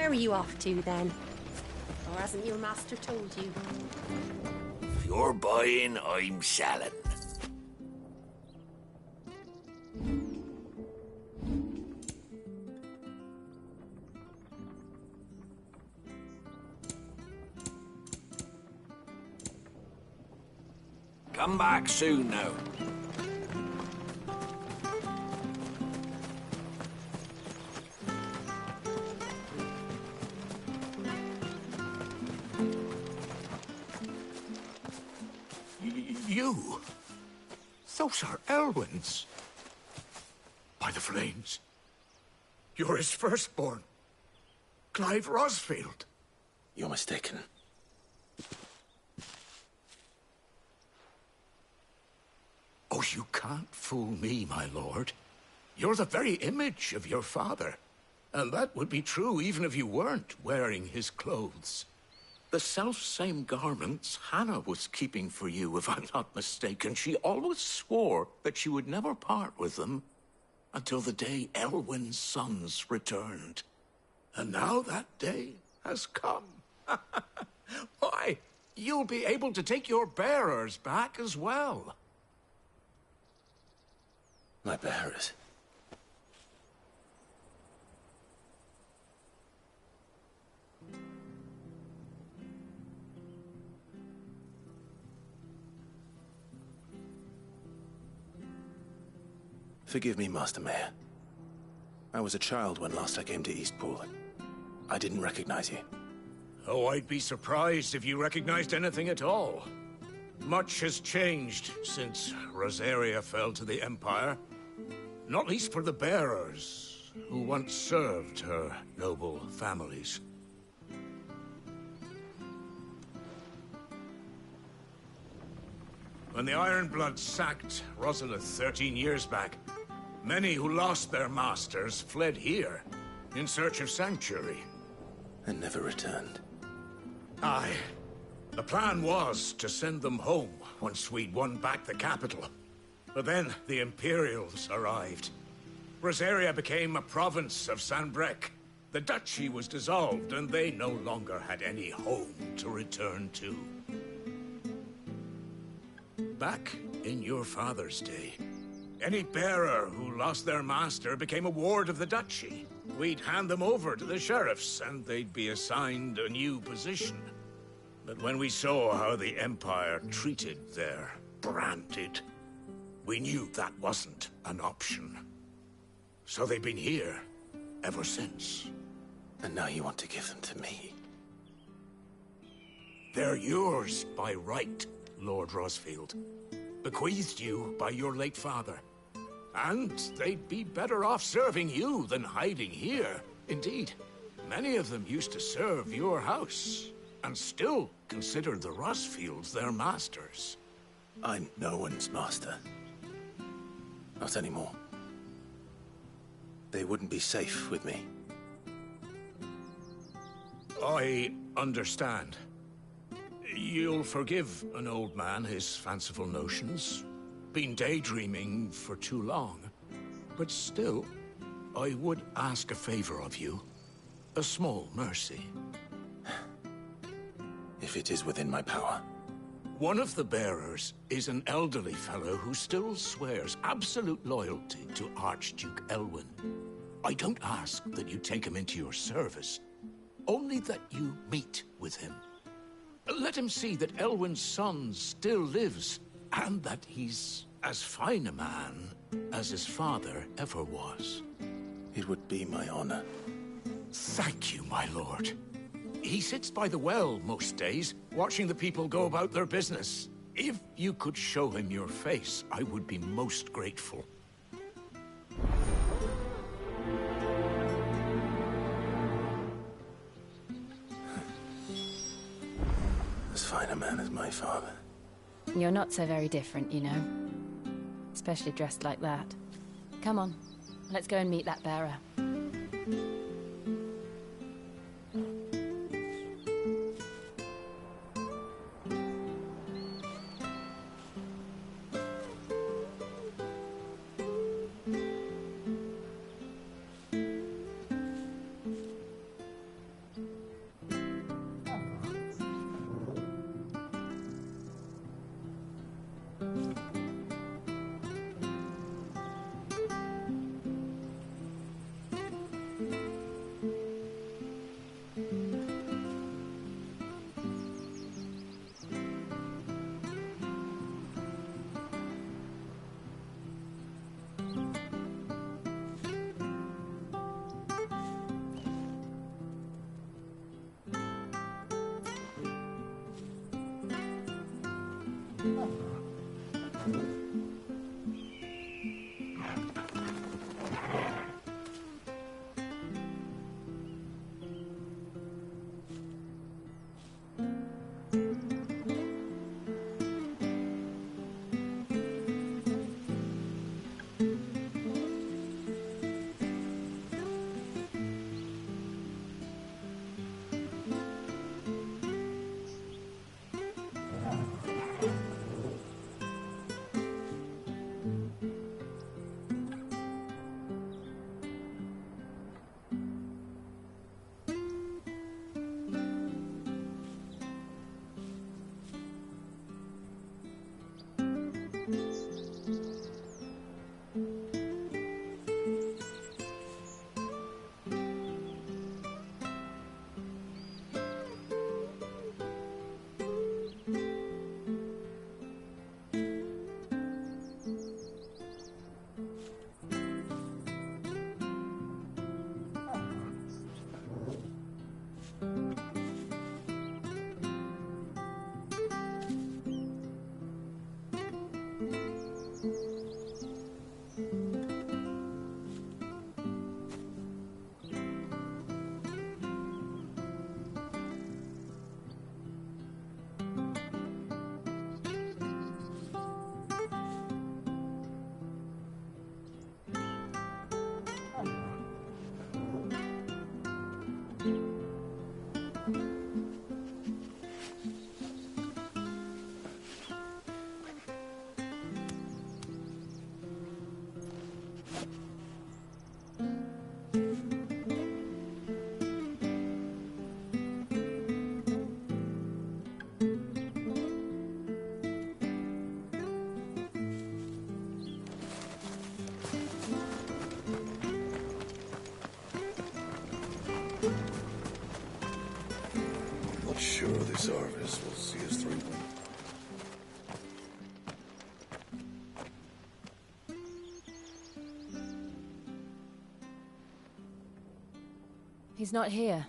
Where are you off to, then? Or hasn't your master told you? If you're buying, I'm selling. Come back soon now. You? Those are Elwyn's. By the flames. You're his firstborn. Clive Rosfield. You're mistaken. Oh, you can't fool me, my lord. You're the very image of your father. And that would be true even if you weren't wearing his clothes. The self-same garments Hannah was keeping for you, if I'm not mistaken. She always swore that she would never part with them until the day Elwyn's sons returned. And now that day has come. Why, you'll be able to take your bearers back as well. My bearers? Forgive me, Master Mayor. I was a child when last I came to Eastpool. I didn't recognize you. Oh, I'd be surprised if you recognized anything at all. Much has changed since Rosaria fell to the Empire. Not least for the bearers, who once served her noble families. When the Ironbloods sacked Rosalith 13 years back, many who lost their masters fled here, in search of sanctuary. And never returned. Aye. The plan was to send them home once we'd won back the capital. But then the Imperials arrived. Rosaria became a province of Sanbreque. The duchy was dissolved, and they no longer had any home to return to. Back in your father's day, any bearer who lost their master became a ward of the duchy. We'd hand them over to the sheriffs, and they'd be assigned a new position. But when we saw how the Empire treated their branded, we knew that wasn't an option. So they've been here ever since. And now you want to give them to me? They're yours by right, Lord Rosfield. Bequeathed you by your late father. And they'd be better off serving you than hiding here. Indeed, many of them used to serve your house, and still consider the Rosfields their masters. I'm no one's master. Not anymore. They wouldn't be safe with me. I understand. You'll forgive an old man his fanciful notions. Been daydreaming for too long. But still, I would ask a favor of you. A small mercy. If it is within my power. One of the bearers is an elderly fellow who still swears absolute loyalty to Archduke Elwyn. I don't ask that you take him into your service, only that you meet with him. Let him see that Elwyn's son still lives, and that he's as fine a man as his father ever was. It would be my honor. Thank you, my lord. He sits by the well most days, watching the people go about their business. If you could show him your face, I would be most grateful. As fine a man as my father. You're not so very different, you know. Especially dressed like that. Come on, let's go and meet that bearer. Not sure this harvest will see us through. He's not here.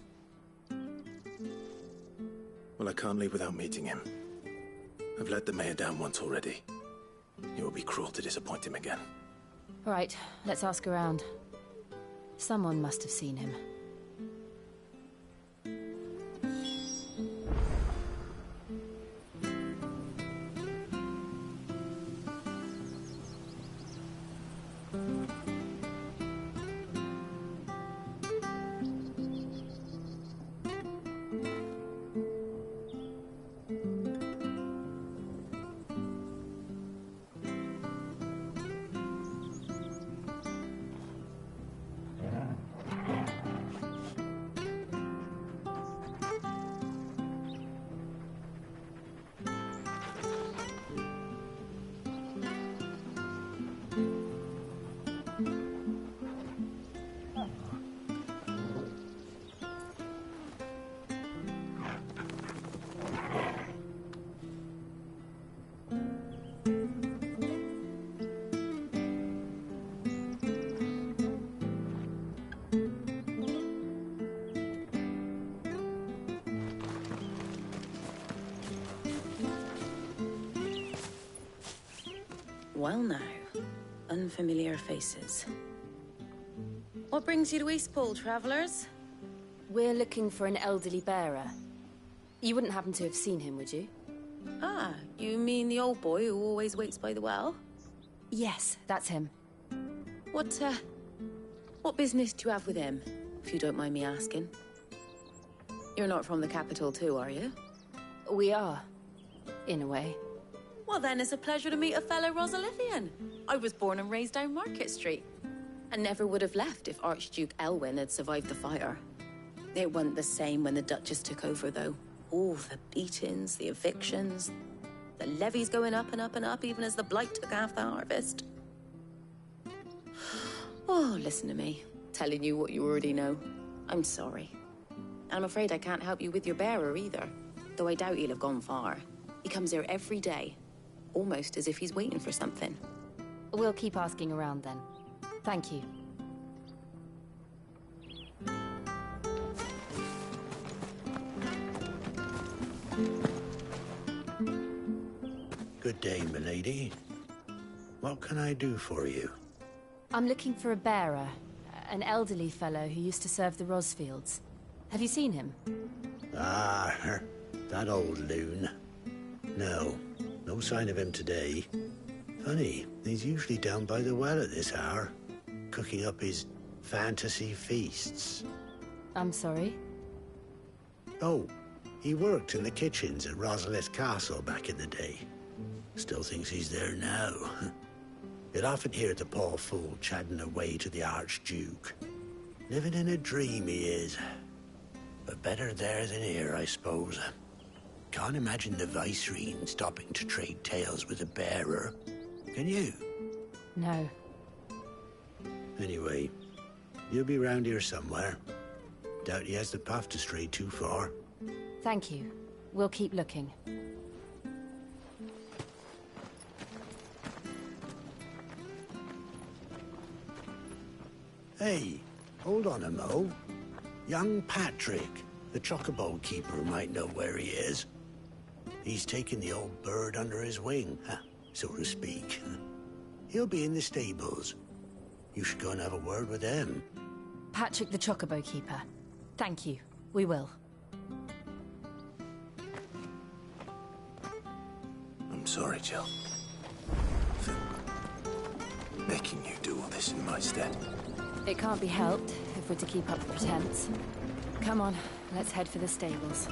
Well, I can't leave without meeting him. I've let the mayor down once already. It would be cruel to disappoint him again. All right, let's ask around. Someone must have seen him. Well now, unfamiliar faces. What brings you to Eastpool, travellers? We're looking for an elderly bearer. You wouldn't happen to have seen him, would you? Ah, you mean the old boy who always waits by the well? Yes, that's him. What business do you have with him, if you don't mind me asking? You're not from the capital too, are you? We are, in a way. Well then, it's a pleasure to meet a fellow Rosalithian. I was born and raised down Market Street. And never would have left if Archduke Elwyn had survived the fire. It wasn't the same when the Duchess took over, though. All the beatings, the evictions, the levies going up and up and up, even as the blight took half the harvest. Oh, listen to me, telling you what you already know. I'm sorry. And I'm afraid I can't help you with your bearer either, though I doubt he'll have gone far. He comes here every day, almost as if he's waiting for something. We'll keep asking around then. Thank you. Good day, milady. What can I do for you? I'm looking for a bearer, an elderly fellow who used to serve the Rosfields. Have you seen him? Ah, that old loon. No sign of him today. Funny, he's usually down by the well at this hour, cooking up his fantasy feasts. I'm sorry? Oh, he worked in the kitchens at Rosalith Castle back in the day. Still thinks he's there now. You'd often hear the poor fool chatting away to the Archduke. Living in a dream he is. But better there than here, I suppose. Can't imagine the Vicereine stopping to trade tales with a bearer. Can you? No. Anyway, you'll be round here somewhere. Doubt he has the path to stray too far. Thank you. We'll keep looking. Hey, hold on a mo. Young Patrick, the chocobo keeper, might know where he is. He's taken the old bird under his wing, so to speak. He'll be in the stables. You should go and have a word with him. Patrick the Chocobo Keeper. Thank you. We will. I'm sorry, Jill. For making you do all this in my stead. It can't be helped if we're to keep up the pretense. Come on, let's head for the stables.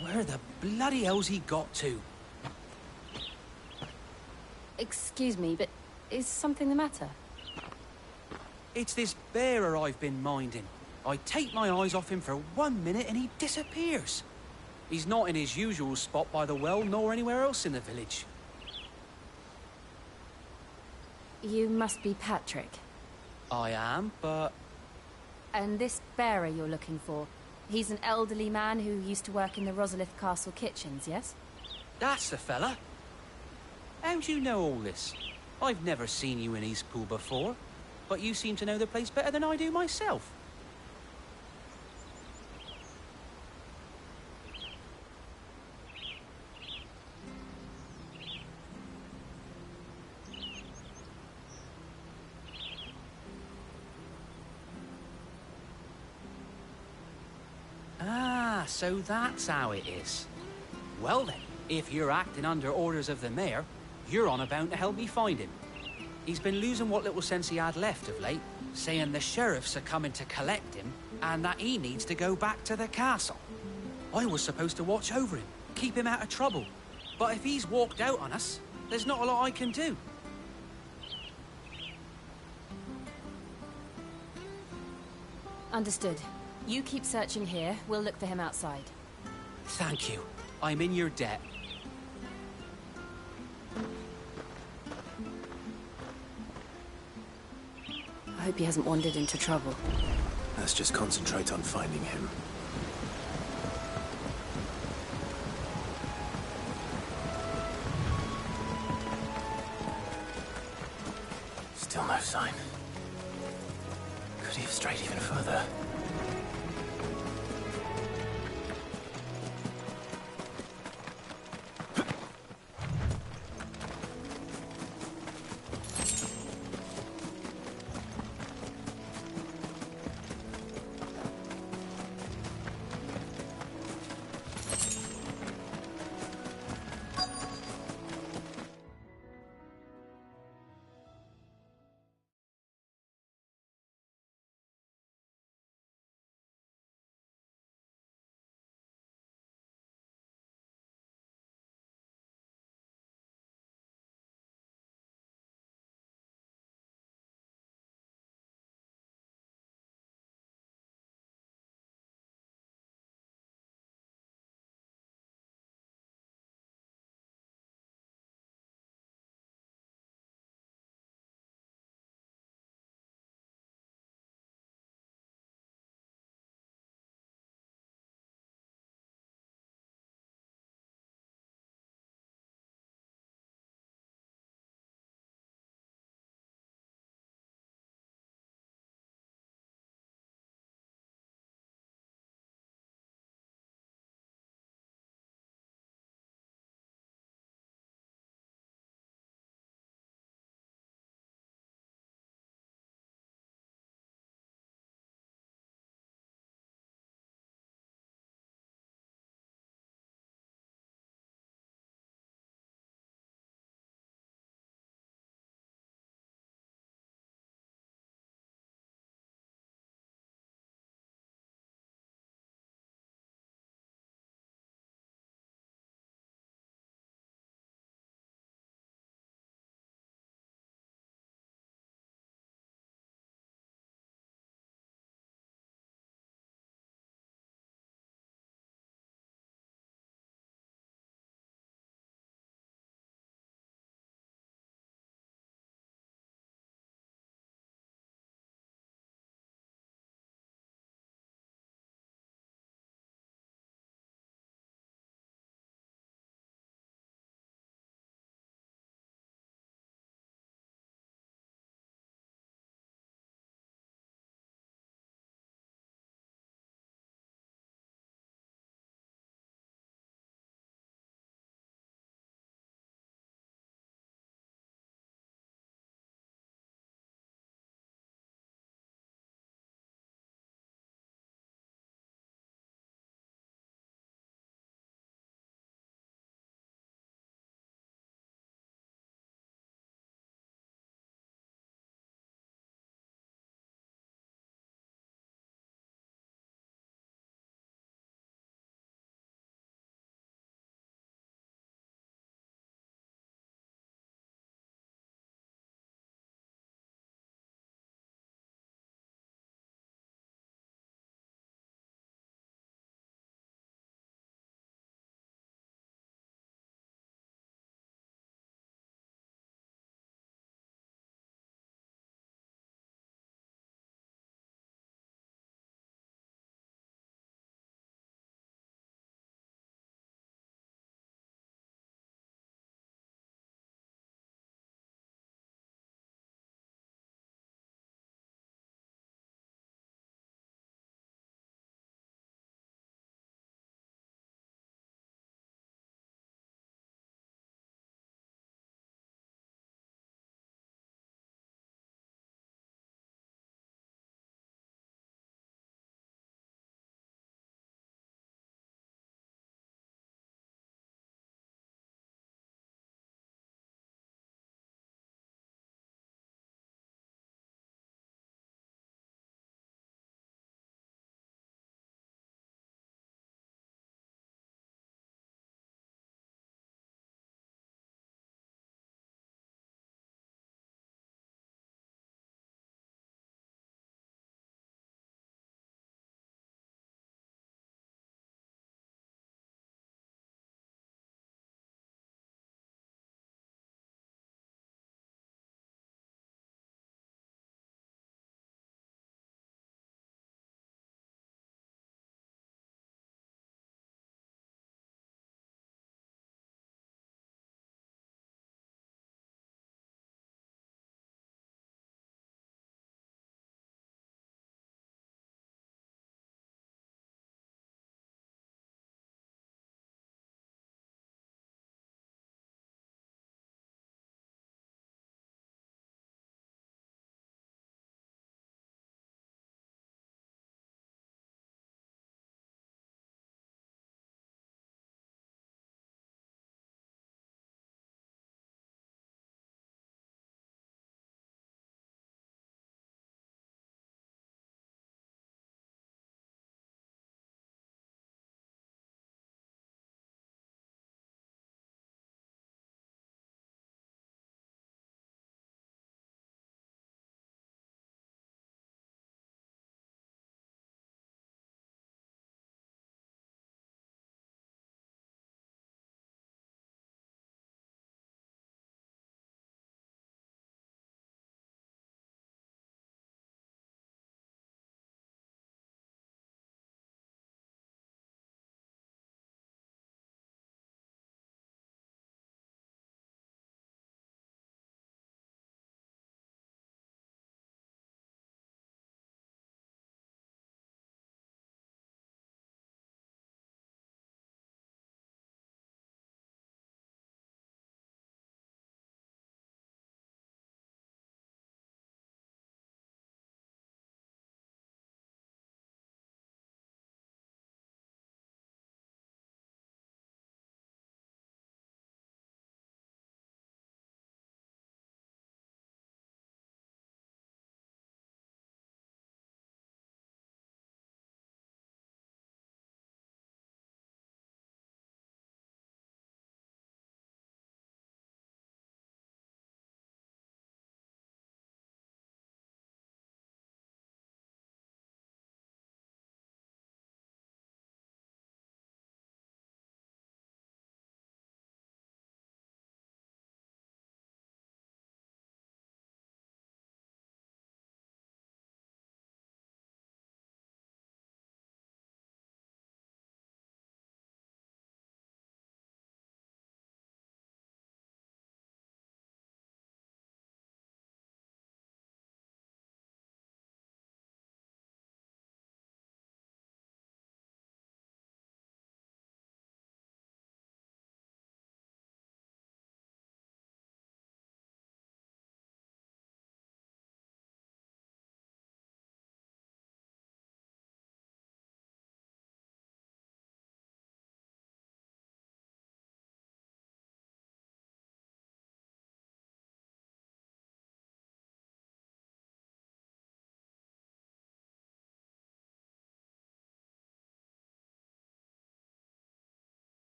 Where the bloody hell's he got to? Excuse me, but is something the matter? It's this bearer I've been minding. I take my eyes off him for 1 minute and he disappears. He's not in his usual spot by the well, nor anywhere else in the village. You must be Patrick. I am, but... And this bearer you're looking for, he's an elderly man who used to work in the Rosalith Castle kitchens, yes? That's the fella. How'd you know all this? I've never seen you in Eastpool before, but you seem to know the place better than I do myself. Ah, so that's how it is. Well then, if you're acting under orders of the mayor, you're on about to help me find him. He's been losing what little sense he had left of late, saying the sheriffs are coming to collect him and that he needs to go back to the castle. I was supposed to watch over him, keep him out of trouble. But if he's walked out on us, there's not a lot I can do. Understood. You keep searching here, we'll look for him outside. Thank you. I'm in your debt. I hope he hasn't wandered into trouble. Let's just concentrate on finding him. Still no sign. Could he have strayed even further?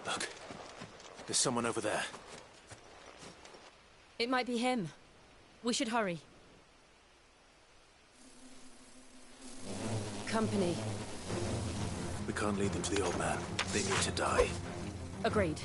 Look, there's someone over there. It might be him. We should hurry. Company. We can't lead them to the old man. They need to die. Agreed.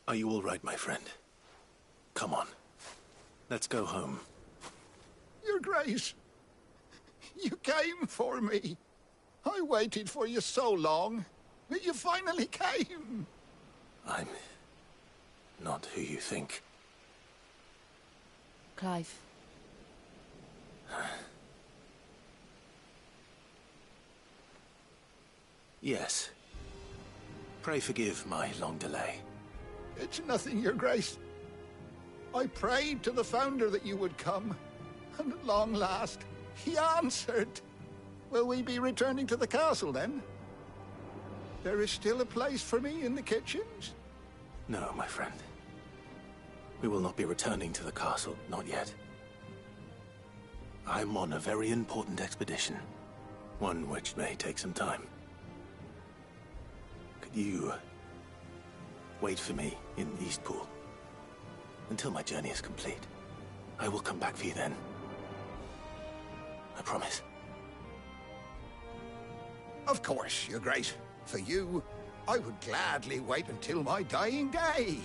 Are you all right, my friend? Come on. Let's go home. Your Grace, you came for me. I waited for you so long, but you finally came. I'm not who you think. Clive. Yes. Pray forgive my long delay. It's nothing, Your Grace. I prayed to the Founder that you would come, and at long last, he answered. Will we be returning to the castle, then? There is still a place for me in the kitchens? No, my friend. We will not be returning to the castle, not yet. I'm on a very important expedition, one which may take some time. Could you wait for me in Eastpool until my journey is complete? I will come back for you then. I promise. Of course, Your Grace. For you, I would gladly wait until my dying day.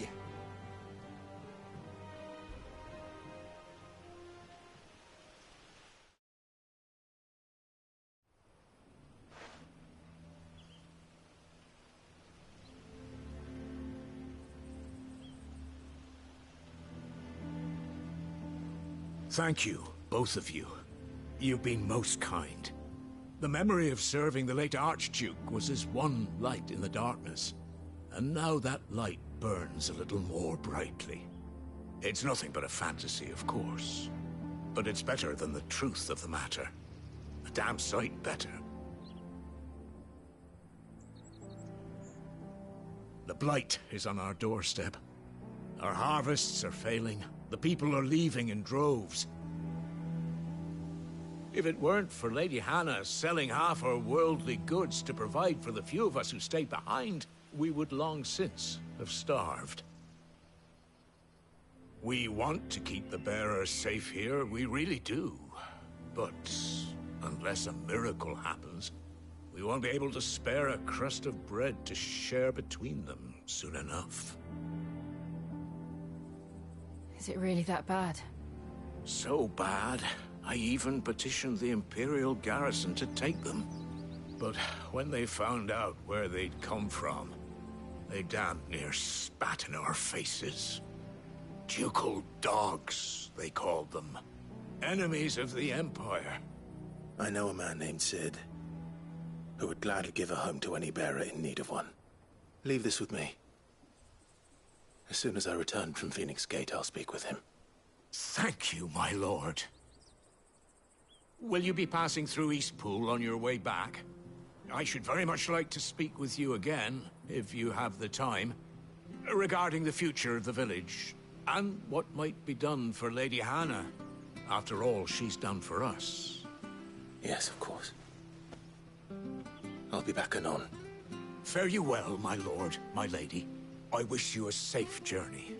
Thank you, both of you. You've been most kind. The memory of serving the late Archduke was as one light in the darkness, and now that light burns a little more brightly. It's nothing but a fantasy, of course, but it's better than the truth of the matter. A damn sight better. The Blight is on our doorstep. Our harvests are failing. The people are leaving in droves. If it weren't for Lady Hannah selling half her worldly goods to provide for the few of us who stayed behind, we would long since have starved. We want to keep the bearers safe here, we really do. But unless a miracle happens, we won't be able to spare a crust of bread to share between them soon enough. Is it really that bad? So bad, I even petitioned the Imperial garrison to take them. But when they found out where they'd come from, they damn near spat in our faces. Ducal dogs, they called them. Enemies of the Empire. I know a man named Cid, who would gladly give a home to any bearer in need of one. Leave this with me. As soon as I return from Phoenix Gate, I'll speak with him. Thank you, my lord. Will you be passing through Eastpool on your way back? I should very much like to speak with you again, if you have the time, regarding the future of the village, and what might be done for Lady Hannah, after all she's done for us. Yes, of course. I'll be back anon. Fare you well, my lord, my lady. I wish you a safe journey.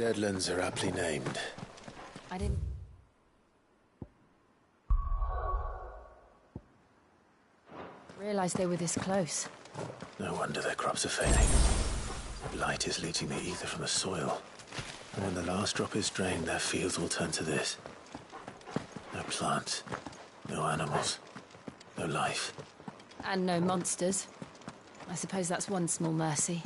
Deadlands are aptly named. I didn't... realize they were this close. No wonder their crops are failing. Blight is leaching the ether from the soil. And when the last drop is drained, their fields will turn to this. No plants, no animals, no life. And no monsters. I suppose that's one small mercy.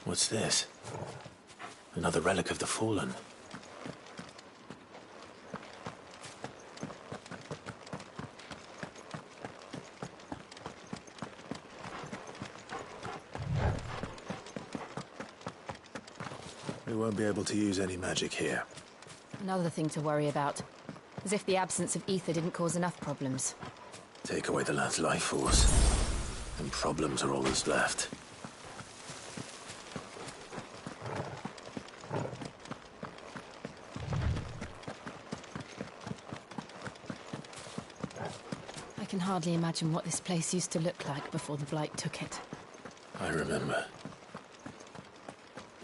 What's this? Another relic of the Fallen. We won't be able to use any magic here. Another thing to worry about. As if the absence of ether didn't cause enough problems. Take away the lad's life force, and problems are all that's left. I can hardly imagine what this place used to look like before the Blight took it. I remember.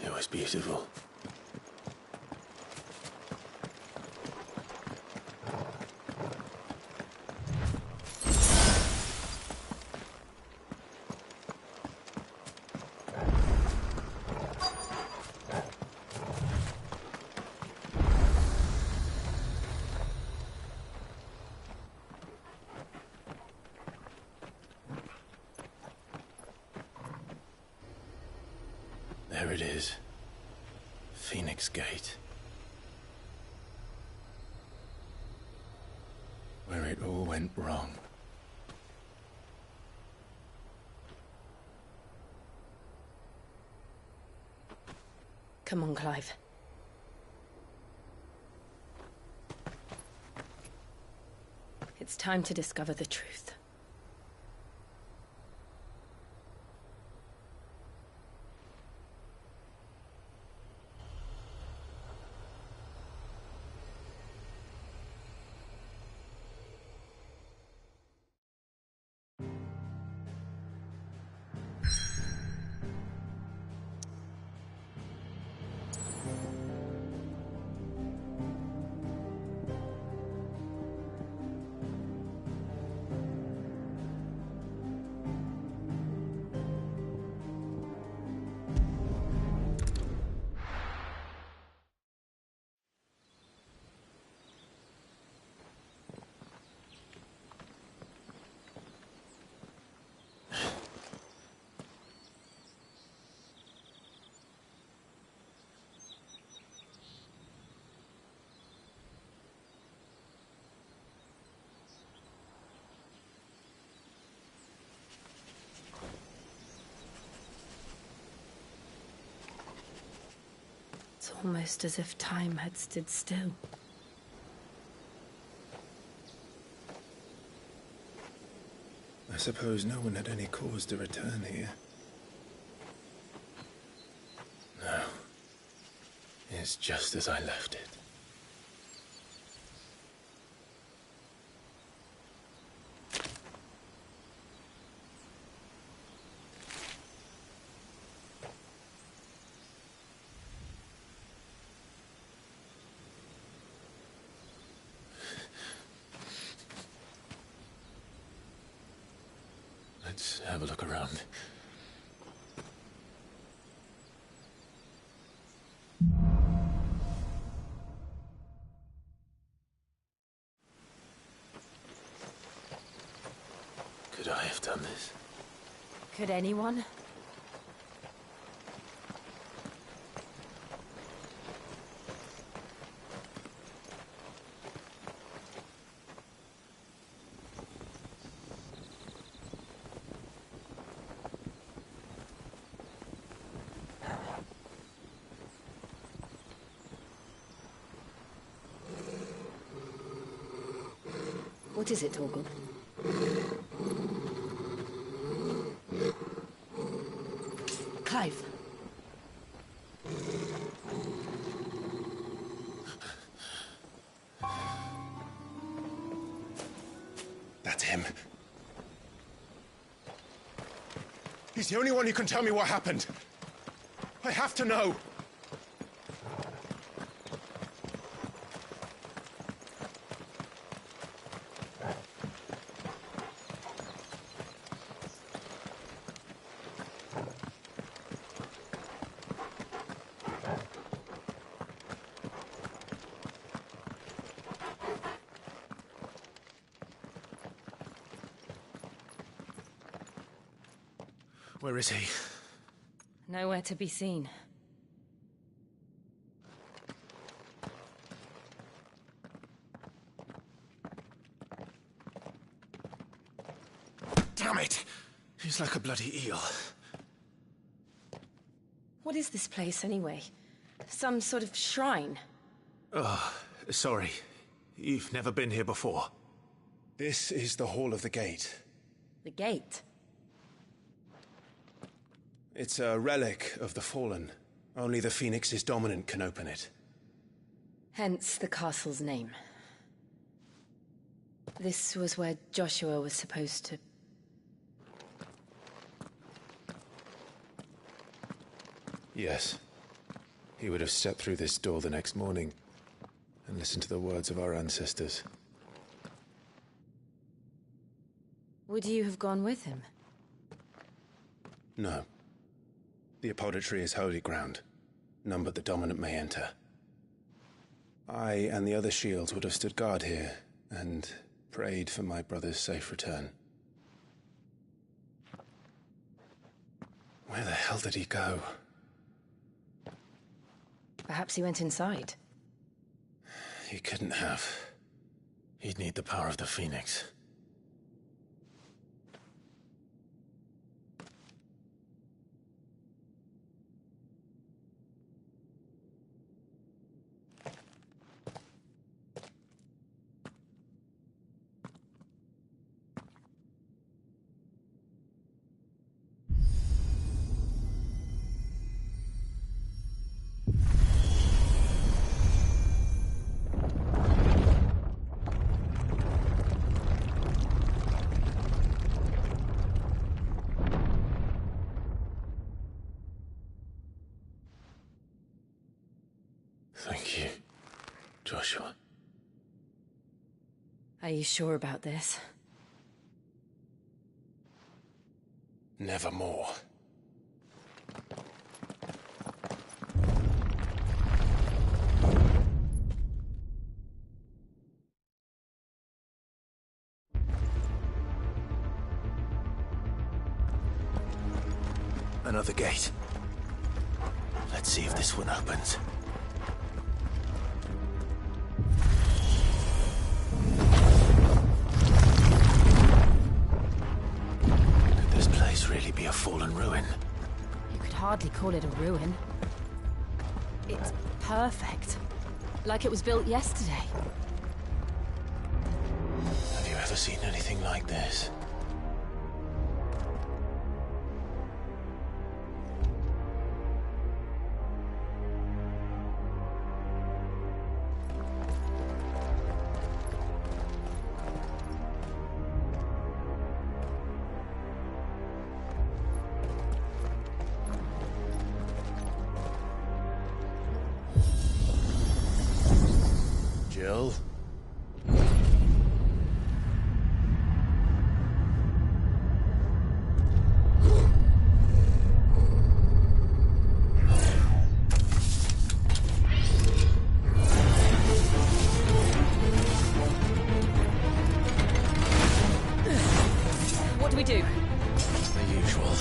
It was beautiful. There it is. Phoenix Gate. Where it all went wrong. Come on, Clive. It's time to discover the truth. It's almost as if time had stood still. I suppose no one had any cause to return here. No. It's just as I left it. Let's have a look around. Could I have done this? Could anyone? What is it, Torgal? Clive. He's the only one who can tell me what happened. I have to know. Where is he? Nowhere to be seen. Damn it! He's like a bloody eel. What is this place, anyway? Some sort of shrine? Oh, sorry. You've never been here before. This is the Hall of the Gate. The gate? It's a relic of the Fallen. Only the Phoenix's dominant can open it. Hence the castle's name. This was where Joshua was supposed to... Yes. He would have stepped through this door the next morning and listened to the words of our ancestors. Would you have gone with him? No. The Apodatory is holy ground. None but the dominant may enter. I and the other shields would have stood guard here and prayed for my brother's safe return. Where the hell did he go? Perhaps he went inside. He couldn't have. He'd need the power of the Phoenix. Thank you, Joshua. Are you sure about this? Nevermore. Another gate. Let's see if this one opens. Could this place really be a fallen ruin? You could hardly call it a ruin. It's perfect. Like it was built yesterday. Have you ever seen anything like this? Jill? What do we do? The usual.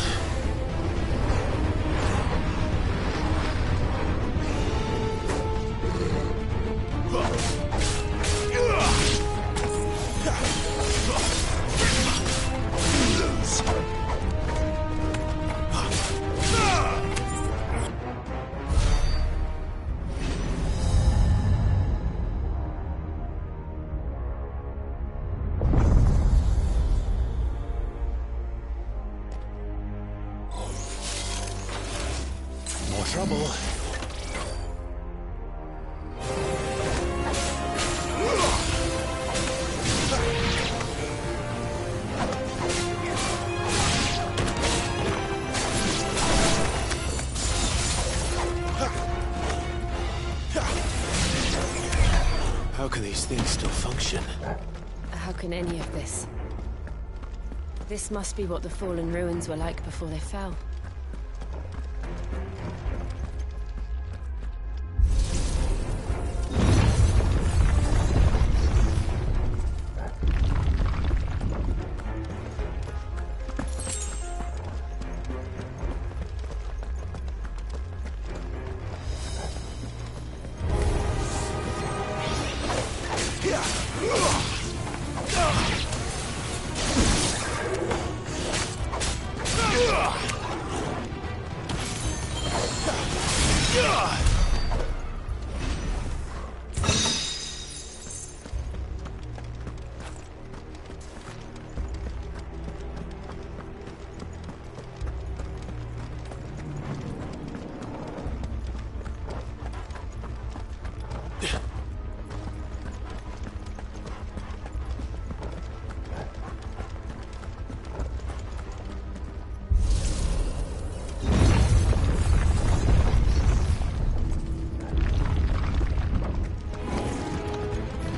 More trouble. can these things still function? How can any of this? This must be what the fallen ruins were like before they fell.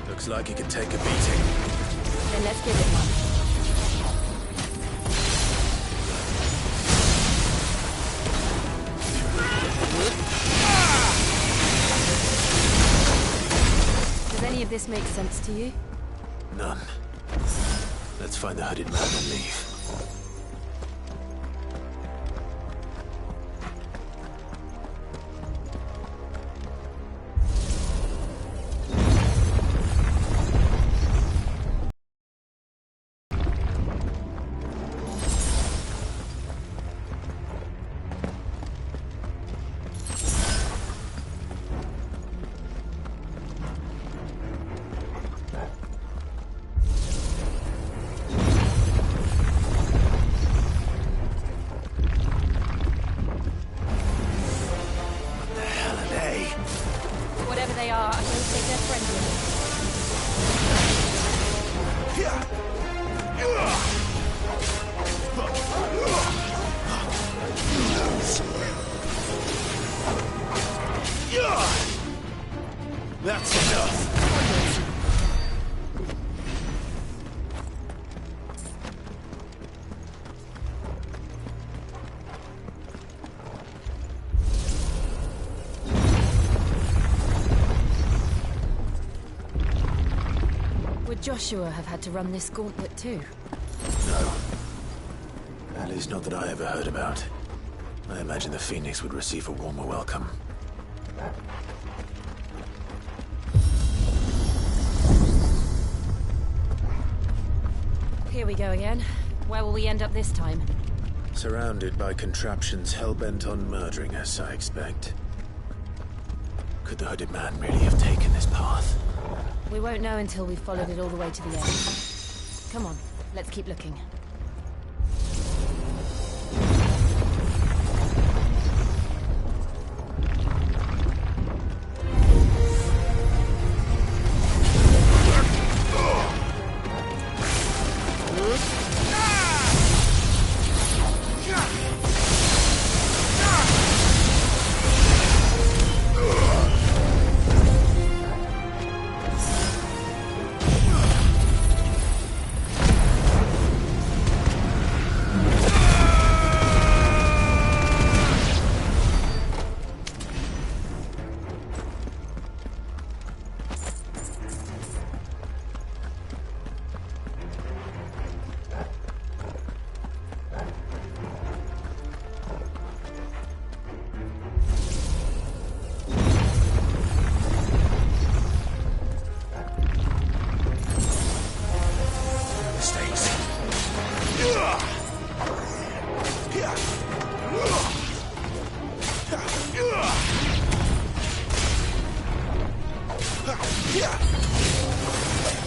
Looks like he could take a beating. Then let's give it one. Does any of this make sense to you? None. Let's find the hooded man and leave. Whatever they are, I don't think they're friendly. That's enough. Would Joshua have had to run this gauntlet too? No. At least not that I ever heard about. I imagine the Phoenix would receive a warmer welcome. Here we go again. Where will we end up this time? Surrounded by contraptions hell-bent on murdering us, I expect. Could the hooded man really have taken this path? We won't know until we've followed it all the way to the end. Come on, let's keep looking.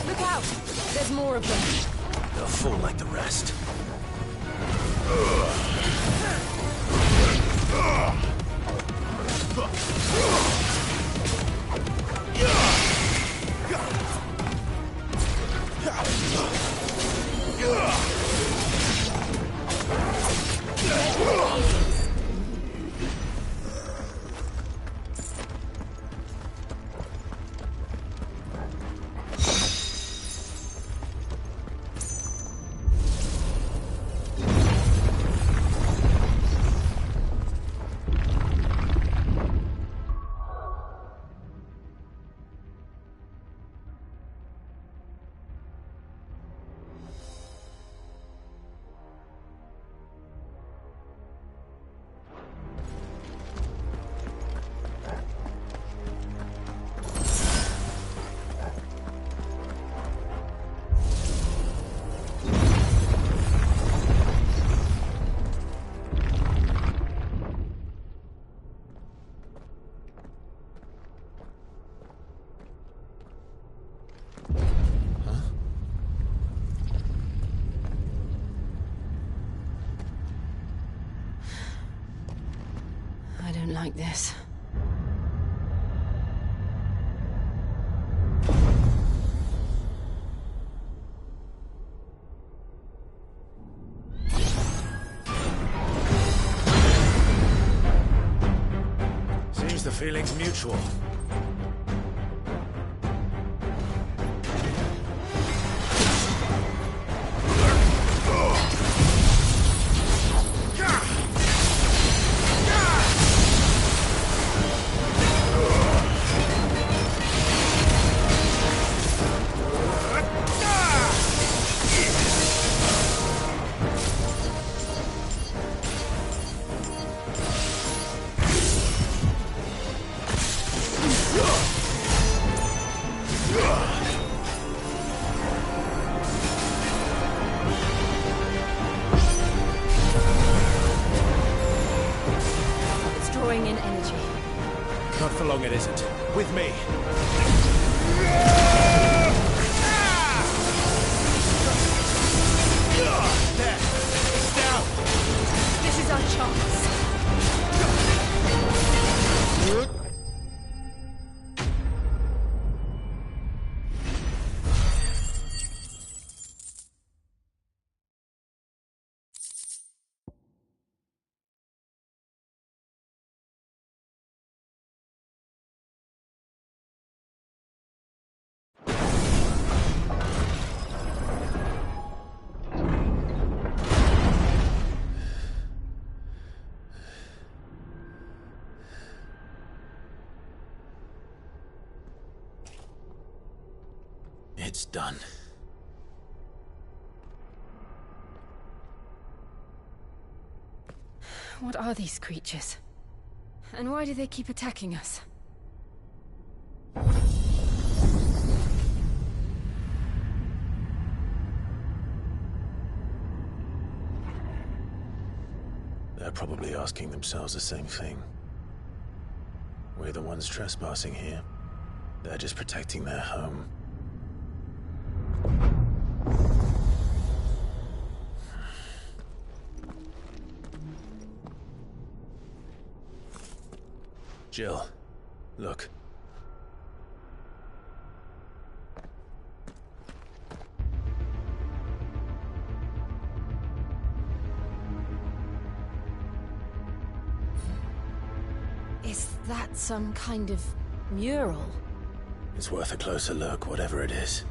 Look out! There's more of them. They'll fall like the rest. don't like this. Seems the feeling's mutual. Not for long, it isn't. With me. There. It's down. This is our chance. It's done. What are these creatures? And why do they keep attacking us? They're probably asking themselves the same thing. We're the ones trespassing here. They're just protecting their home. Jill, look. Is that some kind of mural? It's worth a closer look, whatever it is.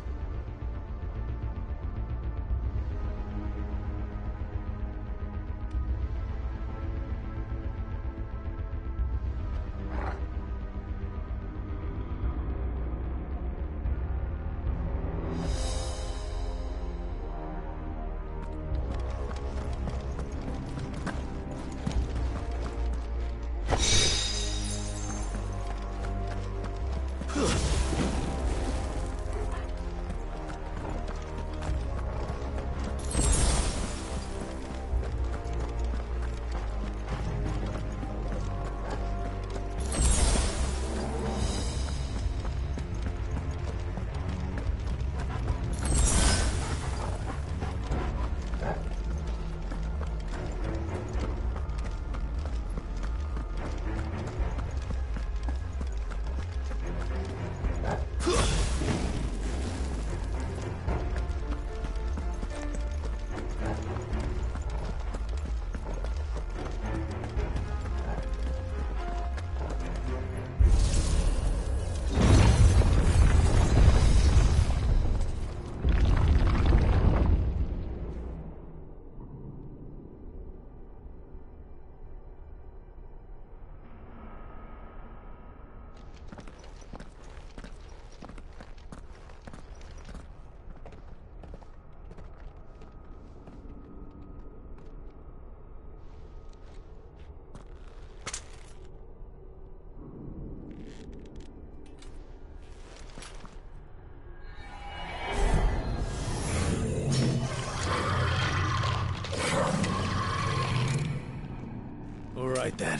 All right then.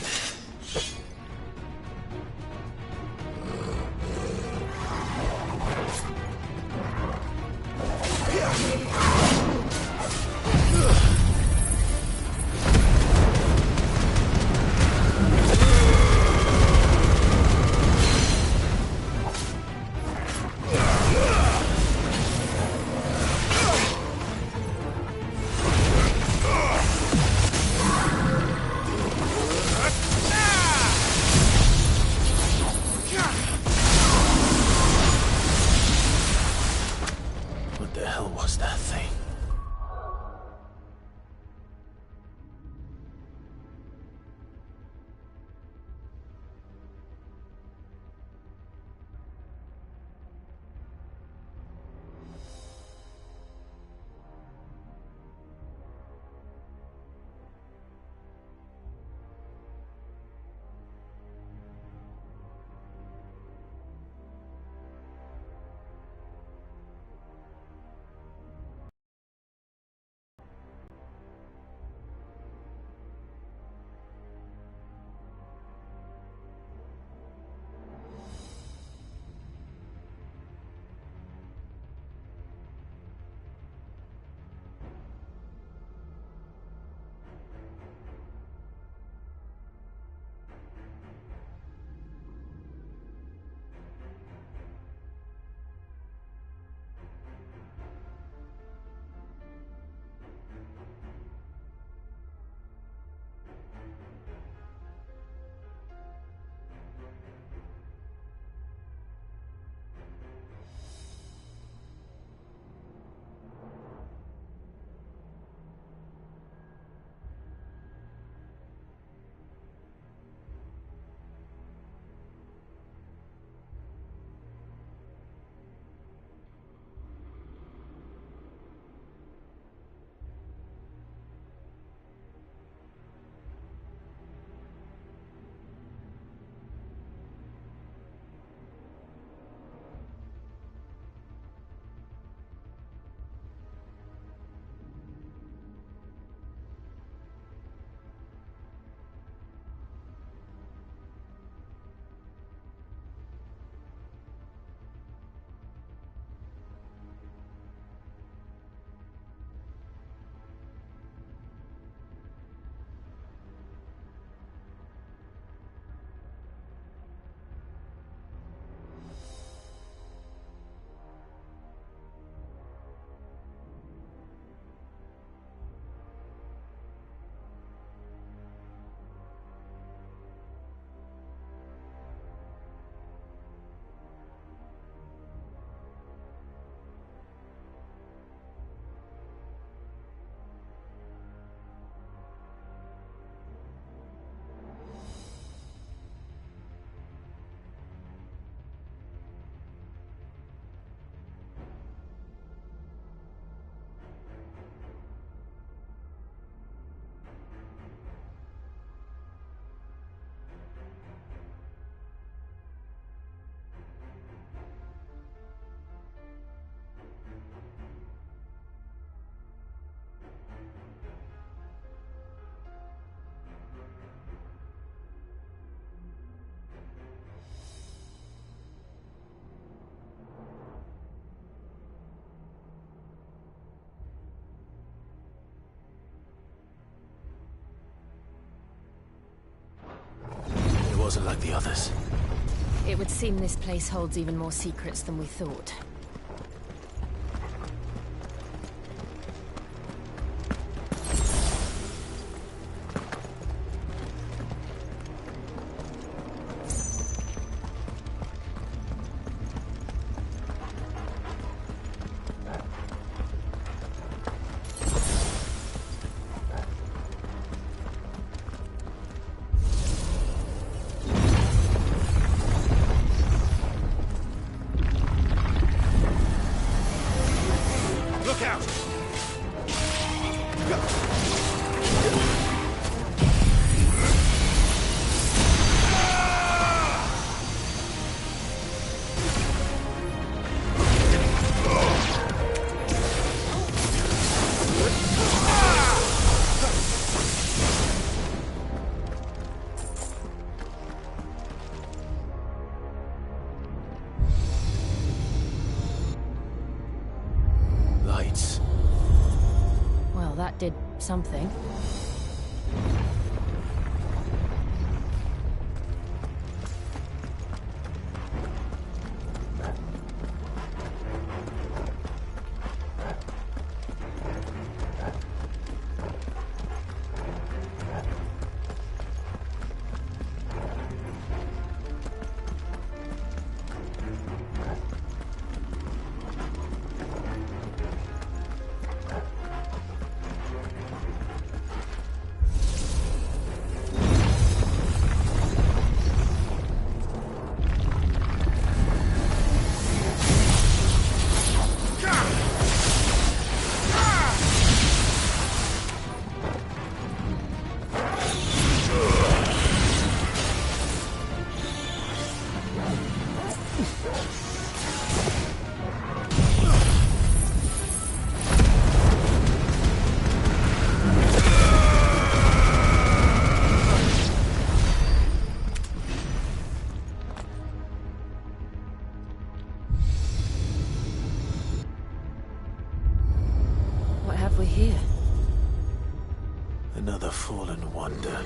wasn't like the others. It would seem this place holds even more secrets than we thought. Lights. Well, that did something. What have we here? Another fallen wonder.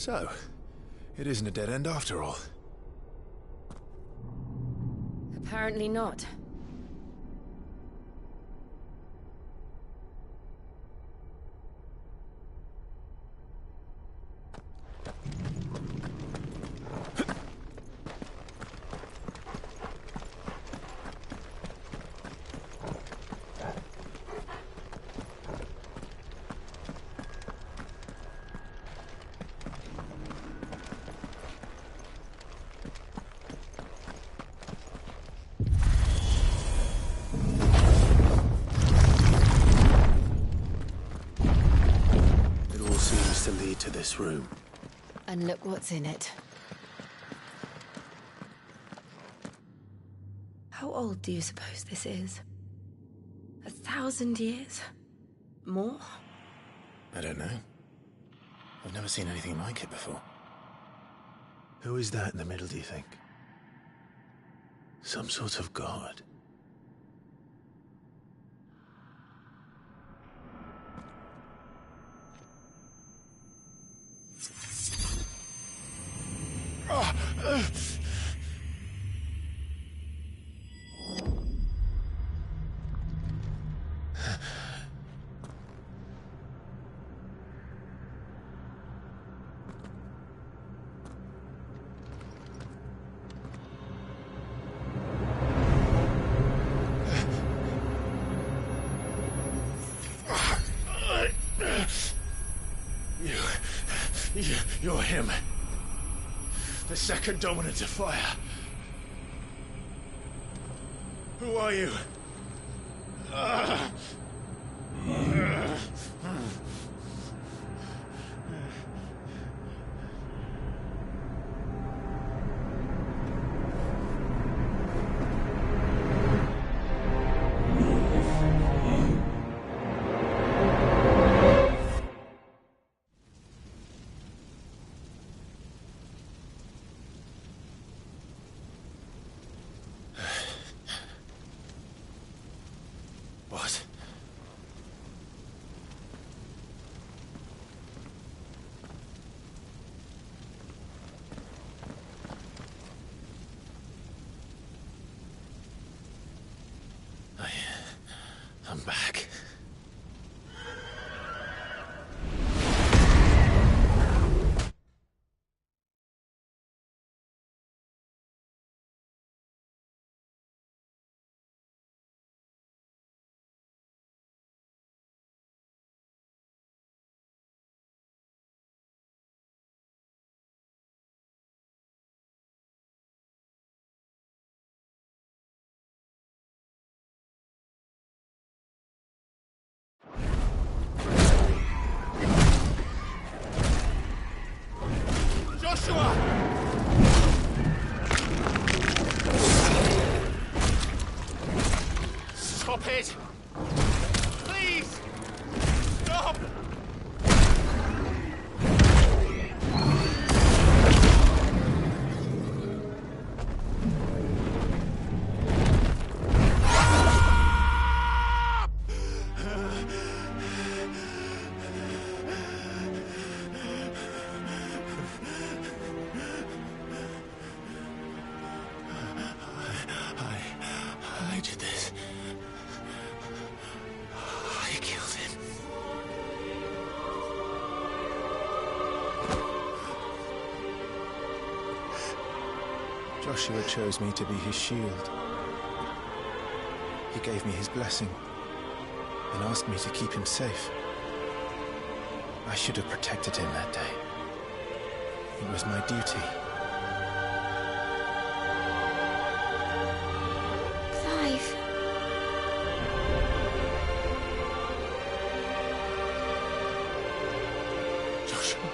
So, it isn't a dead end after all. Apparently not. this room. And look what's in it. How old do you suppose this is? 1,000 years? More? I don't know. I've never seen anything like it before. Who is that in the middle, do you think? Some sort of god? You're him. The second dominant of fire. Who are you? What? I'm back. Joshua! Stop it! Please! Stop! I did this. I killed him. Joshua chose me to be his shield. He gave me his blessing and asked me to keep him safe. I should have protected him that day. It was my duty. Clive. Joshua.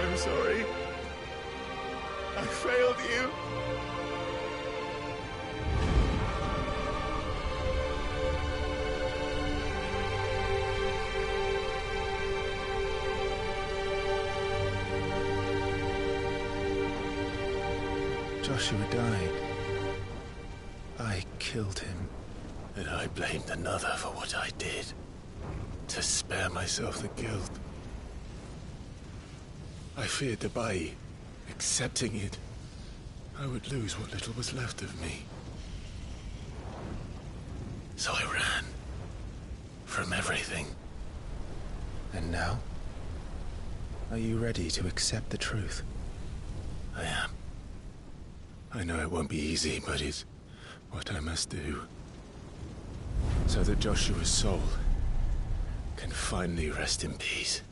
I'm sorry. I failed you. Joshua died. I killed him. And I blamed another for what I did. To spare myself the guilt. I feared that by accepting it, I would lose what little was left of me. So I ran. From everything. And now? Are you ready to accept the truth? I am. I know it won't be easy, but it's what I must do. So that Joshua's soul can finally rest in peace.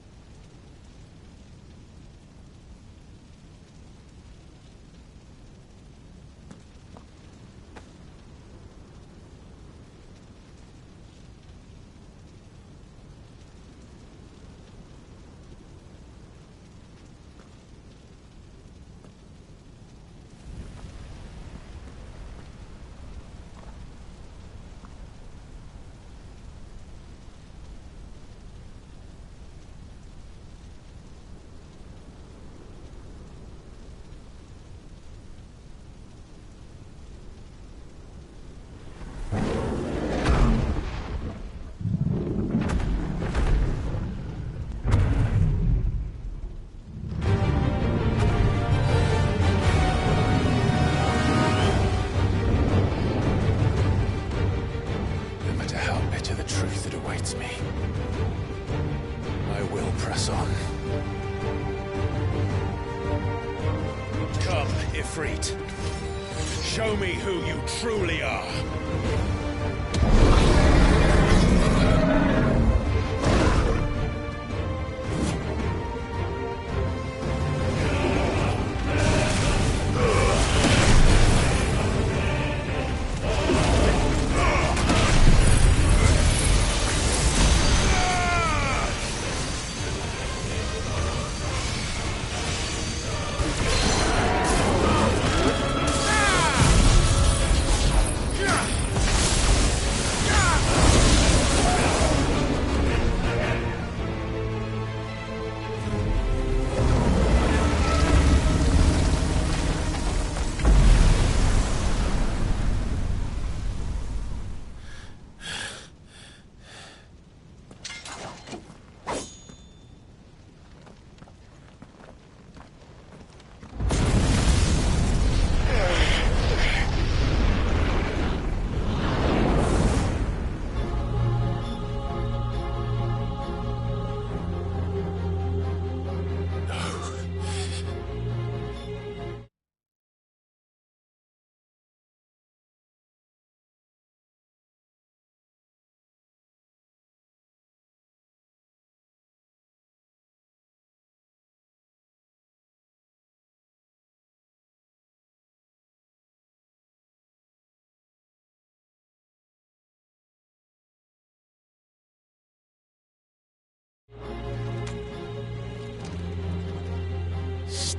truly are.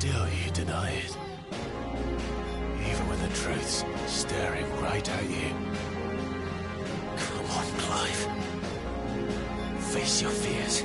Still you deny it. Even when the truth's staring right at you. Come on, Clive. Face your fears.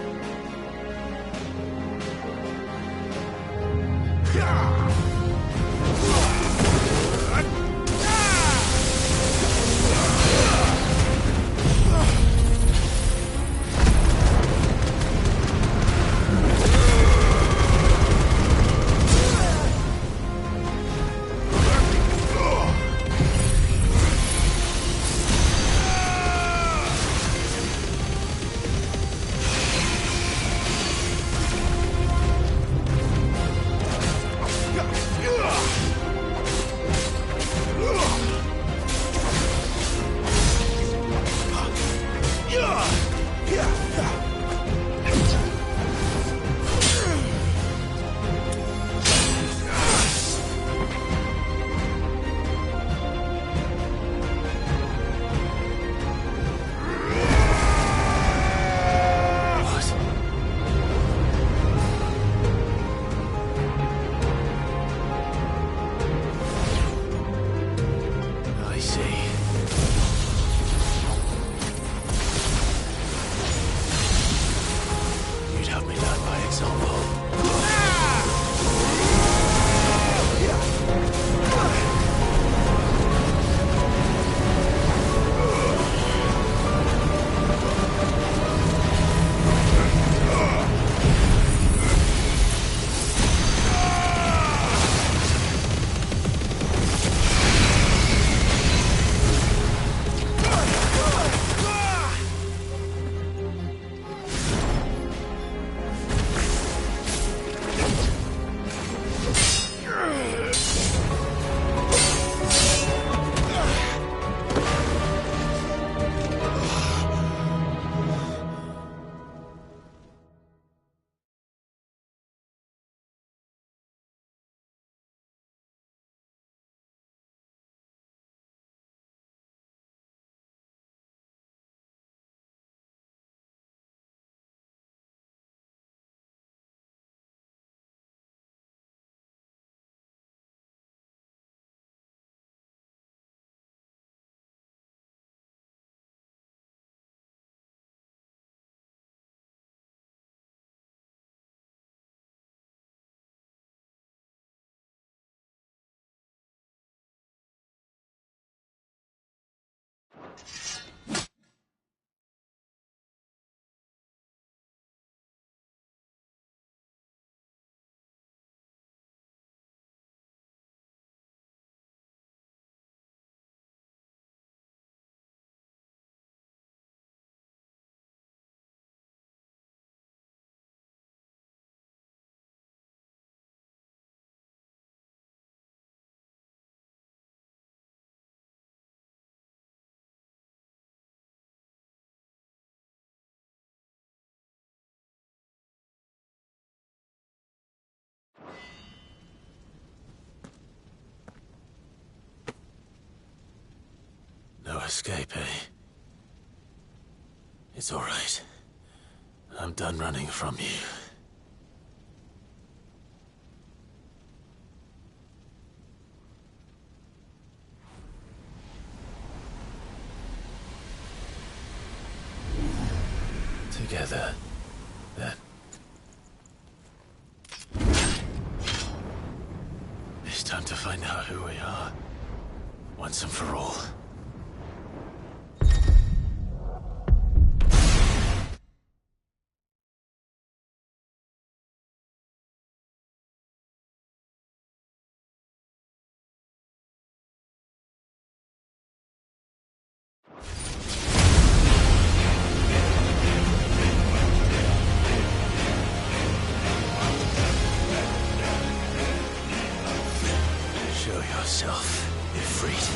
escape, eh? It's all right. I'm done running from you. Together, then. It's time to find out who we are, once and for all. Show yourself, Ifrit.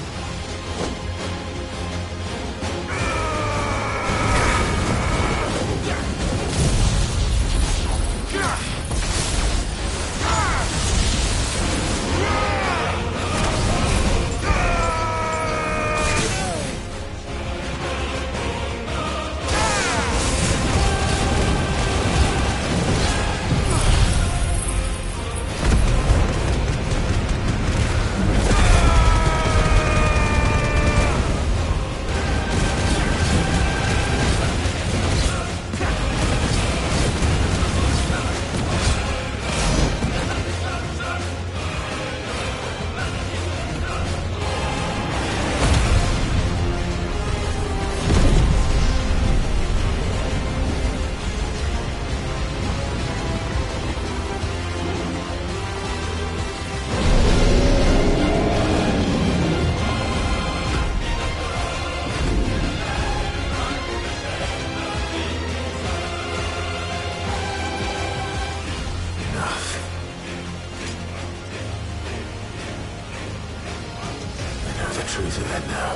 The truth of it now.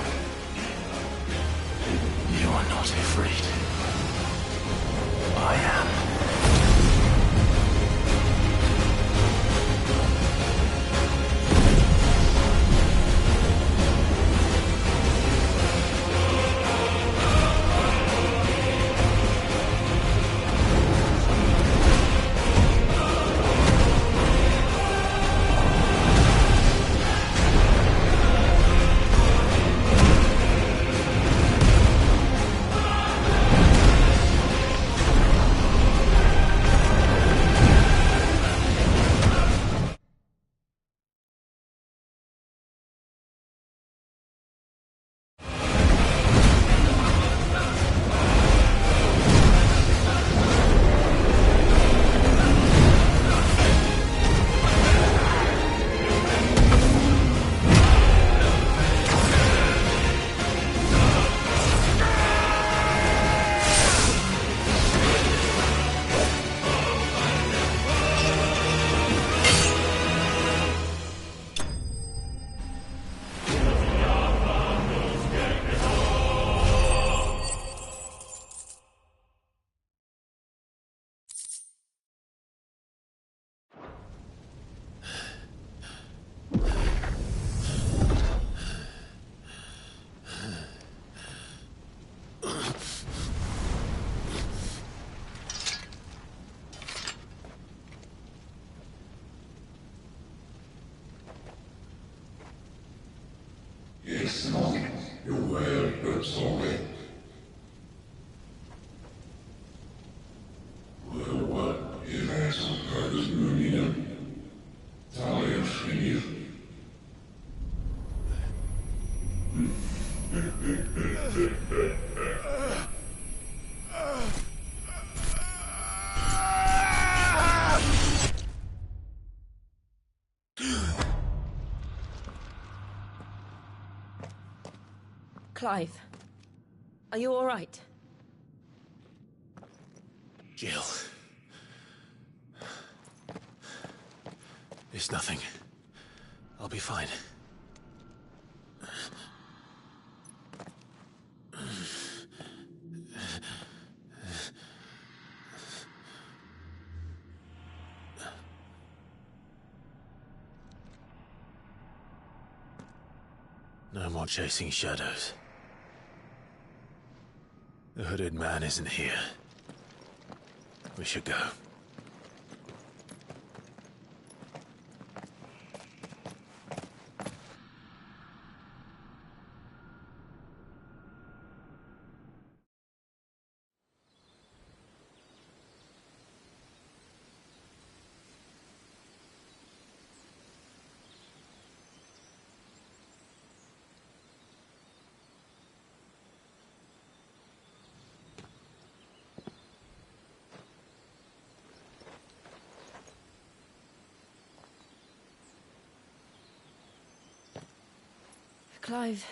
You are not afraid. I am. Clive, are you all right? Jill. It's nothing. I'll be fine. No more chasing shadows. The hooded man isn't here. We should go. Clive,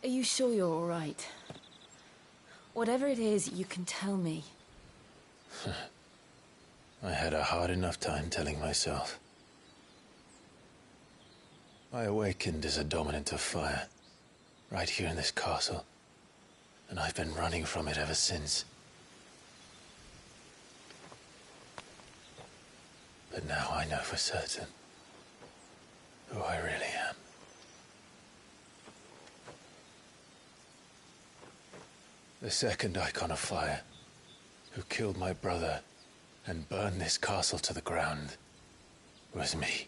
are you sure you're all right? Whatever it is, you can tell me. I had a hard enough time telling myself. I awakened as a dominant of fire, right here in this castle, and I've been running from it ever since. But now I know for certain who I really am. The second Icon of Fire, who killed my brother and burned this castle to the ground, was me.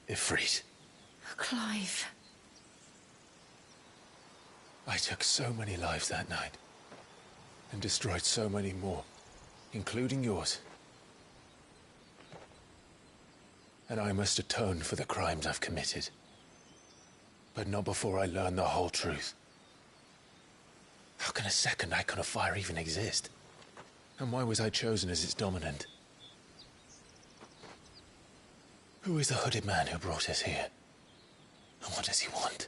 Ifrit. Clive. I took so many lives that night, and destroyed so many more, including yours. And I must atone for the crimes I've committed. But not before I learn the whole truth. How can a second Icon of Fire even exist? And why was I chosen as its dominant? Who is the hooded man who brought us here? And what does he want?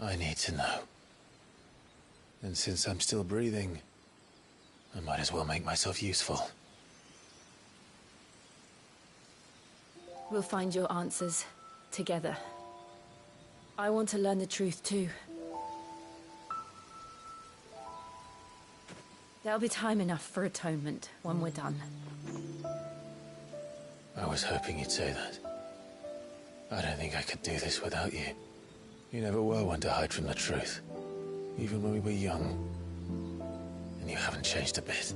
I need to know. And since I'm still breathing, I might as well make myself useful. We'll find your answers together. I want to learn the truth too. There'll be time enough for atonement when we're done. I was hoping you'd say that. I don't think I could do this without you. You never were one to hide from the truth, even when we were young. And you haven't changed a bit.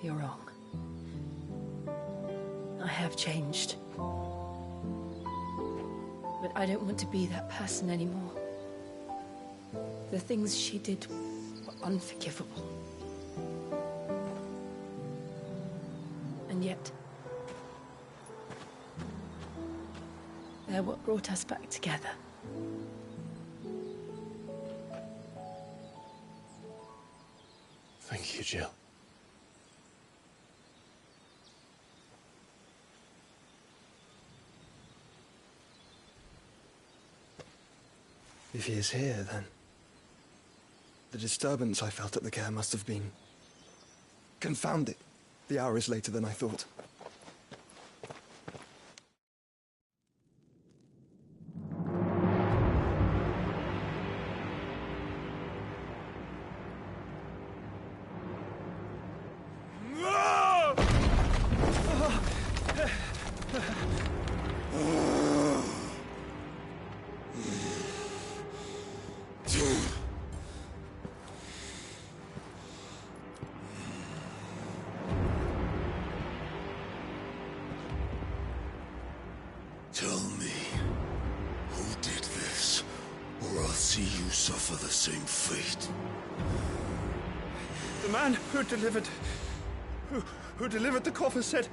You're wrong. I have changed. But I don't want to be that person anymore. The things she did were unforgivable. And yet, they're what brought us back together. Thank you, Jill. If he is here, then the disturbance I felt at the care must have been confounded. The hour is later than I thought. Tell me, who did this, or I'll see you suffer the same fate. The man who delivered the coffer said...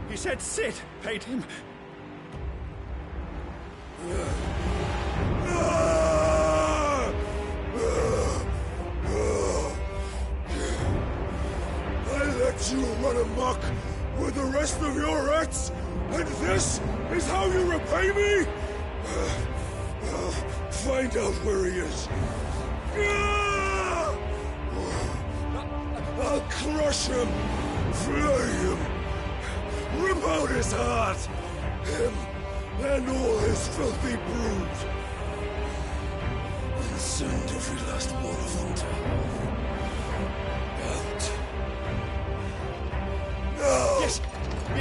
He said Sid paid him. I let you run amok with the rest of your rats, and this is how you repay me? Find out where he is. I'll crush him, flay him, rip out his heart, him and all his filthy brood, and send every last one of them to out.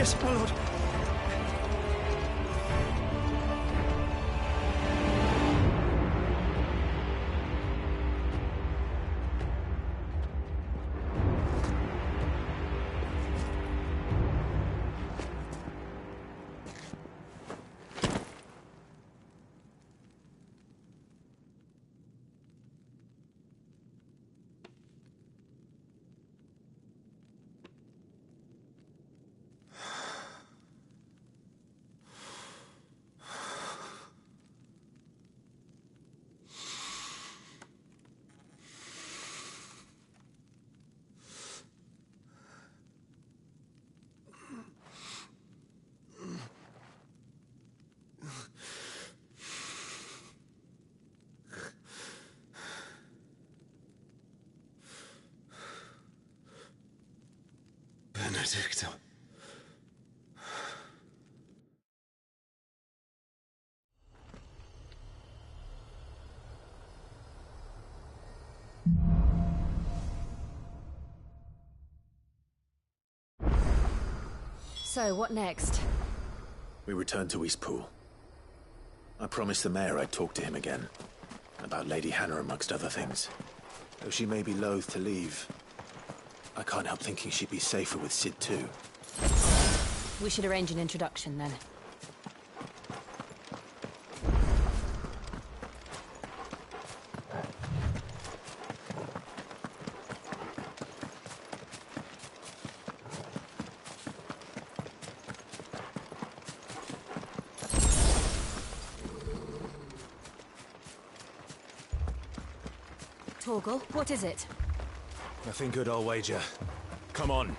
Yes, my lord. Benedicta. So, what next? We return to Eastpool. I promised the mayor I'd talk to him again. About Lady Hannah, amongst other things. Though she may be loath to leave, I can't help thinking she'd be safer with Cid too. We should arrange an introduction, then. Torgal, what is it? Nothing good, I'll wager. Come on.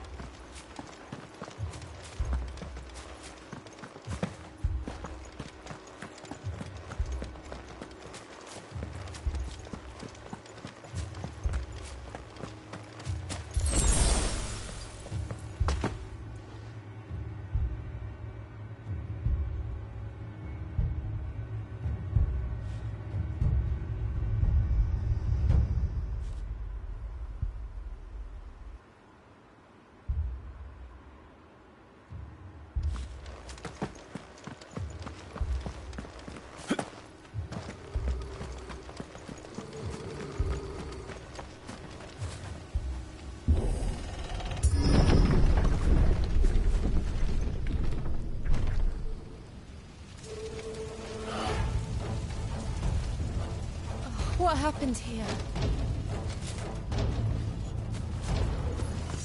What happened here?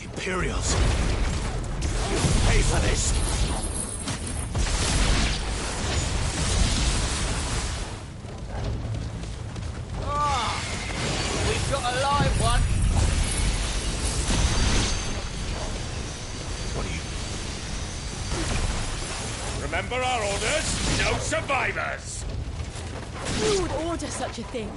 Imperials! You pay for this! We've got a live one! What are you... Remember our orders? No survivors! Who would order such a thing?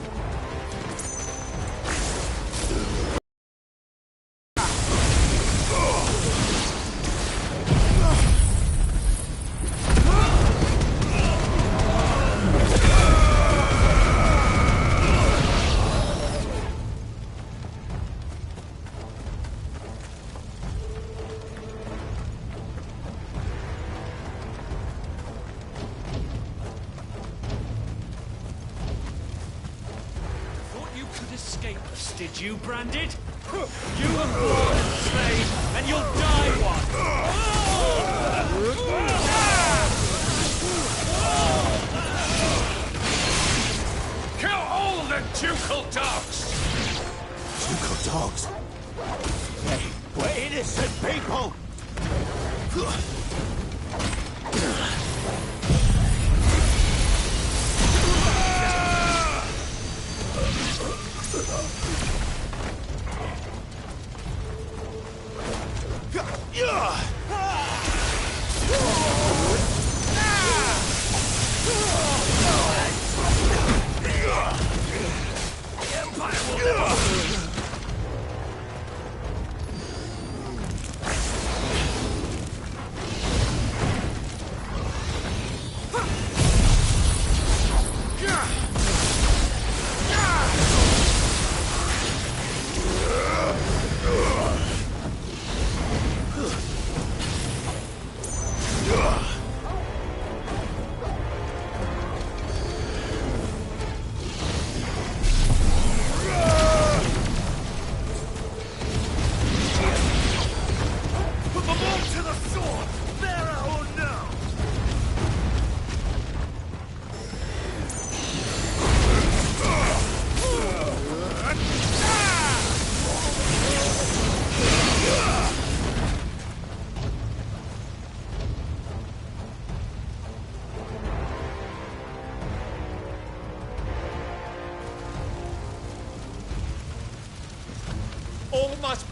Did you, Branded? You were born a slave, and you'll die one! Kill all the ducal dogs! Ducal dogs? Hey, we're innocent people!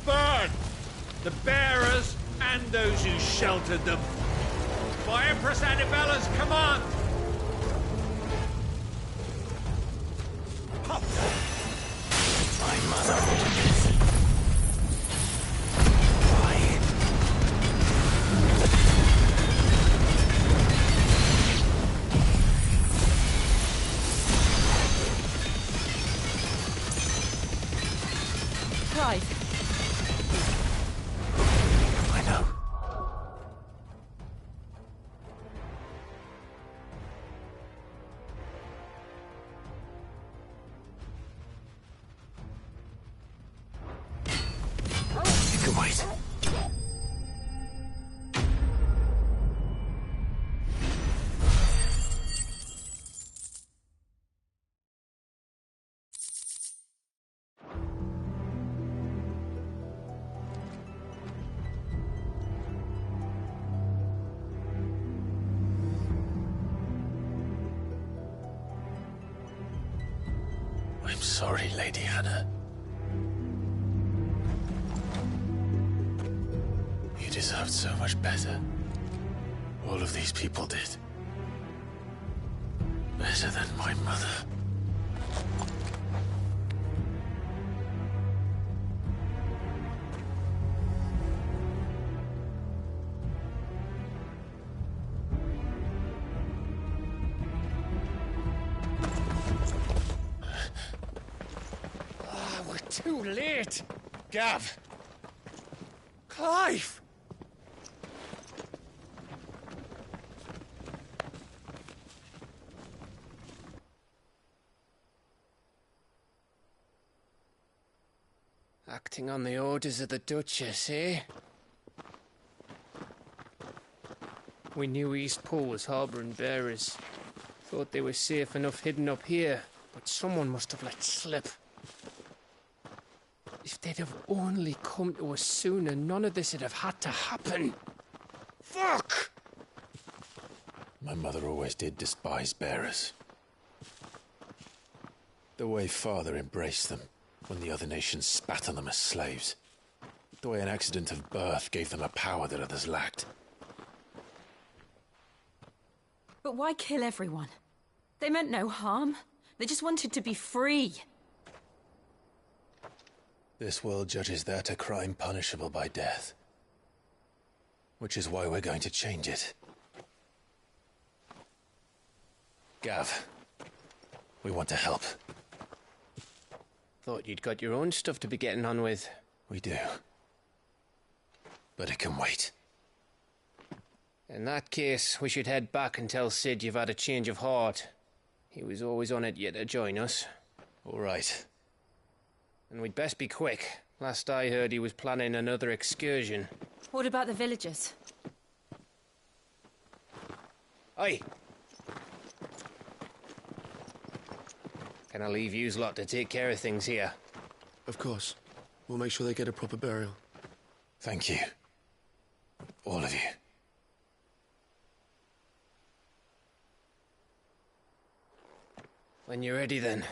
burn! The bearers and those who sheltered them. By Empress Annivella's command! My mother ordered this. Clive. I know. You can wait. I'm sorry, Lady Hannah. You deserved so much better. All of these people did. Better than my mother. We're too late. Gav. Clive. Acting on the orders of the Duchess, eh? We knew Eastpool was harbouring bearers. Thought they were safe enough hidden up here, but someone must have let slip. If they'd have only come to us sooner, none of this would have had to happen. Fuck! My mother always did despise bearers. The way Father embraced them when the other nations spat on them as slaves. The way an accident of birth gave them a power that others lacked. But why kill everyone? They meant no harm. They just wanted to be free. This world judges that a crime punishable by death. Which is why we're going to change it. Gav, we want to help. Thought you'd got your own stuff to be getting on with. We do. But it can wait. In that case, we should head back and tell Cid you've had a change of heart. He was always on it yet to join us. All right. And we'd best be quick. Last I heard, he was planning another excursion. What about the villagers? Aye. Can I leave yous lot to take care of things here? Of course. We'll make sure they get a proper burial. Thank you. All of you. When you're ready, then.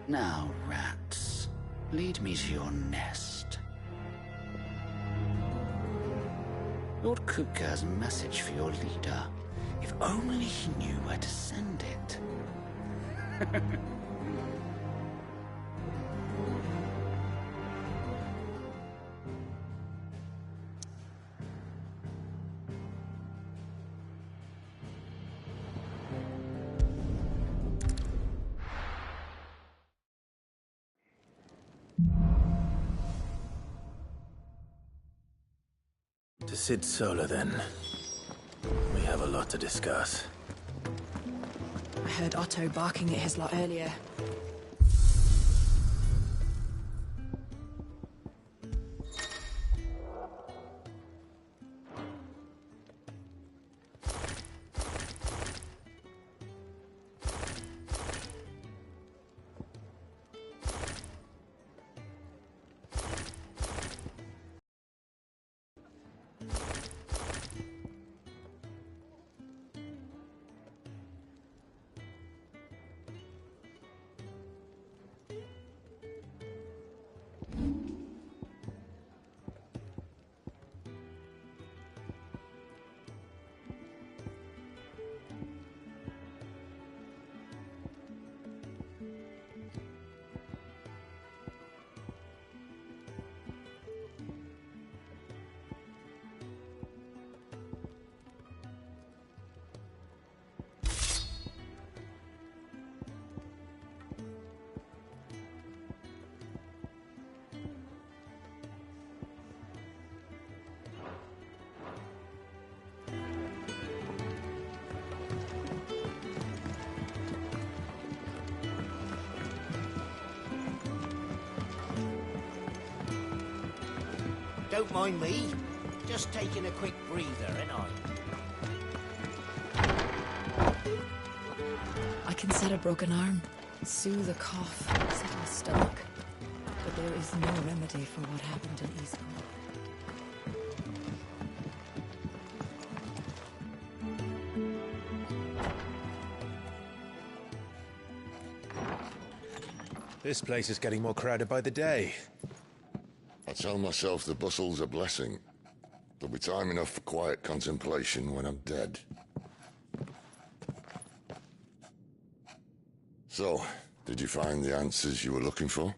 Now, rats, lead me to your nest. Lord Kupka's message for your leader. If only he knew where to send it. To Cid Solar, then. We have a lot to discuss. I heard Otto barking at his lot earlier. Don't mind me. Just taking a quick breather, ain't I? I can set a broken arm, soothe a cough, settle a stomach. But there is no remedy for what happened in Eastwood. This place is getting more crowded by the day. I tell myself the bustle's a blessing. There'll be time enough for quiet contemplation when I'm dead. So, did you find the answers you were looking for?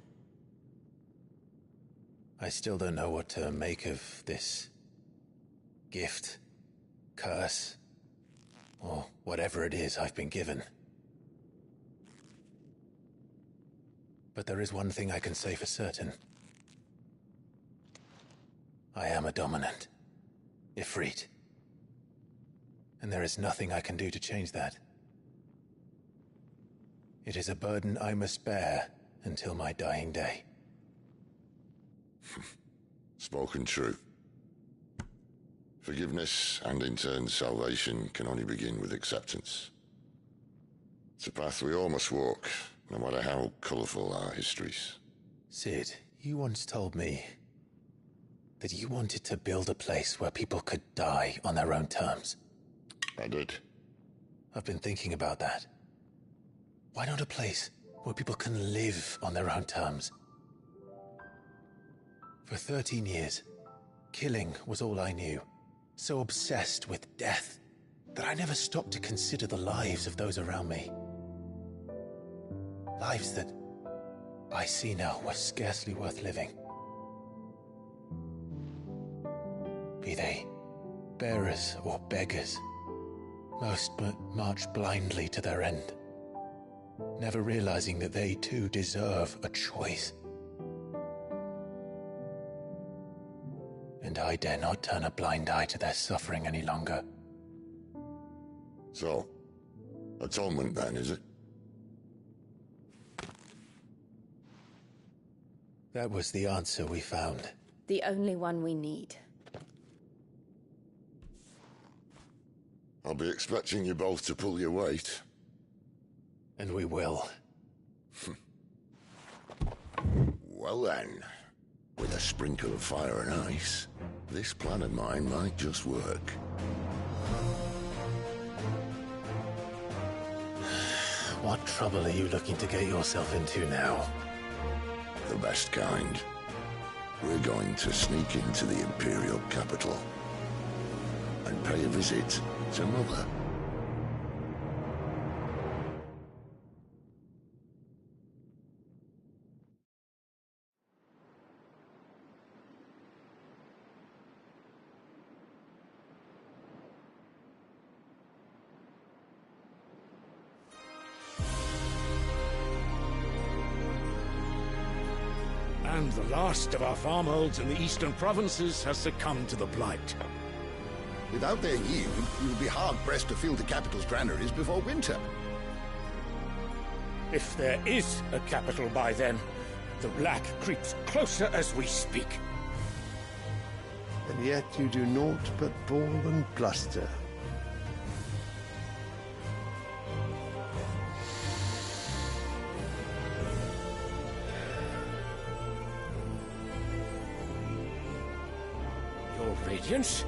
I still don't know what to make of this gift, curse, or whatever it is I've been given. But there is one thing I can say for certain. I am a dominant, Ifrit. And there is nothing I can do to change that. It is a burden I must bear until my dying day. Spoken true. Forgiveness, and in turn salvation, can only begin with acceptance. It's a path we all must walk, no matter how colourful our histories. Cid, you once told me that you wanted to build a place where people could die on their own terms. I did. I've been thinking about that. Why not a place where people can live on their own terms? For 13 years, killing was all I knew. So obsessed with death that I never stopped to consider the lives of those around me. Lives that I see now were scarcely worth living. Be they bearers or beggars, most march blindly to their end, never realizing that they too deserve a choice. And I dare not turn a blind eye to their suffering any longer. So, atonement then, is it? That was the answer we found. The only one we need. I'll be expecting you both to pull your weight. And we will. Well then, with a sprinkle of fire and ice, this plan of mine might just work. What trouble are you looking to get yourself into now? The best kind. We're going to sneak into the Imperial capital and pay a visit to Mother. And the last of our farmholds in the eastern provinces has succumbed to the blight. Without their yield, we will be hard-pressed to fill the capital's granaries before winter. If there is a capital by then, the black creeps closer as we speak. And yet you do naught but bawl and bluster. Your Radiance?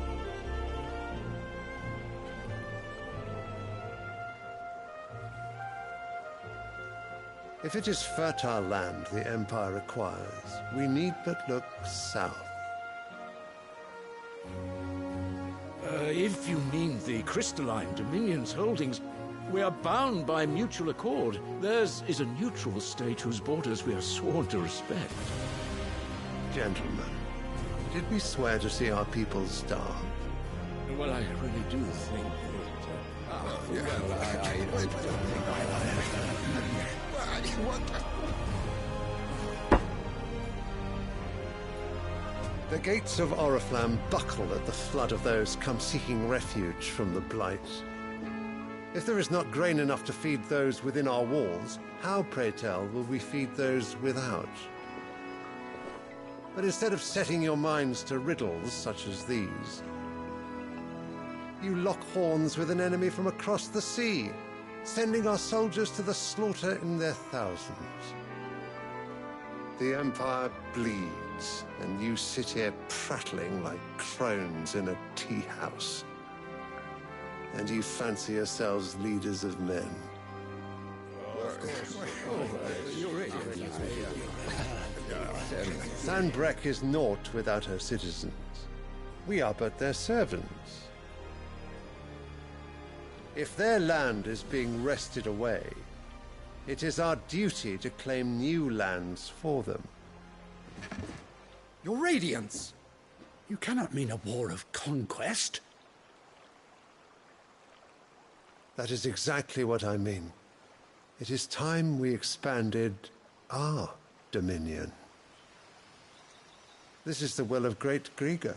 If it is fertile land the Empire requires, we need but look south. If you mean the Crystalline Dominion's holdings, we are bound by mutual accord. Theirs is a neutral state whose borders we are sworn to respect. Gentlemen, did we swear to see our people starve? Well, I really do think The gates of Oriflamme buckle at the flood of those come seeking refuge from the Blight. If there is not grain enough to feed those within our walls, how, pray tell, will we feed those without? But instead of setting your minds to riddles such as these, you lock horns with an enemy from across the sea, sending our soldiers to the slaughter in their thousands. The Empire bleeds, and you sit here prattling like crones in a tea house. And you fancy yourselves leaders of men. Sanbreque is naught without her citizens. We are but their servants. If their land is being wrested away, it is our duty to claim new lands for them. Your Radiance! You cannot mean a war of conquest. That is exactly what I mean. It is time we expanded our dominion. This is the will of great Grieger.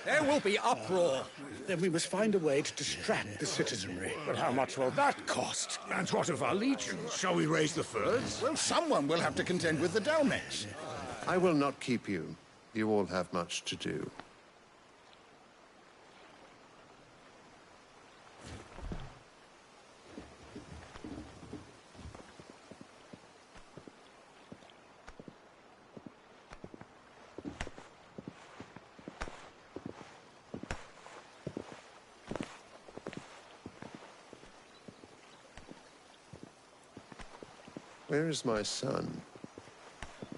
There will be uproar. Then we must find a way to distract the citizenry. But how much will that cost? And what of our legions? Shall we raise the furs? Well, someone will have to contend with the Dalmex. I will not keep you. You all have much to do. Where is my son?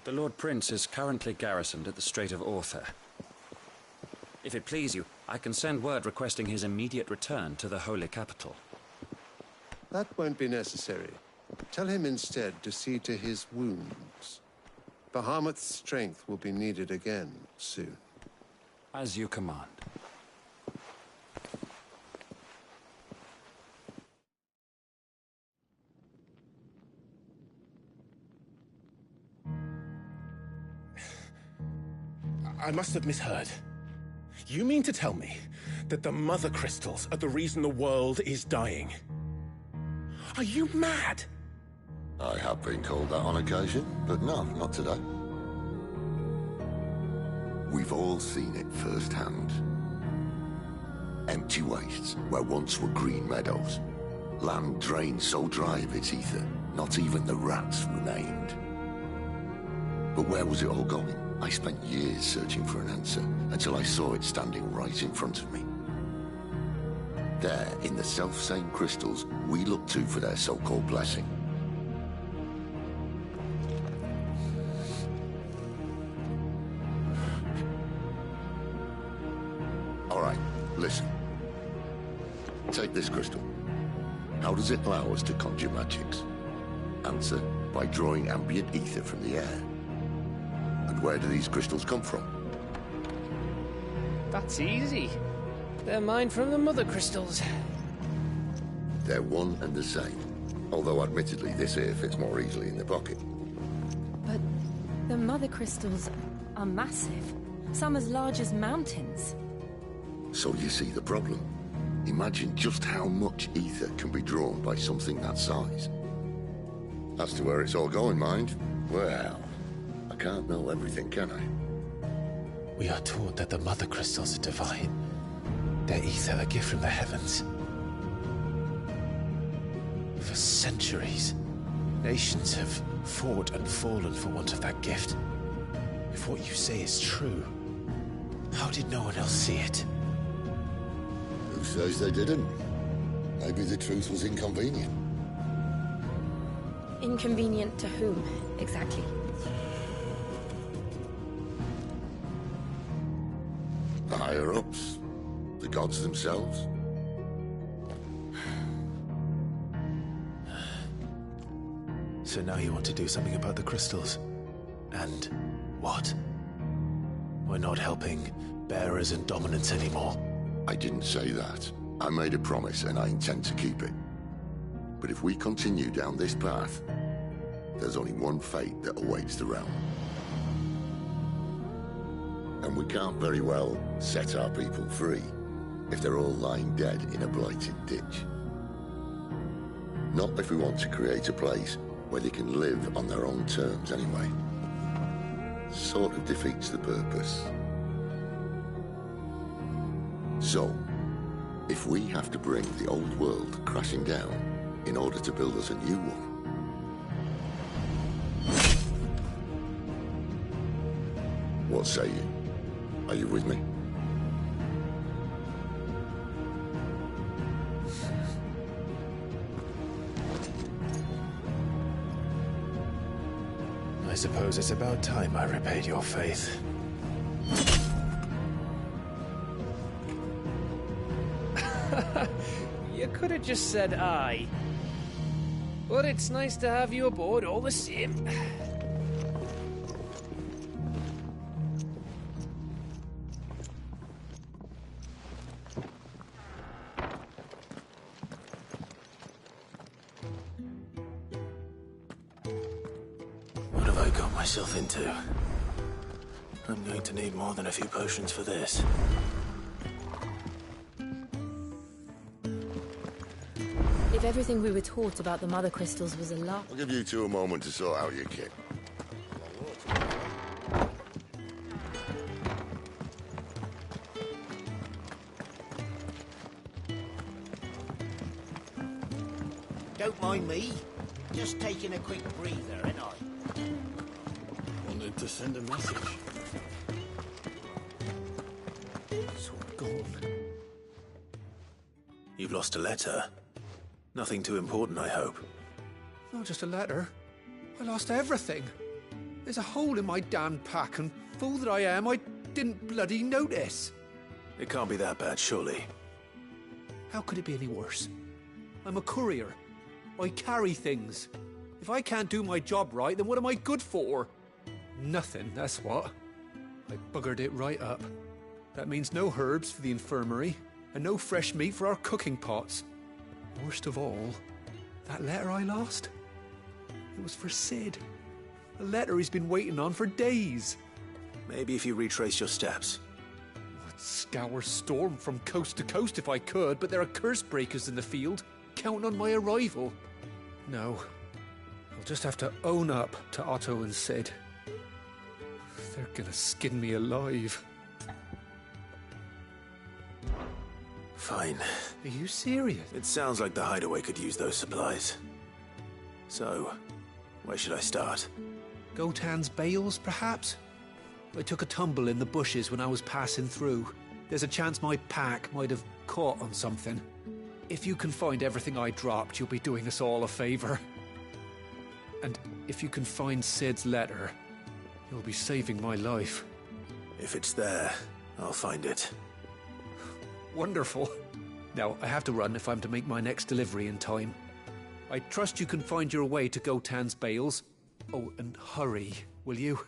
The Lord Prince is currently garrisoned at the Strait of Orther. If it please you, I can send word requesting his immediate return to the Holy Capital. That won't be necessary. Tell him instead to see to his wounds. Bahamut's strength will be needed again soon. As you command. I must have misheard. You mean to tell me that the Mother Crystals are the reason the world is dying? Are you mad? I have been called that on occasion, but no, not today. We've all seen it firsthand. Empty wastes where once were green meadows. Land drained so dry of its ether, not even the rats remained. But where was it all going? I spent years searching for an answer, until I saw it standing right in front of me. There, in the self-same crystals we look to for their so-called blessing. All right, listen. Take this crystal. How does it allow us to conjure magics? Answer, by drawing ambient ether from the air. And where do these crystals come from? That's easy. They're mined from the Mother Crystals. They're one and the same. Although admittedly this here fits more easily in the pocket. But the Mother Crystals are massive. Some as large as mountains. So you see the problem. Imagine just how much ether can be drawn by something that size. As to where it's all going, mind? Well, I can't know everything, can I? We are taught that the Mother Crystals are divine. Their ether a gift from the heavens. For centuries, nations have fought and fallen for want of that gift. If what you say is true, how did no one else see it? Who says they didn't? Maybe the truth was inconvenient. Inconvenient to whom, exactly? The higher-ups? The gods themselves? So now you want to do something about the crystals? And what? We're not helping bearers and dominants anymore. I didn't say that. I made a promise and I intend to keep it. But if we continue down this path, there's only one fate that awaits the realm. And we can't very well set our people free if they're all lying dead in a blighted ditch. Not if we want to create a place where they can live on their own terms anyway. Sort of defeats the purpose. So, if we have to bring the old world crashing down in order to build us a new one, what say you? Are you with me? I suppose it's about time I repaid your faith. You could have just said aye. But it's nice to have you aboard all the same. What have I got myself into? I'm going to need more than a few potions for this. If everything we were taught about the Mother Crystals was a lie... I'll give you two a moment to sort out your kit. Don't mind me. Just taking a quick breather, ain't I? Wanted to send a message. It's all gone. You've lost a letter. Nothing too important, I hope. Not just a letter. I lost everything. There's a hole in my damn pack, and fool that I am, I didn't bloody notice. It can't be that bad, surely. How could it be any worse? I'm a courier. I carry things. If I can't do my job right, then what am I good for? Nothing, that's what. I buggered it right up. That means no herbs for the infirmary, and no fresh meat for our cooking pots. Worst of all, that letter I lost, it was for Cid. A letter he's been waiting on for days. Maybe if you retrace your steps. I'd scour Storm from coast to coast if I could, but there are curse breakers in the field, counting on my arrival. No, I'll just have to own up to Otto and Cid. They're gonna skin me alive. Fine. Are you serious? It sounds like the hideaway could use those supplies. So, where should I start? Gotan's bales, perhaps? I took a tumble in the bushes when I was passing through. There's a chance my pack might have caught on something. If you can find everything I dropped, you'll be doing us all a favor. And if you can find Cid's letter, you'll be saving my life. If it's there, I'll find it. Wonderful. Now, I have to run if I'm to make my next delivery in time. I trust you can find your way to Gotan's bales. Oh, and hurry, will you?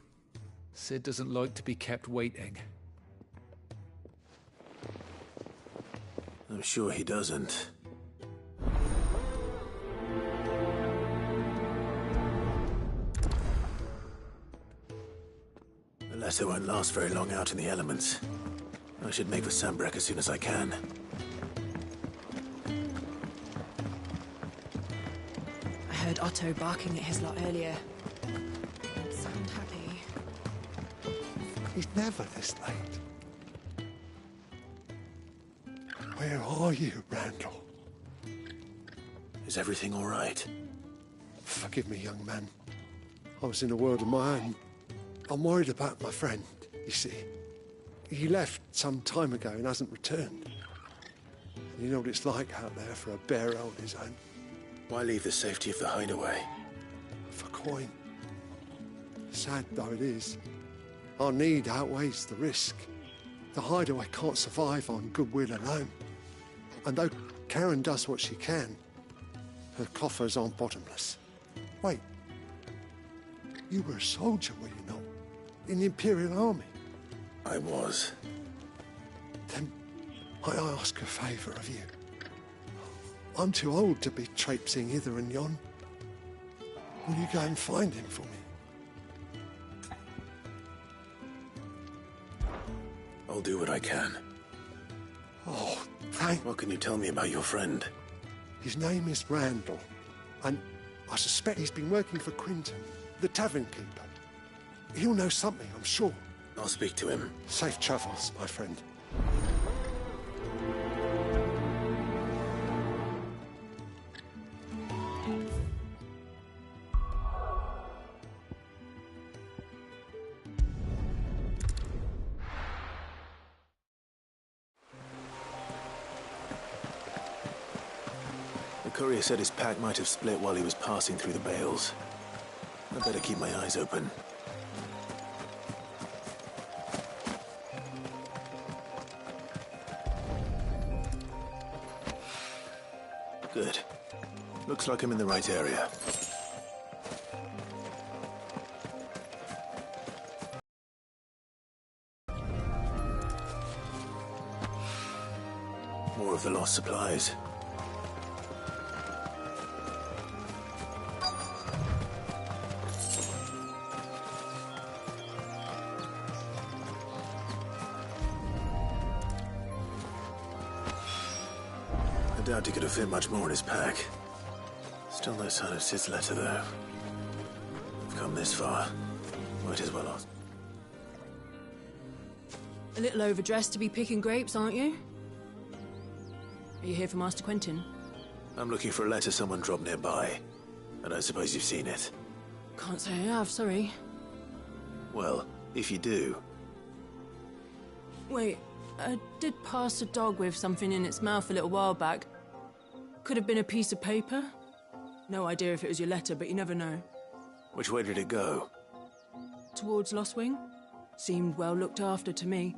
Cid doesn't like to be kept waiting. I'm sure he doesn't. The letter won't last very long out in the elements. I should make for Sanbreque as soon as I can. I heard Otto barking at his lot earlier. Didn't sound happy. He's never this late. Where are you, Randall? Is everything all right? Forgive me, young man. I was in a world of my own. I'm worried about my friend, you see. He left some time ago and hasn't returned. And you know what it's like out there for a bearer on his own. Why leave the safety of the hideaway? For coin. Sad though it is, our need outweighs the risk. The hideaway can't survive on goodwill alone. And though Karen does what she can, her coffers aren't bottomless. Wait, you were a soldier, were you not? In the Imperial Army? I was. Then might I ask a favour of you? I'm too old to be traipsing hither and yon. Will you go and find him for me? I'll do what I can. Oh, thank... What can you tell me about your friend? His name is Randall. And I suspect he's been working for Quinton, the tavern keeper. He'll know something, I'm sure. I'll speak to him. Safe travels, my friend. The courier said his pack might have split while he was passing through the bales. I'd better keep my eyes open. Good. Looks like I'm in the right area. More of the lost supplies. I doubt he could have fit much more in his pack. Still no sign of Sid's letter, though. I've come this far. Might as well ask. A little overdressed to be picking grapes, aren't you? Are you here for Master Quentin? I'm looking for a letter someone dropped nearby. I don't suppose you've seen it. Can't say I have, sorry. Well, if you do... Wait, I did pass a dog with something in its mouth a little while back. Could have been a piece of paper. No idea if it was your letter, but you never know. Which way did it go? Towards Lostwing? Seemed well looked after to me.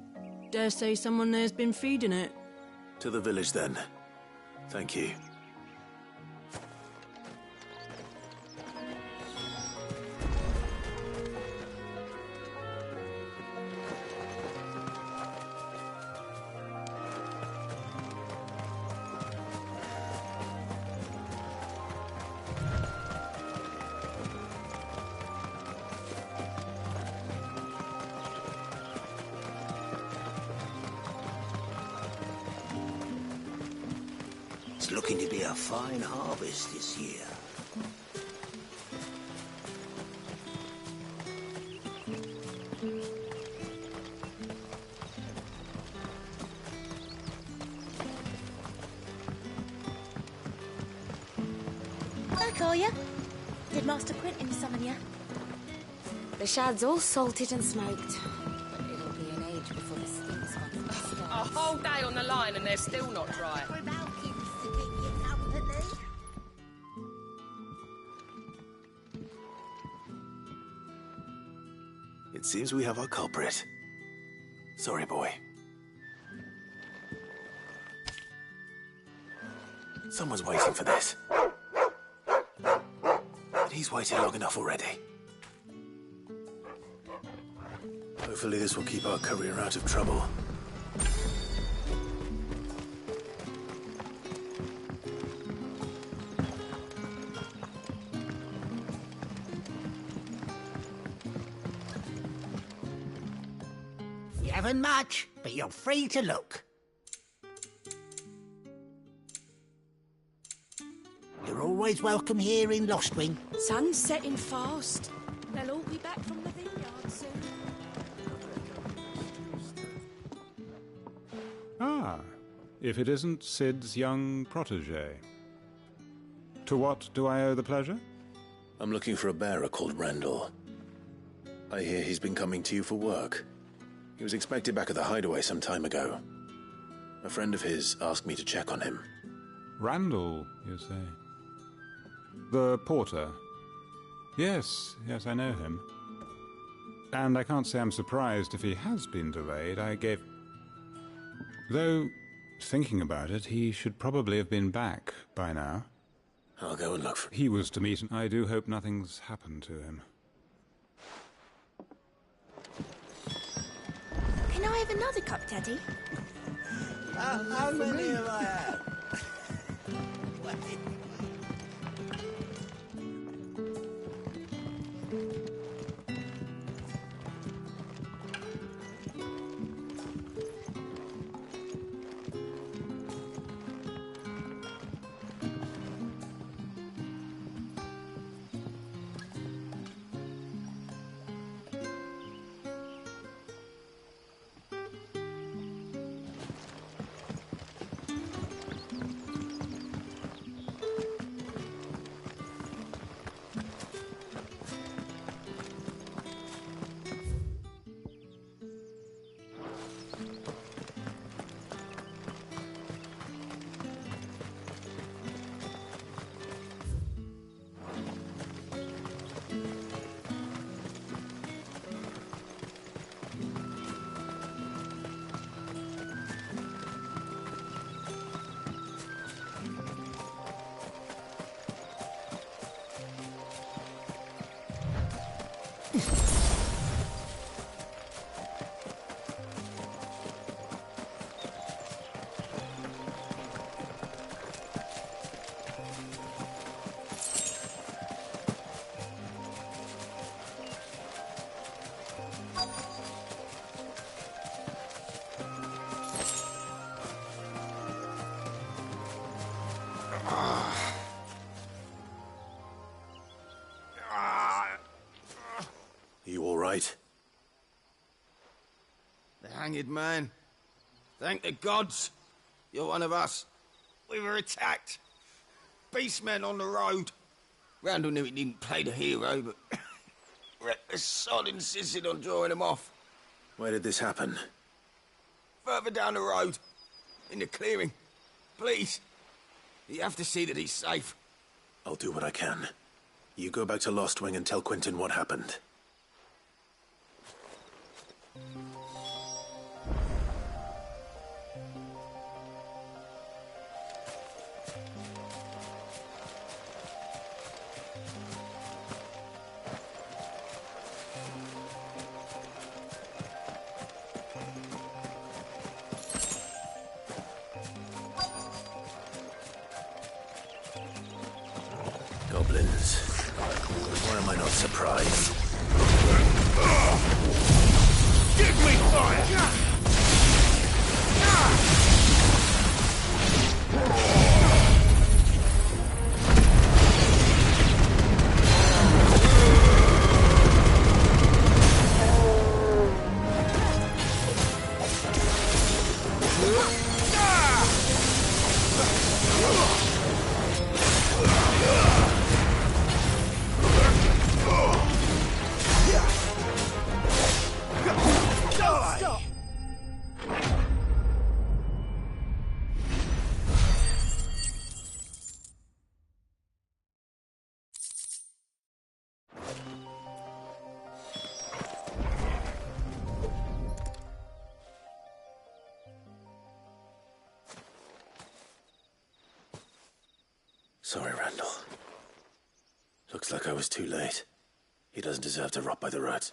Dare say someone there's been feeding it. To the village, then. Thank you. It's looking to be a fine harvest this year. Back, are ya? Did Master Quentin summon ya? The shad's all salted and smoked, but it'll be an age before the stinks on A whole day on the line and they're still not dry. It seems we have our culprit. Sorry, boy. Someone's waiting for this. And he's waited long enough already. Hopefully this will keep our courier out of trouble. You haven't much, but you're free to look. You're always welcome here in Lostwing. Sun's setting fast. They'll all be back from the vineyard soon. Ah, if it isn't Sid's young protege. To what do I owe the pleasure? I'm looking for a bearer called Randall. I hear he's been coming to you for work. He was expected back at the hideaway some time ago. A friend of his asked me to check on him. Randall, you say? The porter? Yes, I know him. And I can't say I'm surprised if he has been delayed. Though, thinking about it, he should probably have been back by now. I'll go and look for... He was to meet, and I do hope nothing's happened to him. Can I have another cup, Daddy? How many have I had? You all right? The hanged man. Thank the gods. You're one of us. We were attacked. Beastmen on the road. Randall knew he didn't play the hero, but reckless sod insisted on drawing him off. Where did this happen? Further down the road. In the clearing. Please. You have to see that he's safe. I'll do what I can. You go back to Lost Wing and tell Quentin what happened. Goblins. Why am I not surprised? Give me fire! Stop! Sorry, Randall. Looks like I was too late. He doesn't deserve to rot by the roots.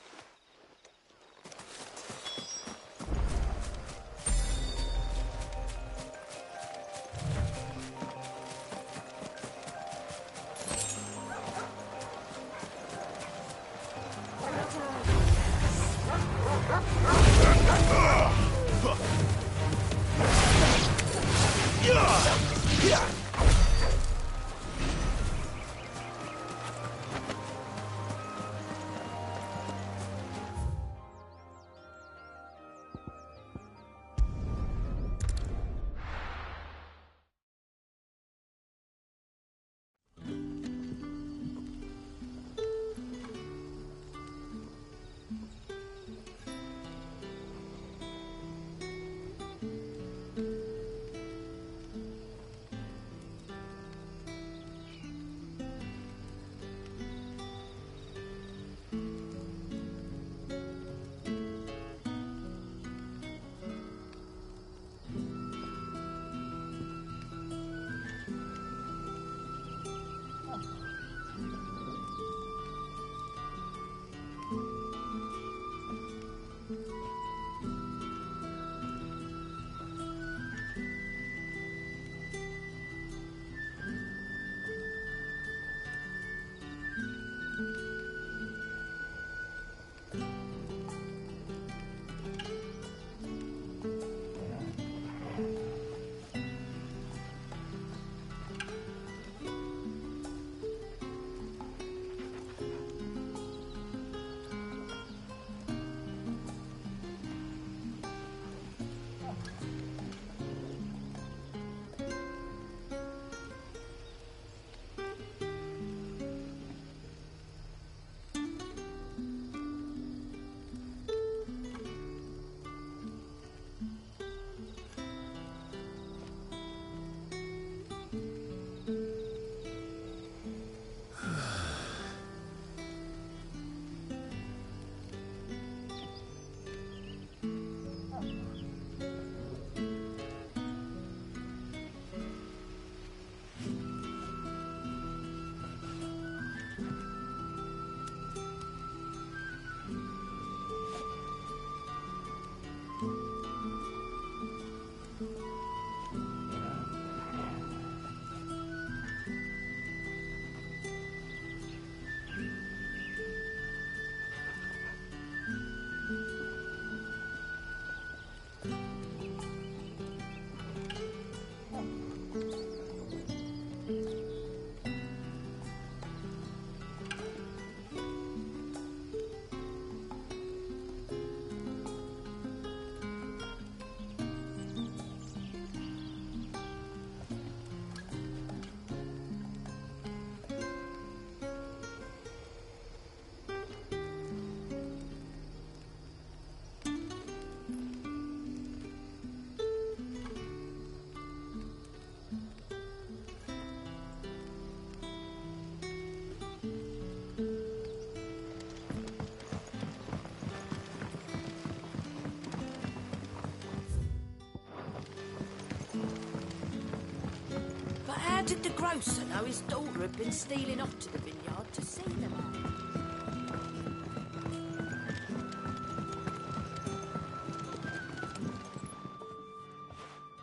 did the grocer know his daughter had been stealing off to the vineyard to see the man?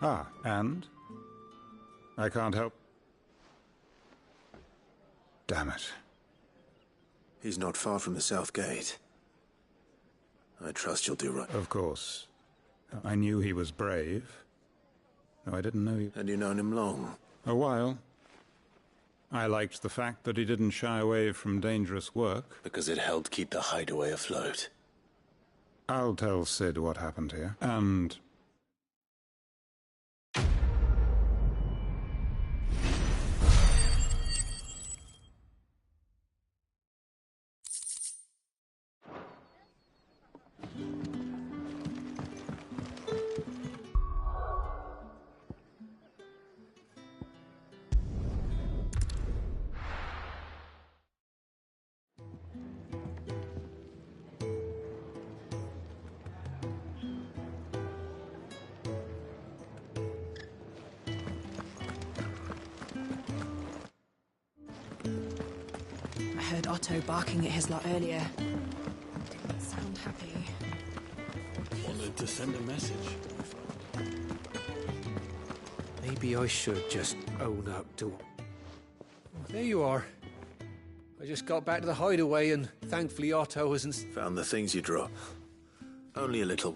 Ah, and? I can't help... Damn it. He's not far from the South Gate. I trust you'll do right. Of course. I knew he was brave. No, I didn't know he... Had you known him long? A while. I liked the fact that he didn't shy away from dangerous work. Because it helped keep the hideaway afloat. I'll tell Sid what happened here, and... I heard Otto barking at his lot earlier. Didn't sound happy. Wanted to send a message. Maybe I should just own up to... There you are. I just got back to the hideaway and thankfully Otto hasn't... Found the things you dropped. Only a little.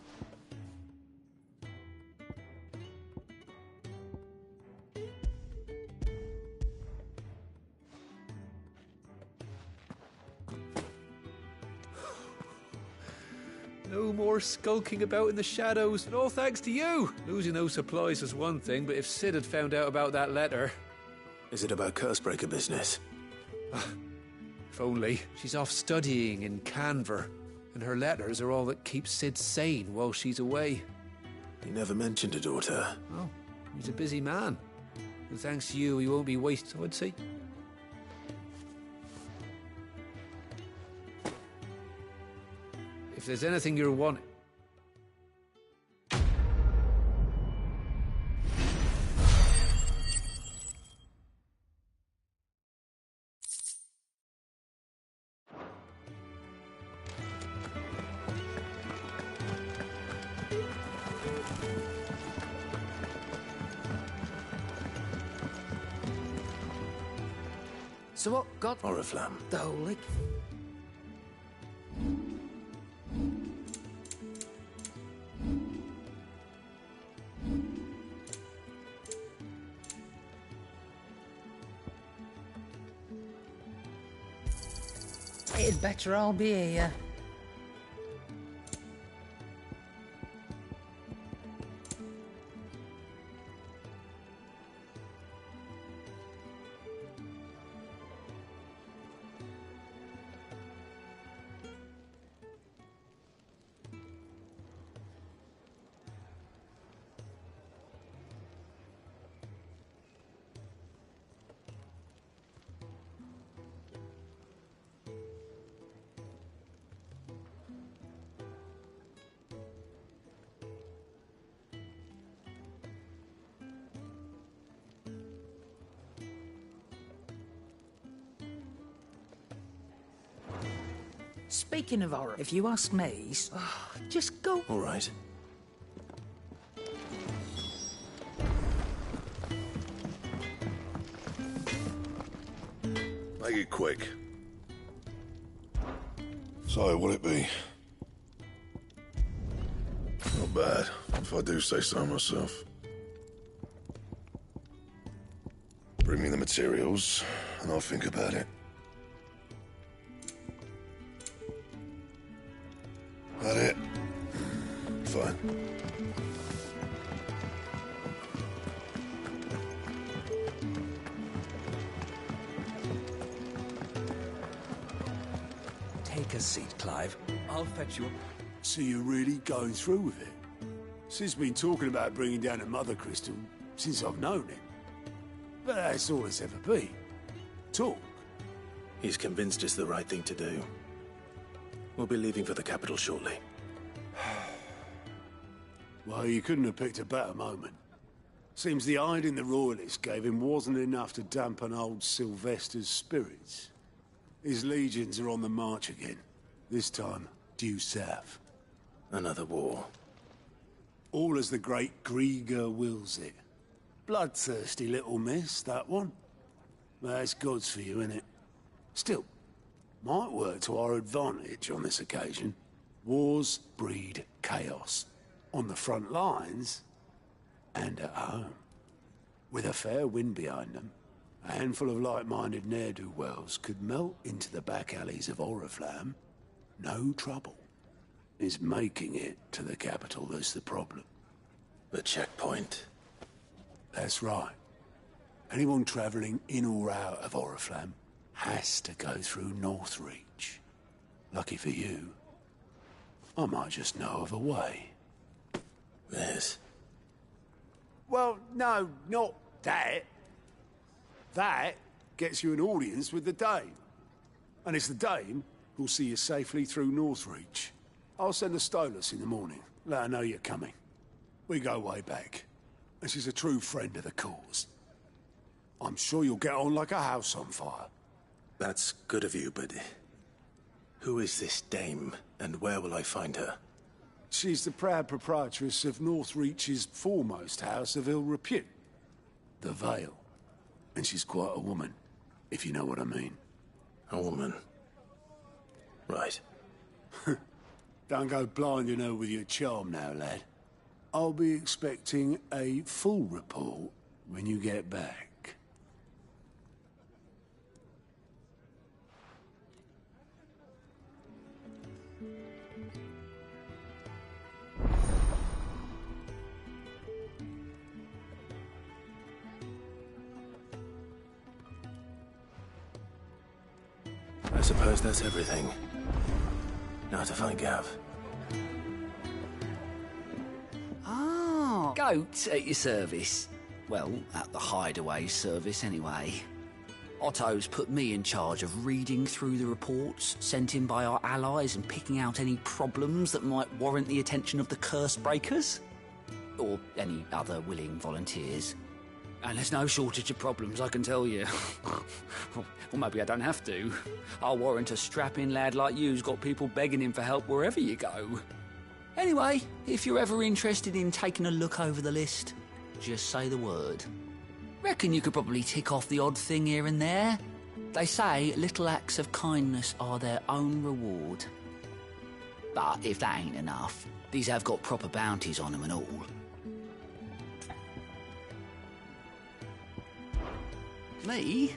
No more skulking about in the shadows, and all thanks to you! Losing those supplies is one thing, but if Sid had found out about that letter... Is it about Cursebreaker business? If only. She's off studying in Canver, and her letters are all that keeps Sid sane while she's away. He never mentioned a daughter. Oh, he's a busy man. And thanks to you, he won't be wasted, I'd say. If there's anything you're wanting... So what got... Oriflamme. The whole lake? It'd better all be here. Speaking of horror, if you ask me, just go. All right. Make it quick. So, what'll it be? Not bad, if I do say so myself. Bring me the materials, and I'll think about it. That it? Fine. Take a seat, Clive. I'll fetch you. So you're really going through with it? Sid's been talking about bringing down a Mother Crystal since I've known him. But that's all it's ever been. Talk. He's convinced it's the right thing to do. We'll be leaving for the capital shortly. Well, you couldn't have picked a better moment. Seems the hiding the Royalists gave him wasn't enough to dampen old Sylvester's spirits. His legions are on the march again, this time due south. Another war. All as the great Grieger wills it. Bloodthirsty little miss, that one. That's God's for you, innit? Still, might work to our advantage on this occasion. Wars breed chaos. On the front lines, and at home. With a fair wind behind them, a handful of like-minded ne'er-do-wells could melt into the back alleys of Oriflamme. No trouble. It's making it to the capital that's the problem. The checkpoint. That's right. Anyone travelling in or out of Oriflamme has to go through Northreach. Lucky for you, I might just know of a way. This? Well, no, not that. That gets you an audience with the Dame. And it's the Dame who'll see you safely through Northreach. I'll send a Stolas in the morning. Let her know you're coming. We go way back. And she's a true friend of the cause. I'm sure you'll get on like a house on fire. That's good of you, but... who is this Dame, and where will I find her? She's the proud proprietress of Northreach's foremost house of ill repute. The Vale. And she's quite a woman, if you know what I mean. A woman? Right. Don't go blinding her with your charm now, lad. I'll be expecting a full report when you get back. I suppose that's everything. Now to find Gav. Ah, goat at your service. Well, at the hideaway service anyway. Otto's put me in charge of reading through the reports sent in by our allies and picking out any problems that might warrant the attention of the curse breakers. Or any other willing volunteers. And there's no shortage of problems, I can tell you. Or maybe I don't have to. I'll warrant a strapping lad like you's got people begging him for help wherever you go. Anyway, if you're ever interested in taking a look over the list, just say the word. Reckon you could probably tick off the odd thing here and there. They say little acts of kindness are their own reward. But if that ain't enough, these have got proper bounties on them and all. Me?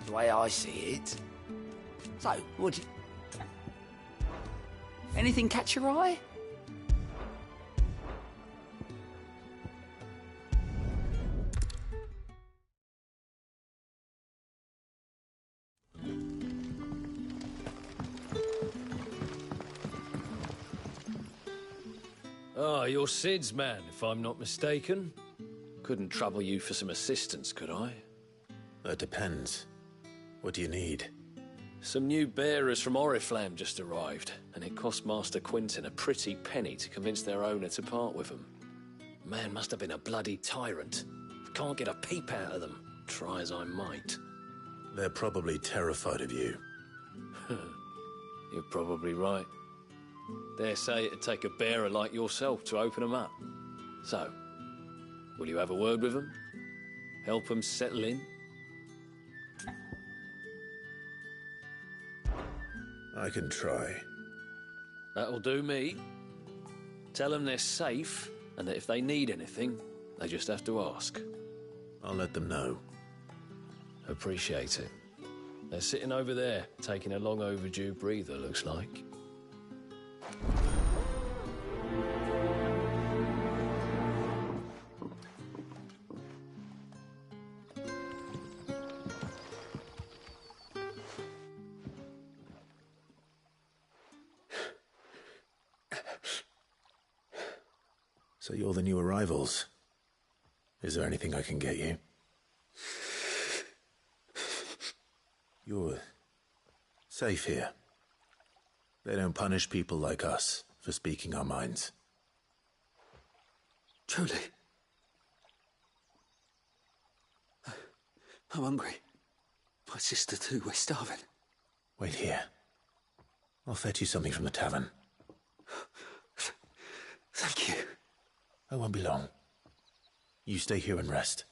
The way I see it. So, what do you... Anything catch your eye? Ah, you're Sid's man, if I'm not mistaken. Couldn't trouble you for some assistance, could I? That depends. What do you need? Some new bearers from Oriflamme just arrived, and it cost Master Quinton a pretty penny to convince their owner to part with them. Man must have been a bloody tyrant. Can't get a peep out of them, try as I might. They're probably terrified of you. You're probably right. Dare say it'd take a bearer like yourself to open them up. So, will you have a word with them? Help them settle in? I can try. That'll do me. Tell them they're safe, and that if they need anything, they just have to ask. I'll let them know. Appreciate it. They're sitting over there, taking a long overdue breather, looks like. So you're the new arrivals. Is there anything I can get you? You're safe here. They don't punish people like us for speaking our minds. Truly. I'm hungry. My sister too, we're starving. Wait here. I'll fetch you something from the tavern. Thank you. I won't be long. You stay here and rest.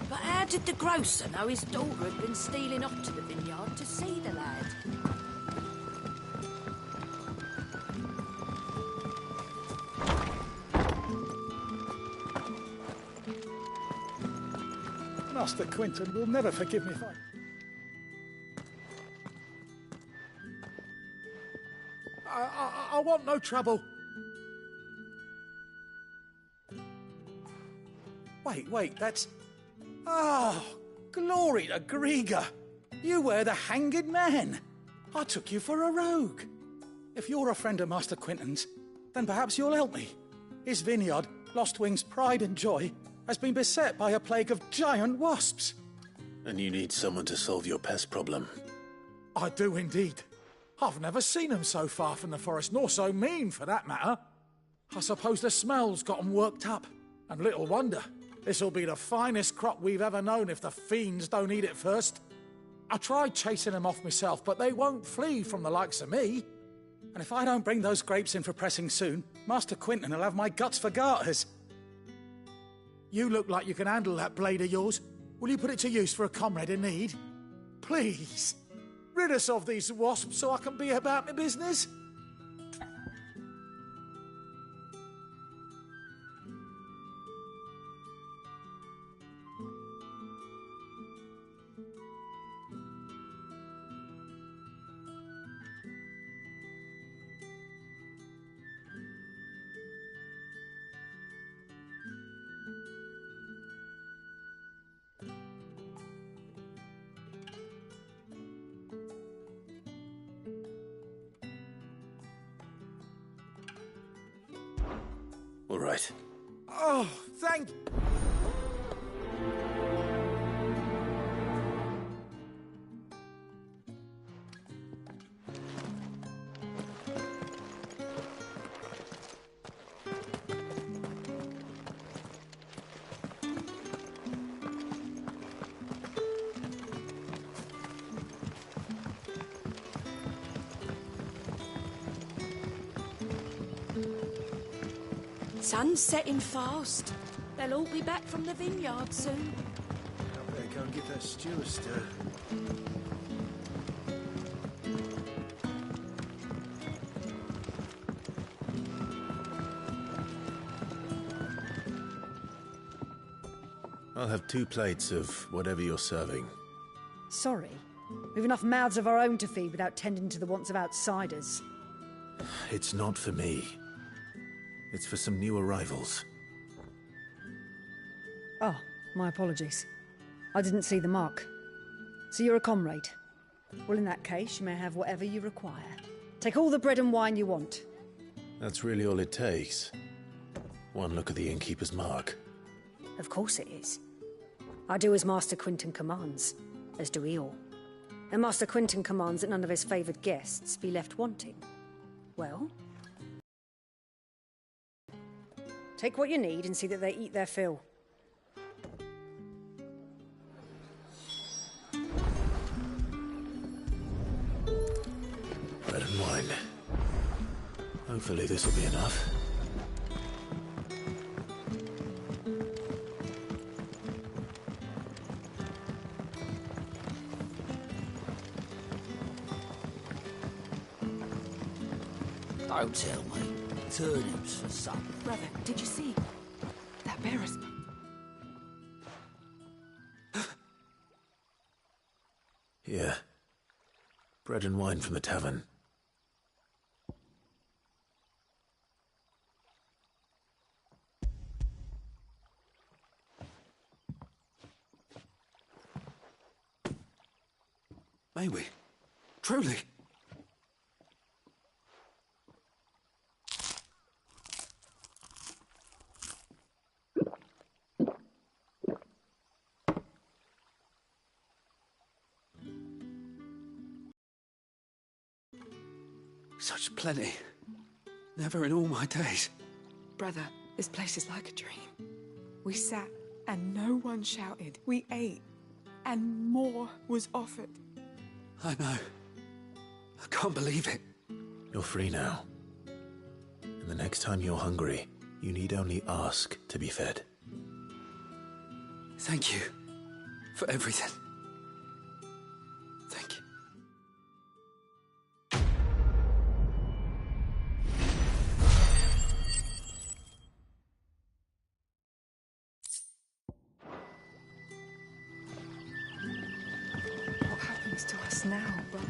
But how did the grocer know his daughter had been stealing off to the vineyard to see the lad? Master Quinton will never forgive me if I want no trouble. Wait, that's... Oh, glory to Grieger. You were the hanged man. I took you for a rogue. If you're a friend of Master Quinton's, then perhaps you'll help me. His vineyard, Lostwing's pride and joy, has been beset by a plague of giant wasps. And you need someone to solve your pest problem. I do indeed. I've never seen them so far from the forest, nor so mean, for that matter. I suppose the smell's got 'em worked up. And little wonder. This'll be the finest crop we've ever known if the fiends don't eat it first. I tried chasing them off myself, but they won't flee from the likes of me. And if I don't bring those grapes in for pressing soon, Master Quinton will have my guts for garters. You look like you can handle that blade of yours. Will you put it to use for a comrade in need? Please, rid us of these wasps so I can be about my business. All right. Oh, thank... Sun's setting fast. They'll all be back from the vineyard soon. I better go and get that stew stir. I'll have 2 plates of whatever you're serving. Sorry. We've enough mouths of our own to feed without tending to the wants of outsiders. It's not for me. It's for some new arrivals. Oh, my apologies. I didn't see the mark. So you're a comrade. Well, in that case, you may have whatever you require. Take all the bread and wine you want. That's really all it takes. One look at the innkeeper's mark. Of course it is. I do as Master Quinton commands, as do we all. And Master Quinton commands that none of his favoured guests be left wanting. Well, take what you need and see that they eat their fill. Bread and wine. Hopefully this will be enough. Don't tell me. Turnips for supper. Brother, did you see? That bearer's... Here. Bread and wine from the tavern. May we? Truly? Such plenty. Never in all my days. Brother, this place is like a dream. We sat and no one shouted. We ate and more was offered. I know. I can't believe it. You're free now. And the next time you're hungry, you need only ask to be fed. Thank you for everything. Thank you. What happens to us now, brother?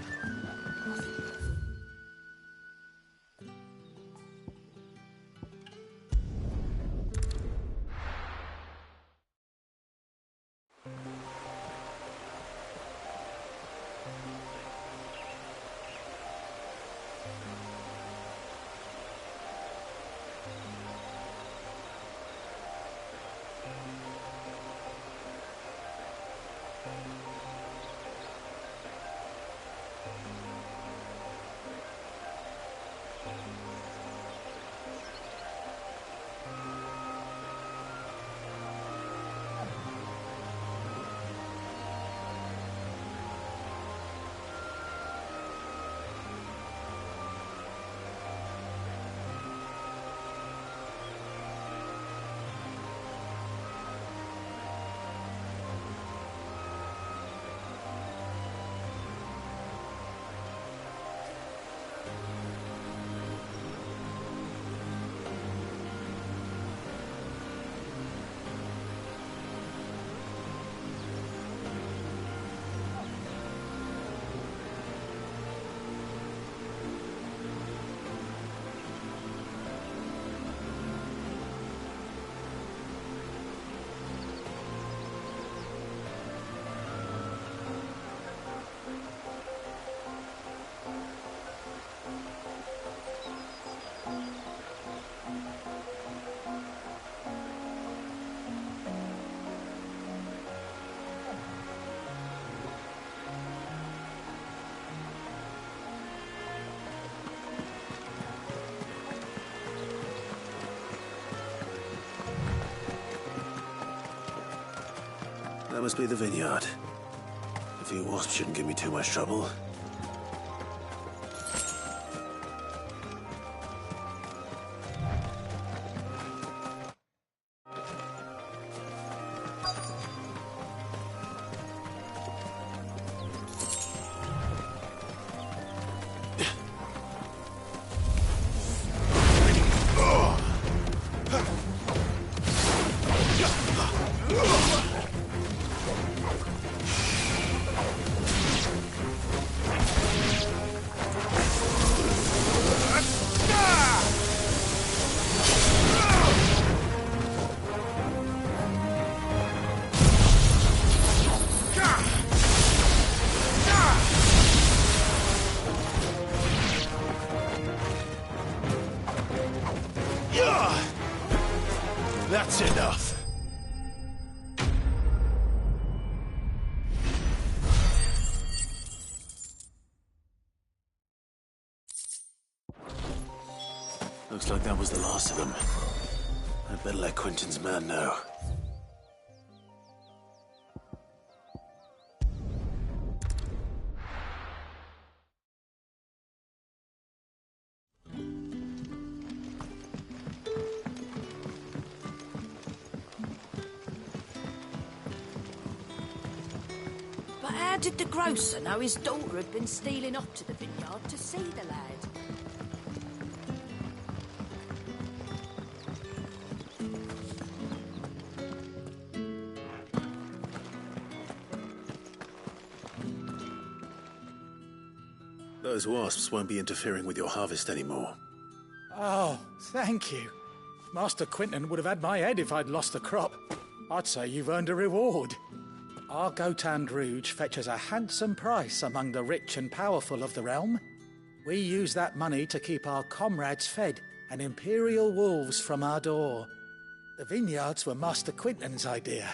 That must be the vineyard. A few wasps shouldn't give me too much trouble. That's enough. Looks like that was the last of them. I'd better let Quentin's man know. But how did the grocer know his daughter had been stealing off to the vineyard to see the lad? Those wasps won't be interfering with your harvest anymore. Oh, thank you. Master Quentin would have had my head if I'd lost the crop. I'd say you've earned a reward. Our Gotand Rouge fetches a handsome price among the rich and powerful of the realm. We use that money to keep our comrades fed and imperial wolves from our door. The vineyards were Master Quinton's idea.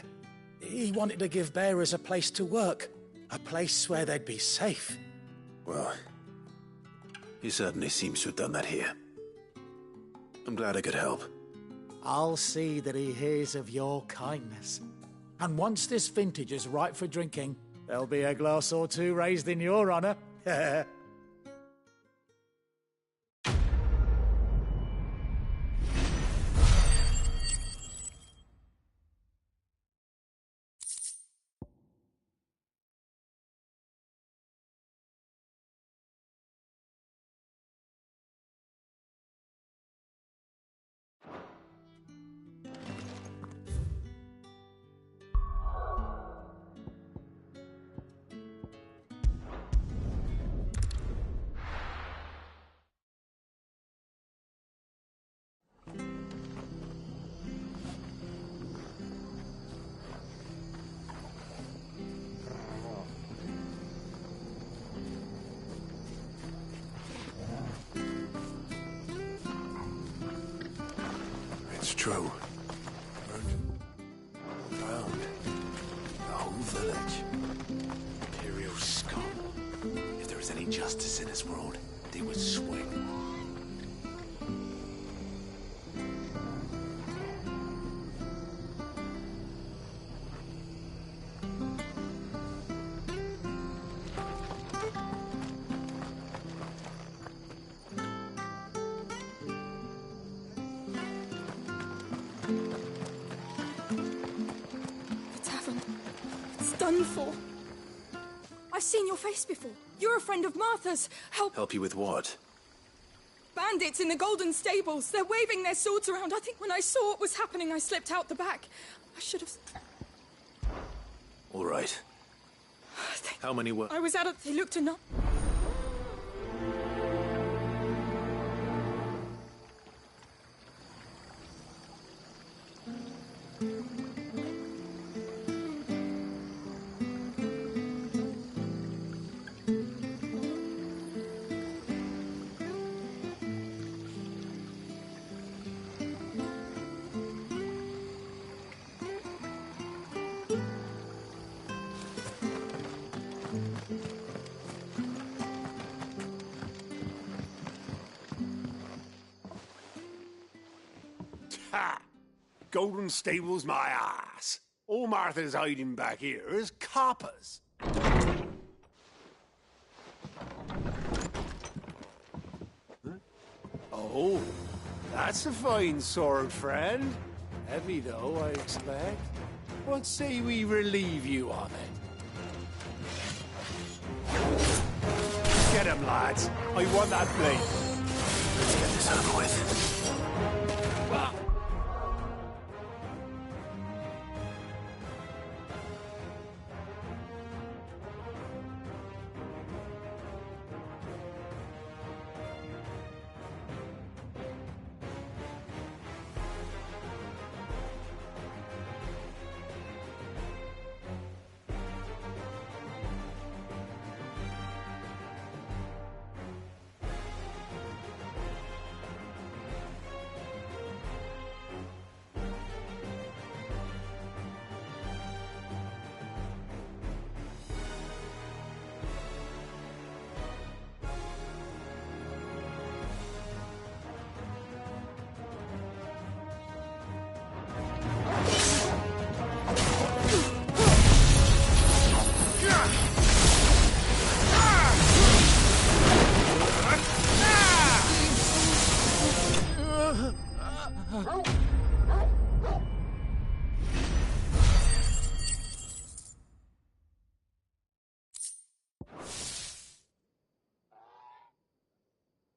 He wanted to give bearers a place to work, a place where they'd be safe. Well, he certainly seems to have done that here. I'm glad I could help. I'll see that he hears of your kindness. And once this vintage is ripe for drinking, there'll be a glass or two raised in your honor. It's true. Drowned. The whole village. Imperial scum. If there was any justice in this world, they would swing. Done for. I've seen your face before. You're a friend of Martha's. Help you with what? Bandits in the Golden Stables. They're waving their swords around. I think when I saw what was happening, I slipped out the back. I should have... All right. How many were... I was out of... They looked enough. Ha! Golden Stables my ass. All Martha's hiding back here is coppers. Huh? Oh, that's a fine sword, friend. Heavy though, I expect. What say we relieve you on it? Get him, lads. I want that blade. Let's get this over with.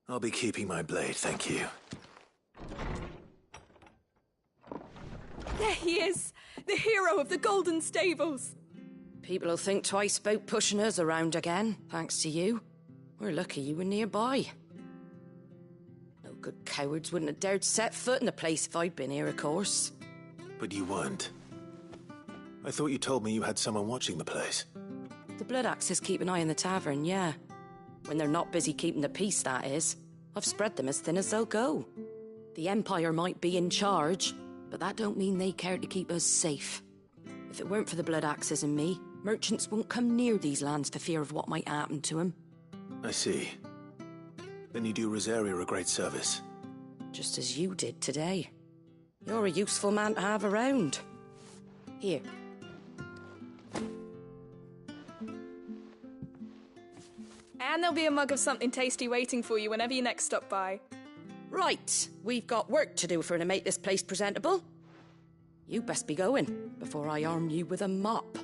I'll be keeping my blade, thank you. There he is! The hero of the Golden Stables! People will think twice about pushing us around again, thanks to you. We're lucky you were nearby. No good cowards wouldn't have dared set foot in the place if I'd been here, of course. But you weren't. I thought you told me you had someone watching the place. The Blood Axes keep an eye on the tavern, yeah. When they're not busy keeping the peace, that is. I've spread them as thin as they'll go. The Empire might be in charge, but that don't mean they care to keep us safe. If it weren't for the Blood Axes and me, merchants won't come near these lands for fear of what might happen to them. I see. Then you do Rosaria a great service. Just as you did today. You're a useful man to have around. Here. And there'll be a mug of something tasty waiting for you whenever you next stop by. Right, we've got work to do for to make this place presentable. You best be going before I arm you with a mop.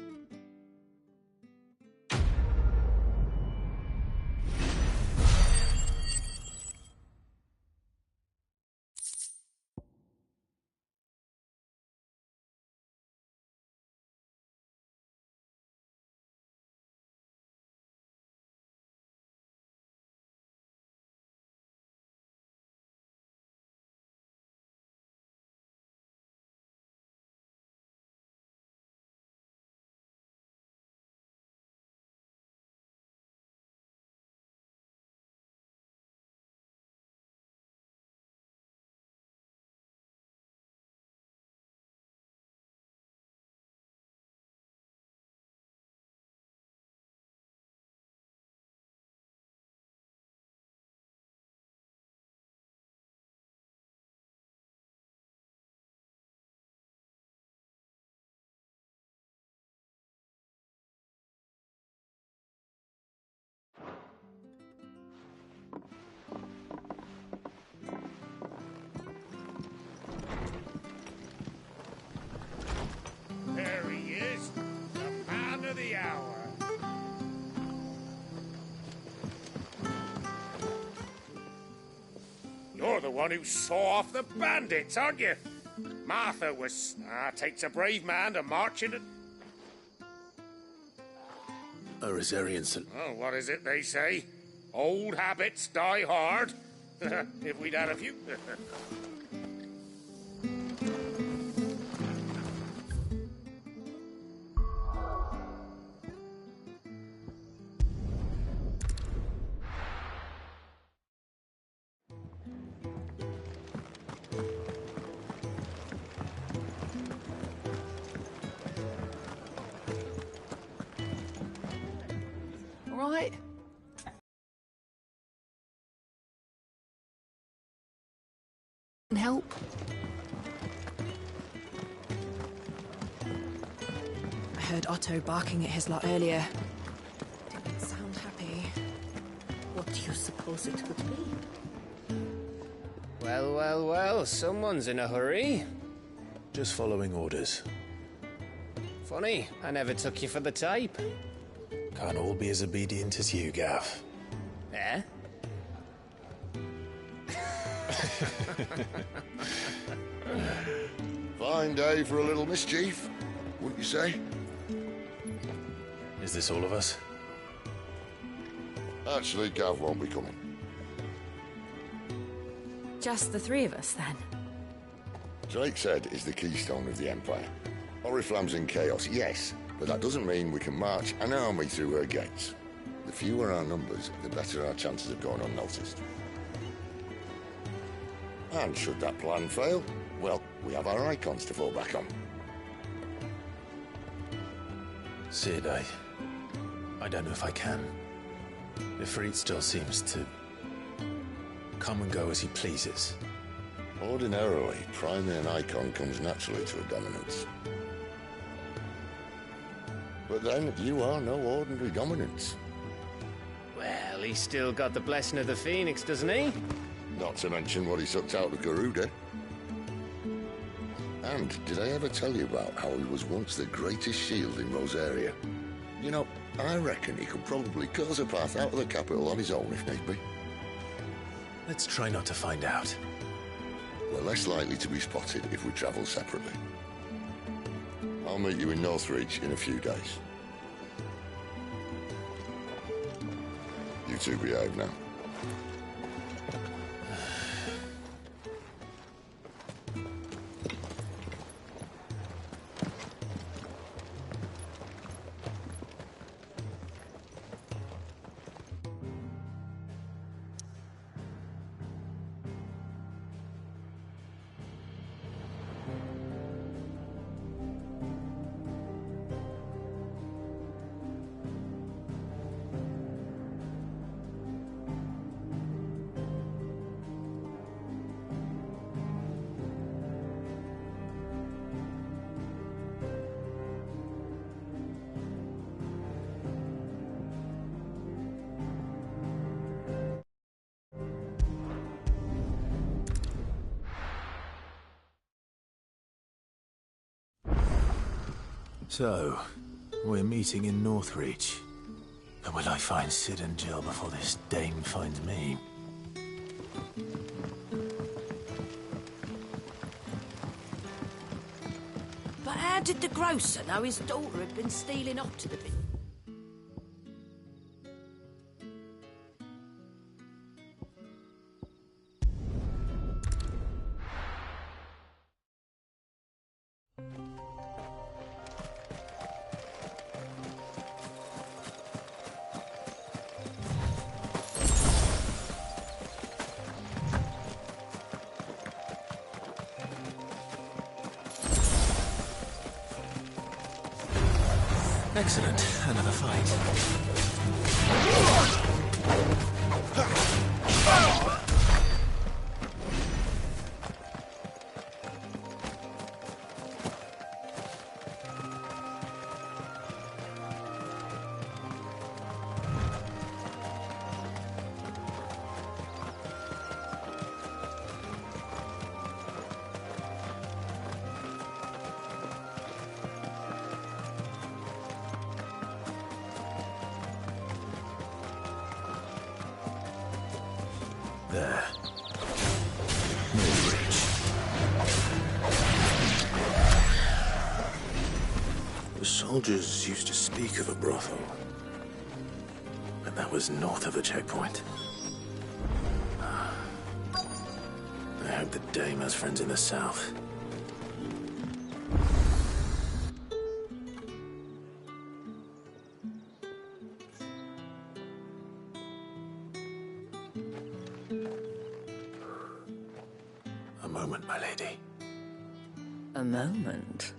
There he is, the man of the hour. You're the one who saw off the bandits, aren't you? Martha was... takes a brave man to march into... A Rosarian Oh, what is it they say? Old habits die hard. If we'd had a few... Right. Help. I heard Otto barking at his lot earlier. Didn't sound happy. What do you suppose it could be? Well, well, well, someone's in a hurry. Just following orders. Funny, I never took you for the type. Can't all be as obedient as you, Gav. Eh? Fine day for a little mischief, wouldn't you say? Is this all of us? Actually, Gav won't be coming. Just the three of us, then? Drake's Head is the keystone of the Empire. Oriflamme's in chaos, yes, but that doesn't mean we can march an army through her gates. The fewer our numbers, the better our chances of going unnoticed. And should that plan fail, well, we have our icons to fall back on. Cid, I don't know if I can. Ifrit still seems to come and go as he pleases. Ordinarily, priming an icon comes naturally to a dominance. But then, you are no ordinary dominance. Well, he's still got the blessing of the Phoenix, doesn't he? Not to mention what he sucked out of Garuda. And did I ever tell you about how he was once the greatest shield in Rosaria? You know, I reckon he could probably cause a path out of the capital on his own if need be. Let's try not to find out. We're less likely to be spotted if we travel separately. I'll meet you in Northreach in a few days. You two behave now. So, we're meeting in Northreach. But will I find Cid and Jill before this dame finds me? But how did the grocer know his daughter had been stealing off to the bit? Excellent. Another fight. There. Northreach. The soldiers used to speak of a brothel, but that was north of the checkpoint. I hope the dame has friends in the south. A moment, my lady. A moment?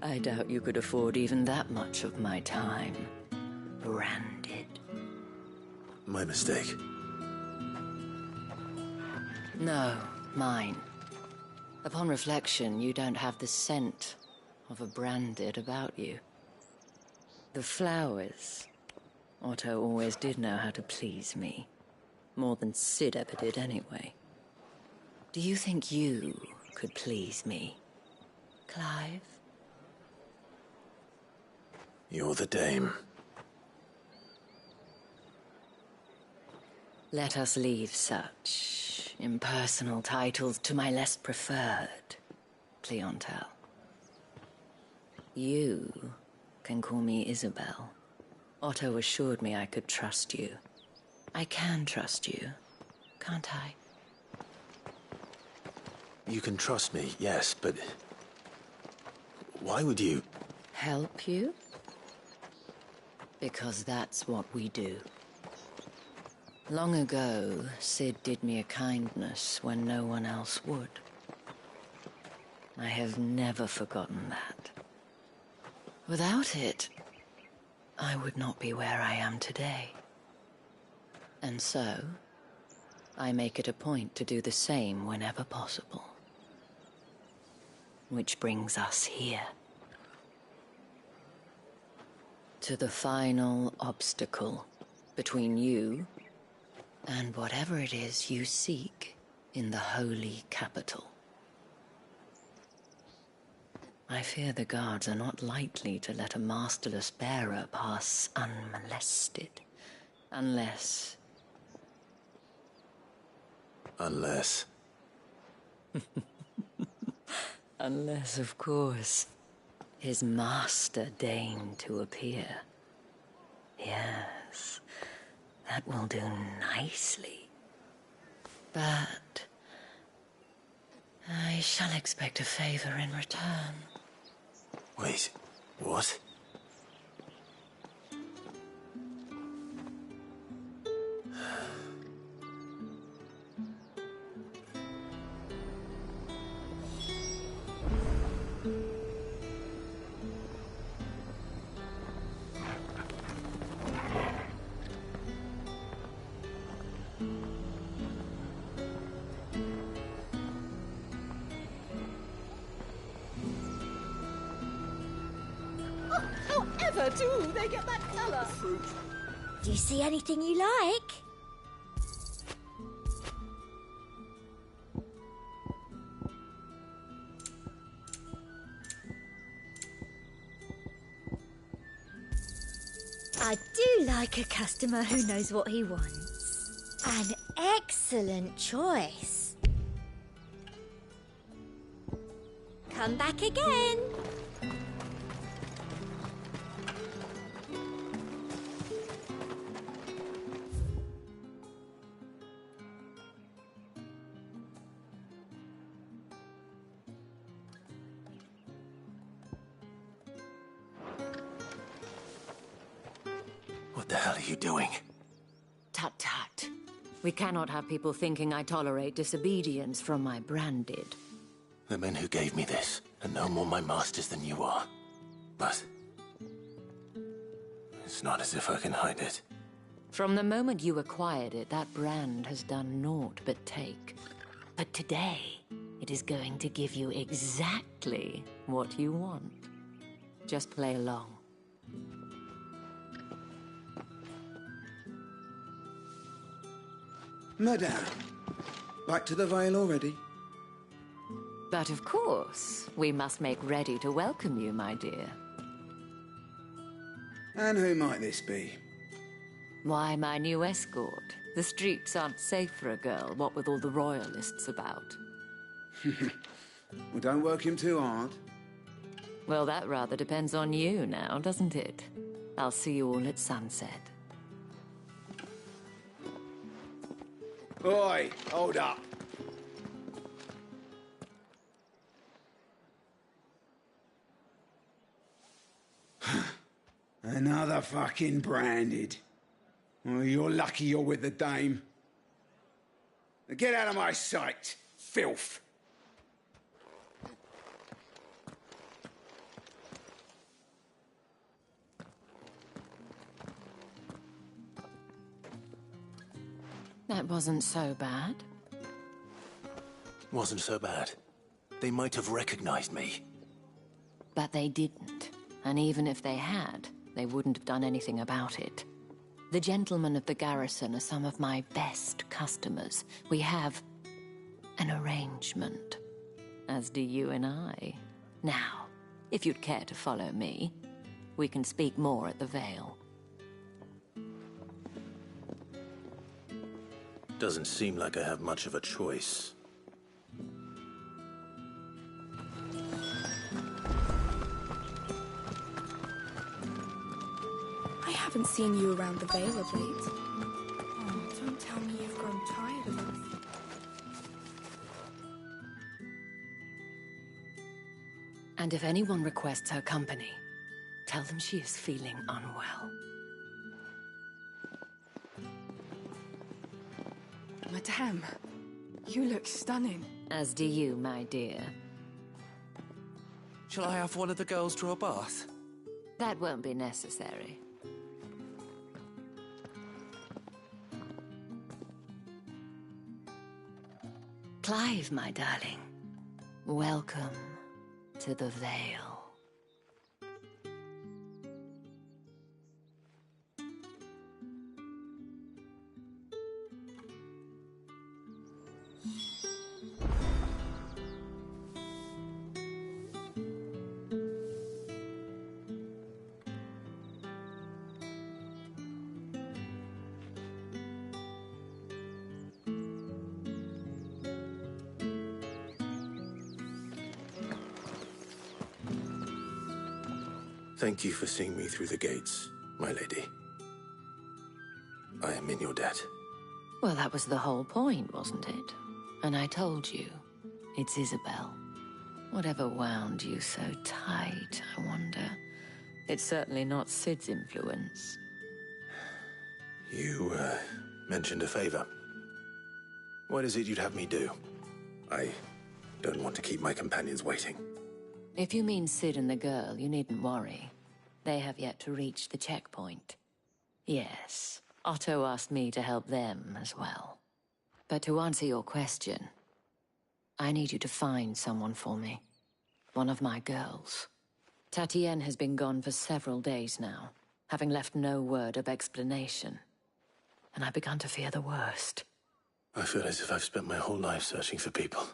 I doubt you could afford even that much of my time. Branded. My mistake. No, mine. Upon reflection, you don't have the scent of a branded about you. The flowers. Otto always did know how to please me. More than Cid ever did anyway. Do you think you could please me, Clive? You're the dame. Let us leave such impersonal titles to my less preferred clientele. You can call me Isabel. Otto assured me I could trust you. I can trust you, can't I? You can trust me, yes, but why would you? Help you? Because that's what we do. Long ago, Cid did me a kindness when no one else would. I have never forgotten that. Without it, I would not be where I am today. And so, I make it a point to do the same whenever possible. Which brings us here. To the final obstacle between you and whatever it is you seek in the holy capital. I fear the guards are not likely to let a masterless bearer pass unmolested. Unless... Unless... Unless, of course, his master deigned to appear. Yes, that will do nicely. But I shall expect a favor in return. Wait, what? However do they get that colour? Do you see anything you like? I do like a customer who knows what he wants. An excellent choice. Come back again. What the hell are you doing? Tut tut. We cannot have people thinking I tolerate disobedience from my branded. The men who gave me this are no more my masters than you are. But it's not as if I can hide it. From the moment you acquired it, that brand has done naught but take. But today, it is going to give you exactly what you want. Just play along. Madame, back to the Vale already? But of course, we must make ready to welcome you, my dear. And who might this be? Why, my new escort. The streets aren't safe for a girl, what with all the royalists about. Well, don't work him too hard. Well, that rather depends on you now, doesn't it? I'll see you all at sunset. Oi, hold up. Another fucking branded. Oh, you're lucky you're with the dame. Now get out of my sight, filth. That wasn't so bad. Wasn't so bad. They might have recognized me. But they didn't. And even if they had, they wouldn't have done anything about it. The gentlemen of the garrison are some of my best customers. We have an arrangement, as do you and I. Now, if you'd care to follow me, we can speak more at the Vale. Doesn't seem like I have much of a choice. I haven't seen you around the Vale of late. Oh, don't tell me you've grown tired of us. And if anyone requests her company, tell them she is feeling unwell. Madame, you look stunning. As do you, my dear. Shall I have one of the girls draw a bath? That won't be necessary. Clive, my darling, welcome to the Vale. Thank you for seeing me through the gates, my lady. I am in your debt. Well, that was the whole point, wasn't it? And I told you, it's Isabel. Whatever wound you so tight, I wonder. It's certainly not Sid's influence. You, mentioned a favor. What is it you'd have me do? I don't want to keep my companions waiting. If you mean Sid and the girl, you needn't worry. They have yet to reach the checkpoint. Yes, Otto asked me to help them as well. But to answer your question, I need you to find someone for me. One of my girls. Tatienne has been gone for several days now, having left no word of explanation. And I've begun to fear the worst. I feel as if I've spent my whole life searching for people.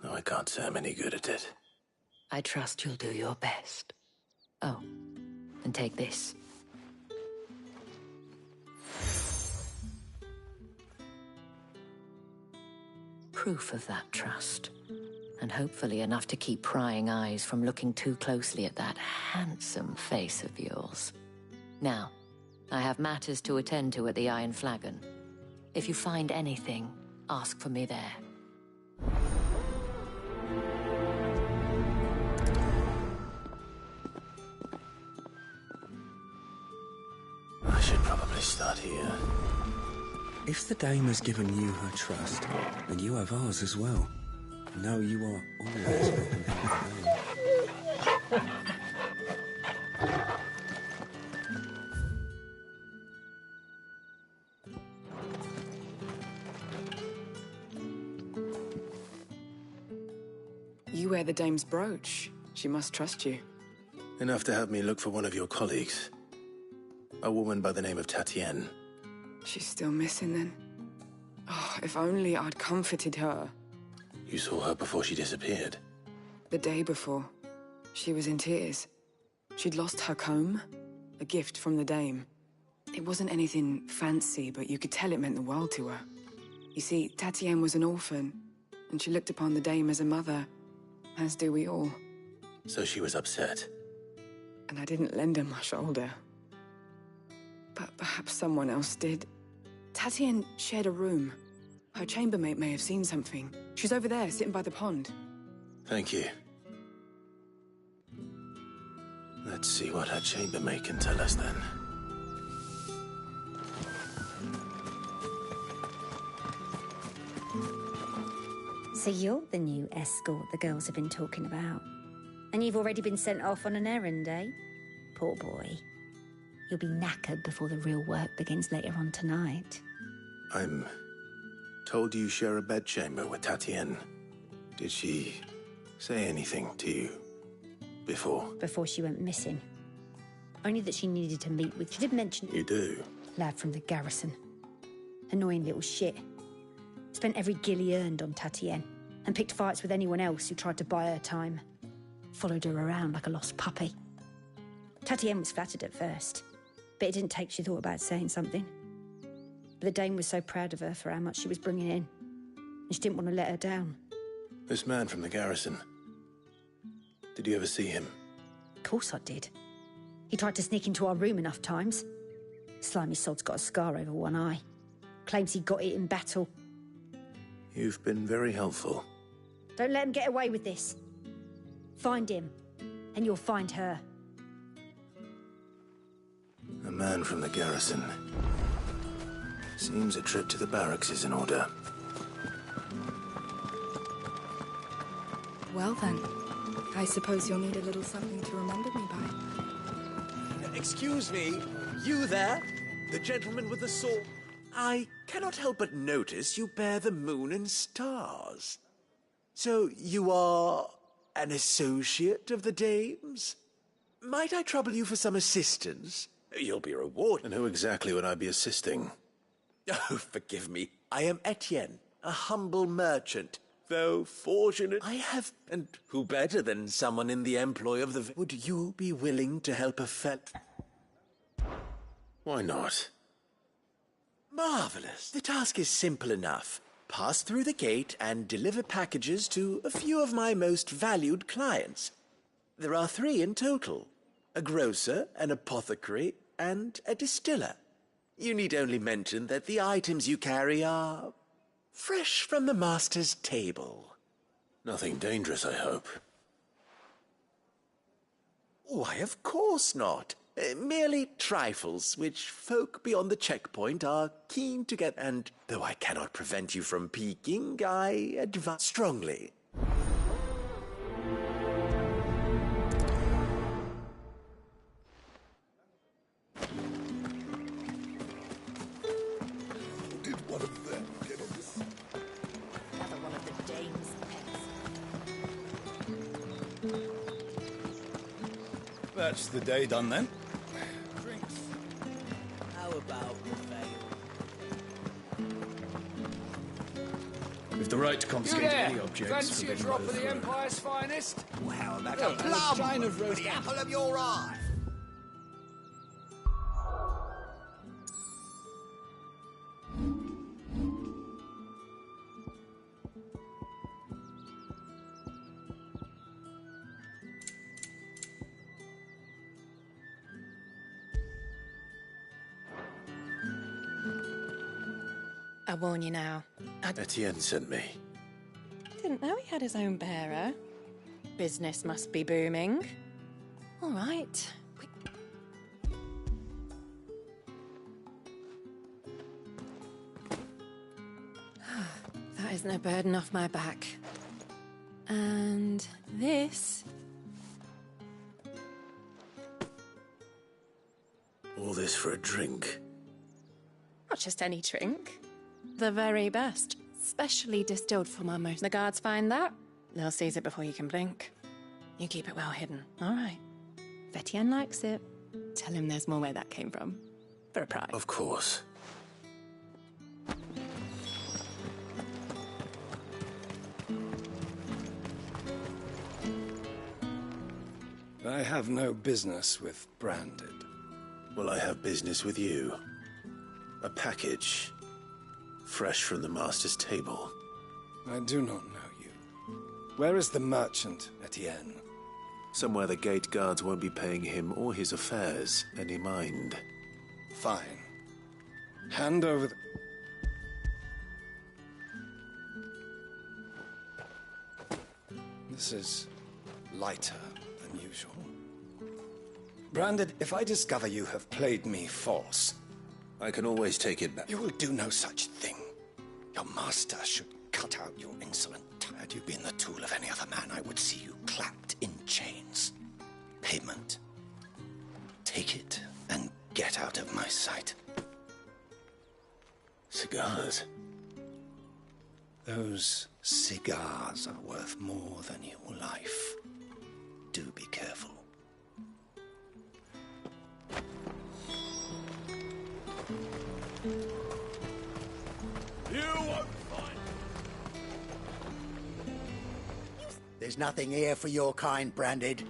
Though I can't say I'm any good at it. I trust you'll do your best. Oh, and take this. Proof of that trust. And hopefully enough to keep prying eyes from looking too closely at that handsome face of yours. Now, I have matters to attend to at the Iron Flagon. If you find anything, ask for me there. I should probably start here. If the dame has given you her trust, then you have ours as well. No, you are always welcome home. You wear the dame's brooch. She must trust you. Enough to have me look for one of your colleagues. A woman by the name of Tatienne. She's still missing then. Oh, if only I'd comforted her. You saw her before she disappeared? The day before. She was in tears. She'd lost her comb, a gift from the dame. It wasn't anything fancy, but you could tell it meant the world to her. You see, Tatienne was an orphan, and she looked upon the dame as a mother, as do we all. So she was upset. And I didn't lend her my shoulder. But perhaps someone else did. Tatienne shared a room. Her chambermaid may have seen something. She's over there, sitting by the pond. Thank you. Let's see what her chambermaid can tell us then. So you're the new escort the girls have been talking about. And you've already been sent off on an errand, eh? Poor boy. You'll be knackered before the real work begins later on tonight. I'm told you share a bedchamber with Tatienne. Did she say anything to you before? Before she went missing. Only that she needed to meet with... She did mention... You do? Lad from the garrison. Annoying little shit. Spent every guil he earned on Tatienne, and picked fights with anyone else who tried to buy her time. Followed her around like a lost puppy. Tatienne was flattered at first, but it didn't take she thought about saying something. But the dame was so proud of her for how much she was bringing in, and she didn't want to let her down. This man from the garrison. Did you ever see him? Of course I did. He tried to sneak into our room enough times. Slimy sod's got a scar over one eye. Claims he got it in battle. You've been very helpful. Don't let him get away with this. Find him, and you'll find her. A man from the garrison. Seems a trip to the barracks is in order. Well then, I suppose you'll need a little something to remember me by. Excuse me, you there? The gentleman with the sword? I cannot help but notice you bear the moon and stars. So you are an associate of the dame's? Might I trouble you for some assistance? You'll be rewarded. And who exactly would I be assisting? Oh, forgive me. I am Etienne, a humble merchant. Though fortunate, I have... And who better than someone in the employ of the... Would you be willing to help a Why not? Marvelous. The task is simple enough. Pass through the gate and deliver packages to a few of my most valued clients. There are 3 in total. A grocer, an apothecary, and a distiller. You need only mention that the items you carry are fresh from the master's table. Nothing dangerous, I hope. Why, of course not. Merely trifles, which folk beyond the checkpoint are keen to get, and though I cannot prevent you from peeking, I advise strongly. Did one of them get on this? Another one of the dame's pets. That's the day done then. Drinks. How about the veil? With the right to confiscate any objects. Fancy a drop of the Empire's finest? Well, how about a plum chain of for roast the apple of your eye? I warn you now. Etienne sent me. Didn't know he had his own bearer. Business must be booming. All right. That isn't a burden off my back. And this... All this for a drink. Not just any drink. The very best. Specially distilled from our most... The guards find that, they'll seize it before you can blink. You keep it well hidden, all right? If Etienne likes it, tell him there's more where that came from. For a prize. Of course. I have no business with Branded. Well, I have business with you. A package. Fresh from the Master's table. I do not know you. Where is the merchant, Etienne? Somewhere the gate guards won't be paying him or his affairs any mind. Fine. Hand over the... This is lighter than usual. Branded, if I discover you have played me false... I can always take it back. You will do no such thing. Your master should cut out your insolent tongue. Had you been the tool of any other man, I would see you clapped in chains. Payment. Take it and get out of my sight. Cigars? Those cigars are worth more than your life. Do be careful. You won't find... There's nothing here for your kind, Branded.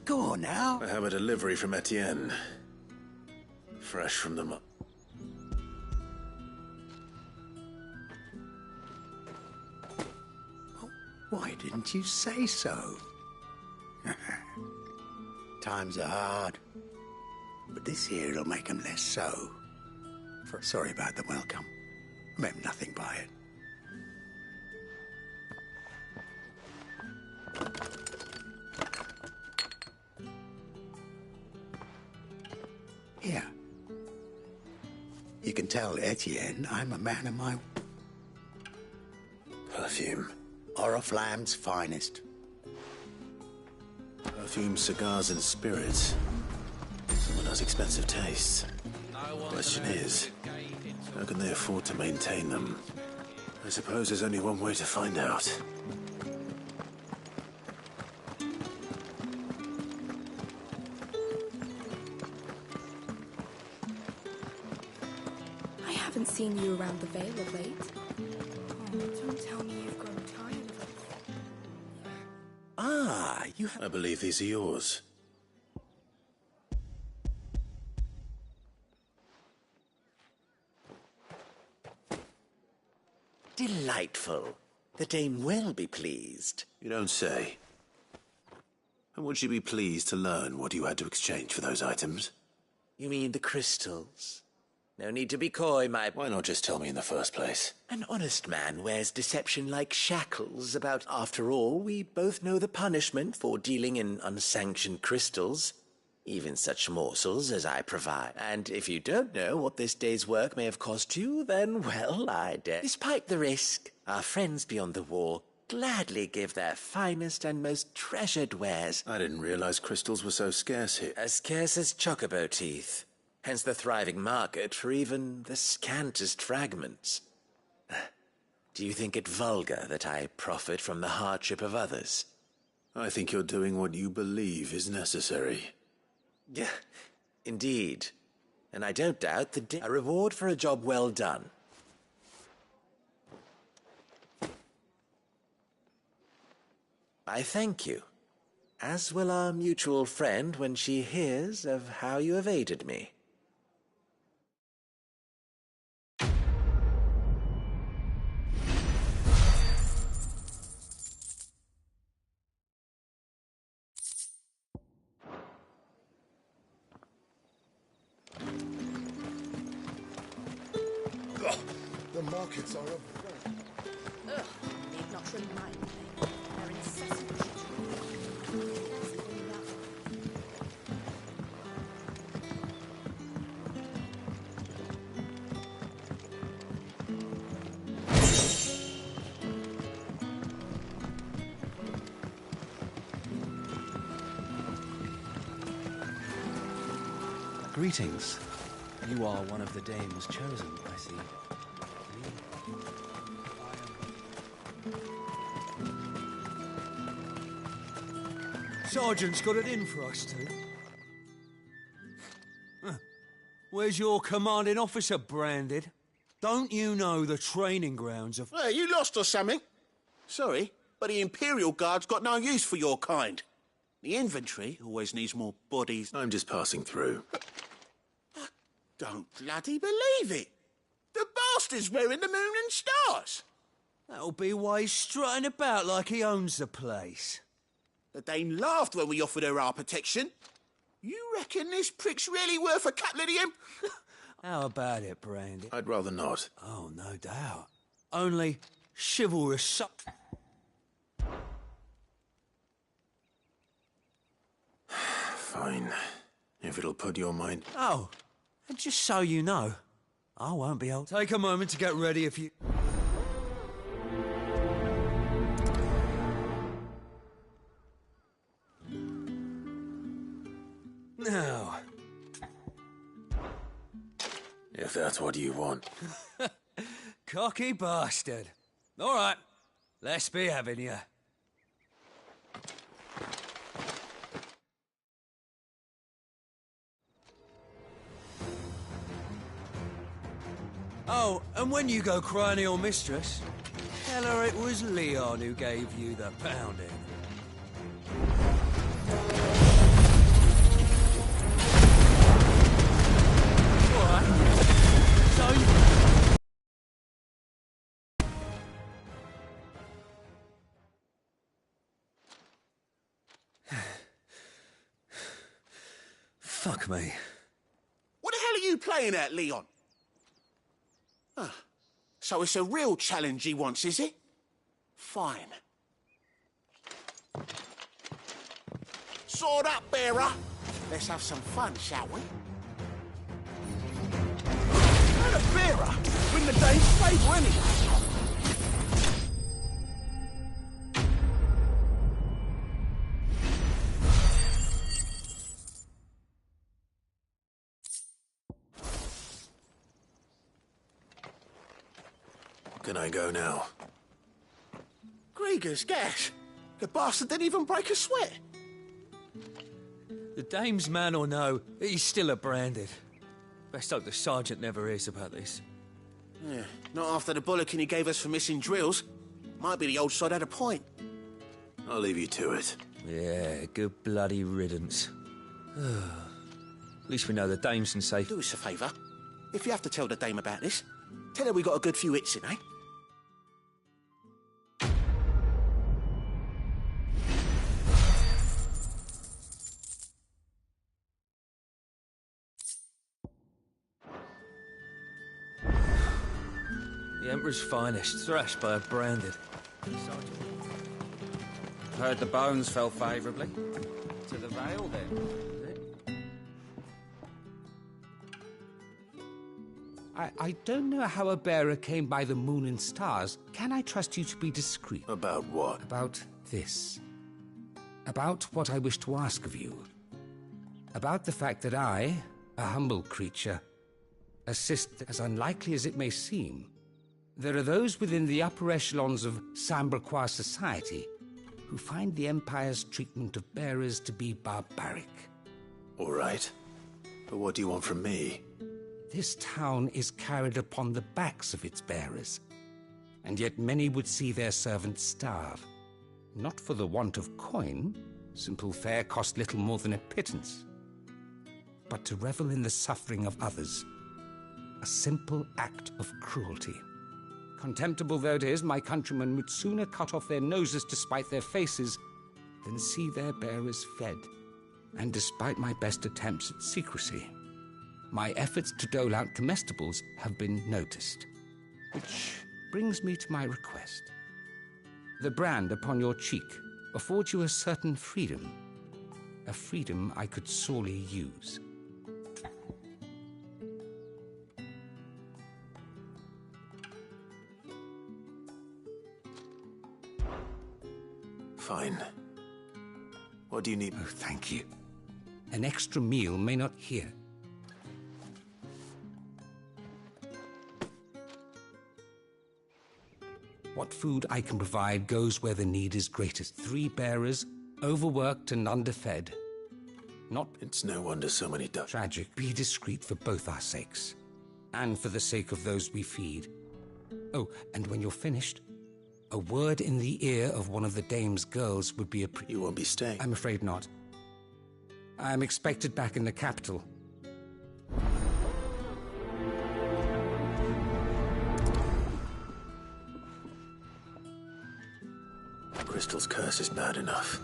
Go on now. I have a delivery from Etienne. Fresh from the Why didn't you say so? Times are hard. But this here'll make 'em less so. Sorry about the welcome. I meant nothing by it. Here. You can tell Etienne I'm a man of my... Perfume. Oriflamme's finest. Perfume, cigars, and spirits. Someone has expensive tastes. Question is, how can they afford to maintain them? I suppose there's only one way to find out. I haven't seen you around the Vale of late. Oh, don't tell me you've grown tired of it. Ah, I believe these are yours. Delightful. The dame will be pleased. You don't say. And would she be pleased to learn what you had to exchange for those items? You mean the crystals? No need to be coy, my... Why not just tell me in the first place? An honest man wears deception like shackles about... After all, we both know the punishment for dealing in unsanctioned crystals. Even such morsels as I provide. And if you don't know what this day's work may have cost you, then, well, I dare... Despite the risk, our friends beyond the wall gladly give their finest and most treasured wares. I didn't realize crystals were so scarce here. As scarce as chocobo teeth. Hence the thriving market for even the scantest fragments. Do you think it vulgar that I profit from the hardship of others? I think you're doing what you believe is necessary. Yeah, indeed. And I don't doubt a reward for a job well done. I thank you. As will our mutual friend when she hears of how you have aided me. The markets are up. Ugh, need not remind me. Their incessant chittering. Is even enough. Greetings. You are one of the dames chosen, I see. Sergeant's got it in for us two. Where's your commanding officer branded? Don't you know the training grounds of... Hey, you lost or something? Sorry, but the Imperial Guard's got no use for your kind. The infantry always needs more bodies. I'm just passing through. I don't bloody believe it. The bastard's wearing the moon and stars. That'll be why he's strutting about like he owns the place. The Dane laughed when we offered her our protection. You reckon this prick's really worth a couple of them? How about it, Brandy? I'd rather not. Oh, no doubt. Only chivalrous... Fine. If it'll put your mind... Oh, and just so you know, I won't be able... Take a moment to get ready if you... Now... If that's what you want. Cocky bastard. All right, let's be having you. Oh, and when you go crying to your mistress, tell her it was Leon who gave you the pounding. All right. So... Fuck me. What the hell are you playing at, Leon? Ah, so it's a real challenge he wants, is it? Fine. Sword up, bearer. Let's have some fun, shall we? And a bearer! Win the Dane's favour, anyhow. Can I go now? Grieger's gas. The bastard didn't even break a sweat. The dame's man or no, he's still a branded. Best hope the sergeant never hears about this. Yeah, not after the bollocking he gave us for missing drills. Might be the old sod had a point. I'll leave you to it. Yeah, good bloody riddance. At least we know the dame's in safe. Do us a favour. If you have to tell the dame about this, tell her we got a good few hits in, eh? The Emperor's finest, thrashed by a branded. Heard the bones fell favourably. To the Vale, then. I don't know how a bearer came by the moon and stars. Can I trust you to be discreet? About what? About this. About what I wish to ask of you. About the fact that I, a humble creature, assist as unlikely as it may seem. There are those within the upper echelons of Samberquois society who find the Empire's treatment of bearers to be barbaric. All right. But what do you want from me? This town is carried upon the backs of its bearers, and yet many would see their servants starve. Not for the want of coin, simple fare cost little more than a pittance, but to revel in the suffering of others, a simple act of cruelty. Contemptible though it is, my countrymen would sooner cut off their noses to spite their faces than see their bearers fed. And despite my best attempts at secrecy, my efforts to dole out comestibles have been noticed. Which brings me to my request. The brand upon your cheek affords you a certain freedom. A freedom I could sorely use. Fine. What do you need? Oh, thank you. An extra meal may not here. What food I can provide goes where the need is greatest. 3 bearers, overworked and underfed. It's no wonder so many Tragic. Be discreet for both our sakes. And for the sake of those we feed. Oh, and when you're finished, a word in the ear of one of the dame's girls would be You won't be staying? I'm afraid not. I'm expected back in the capital. Crystal's curse is bad enough.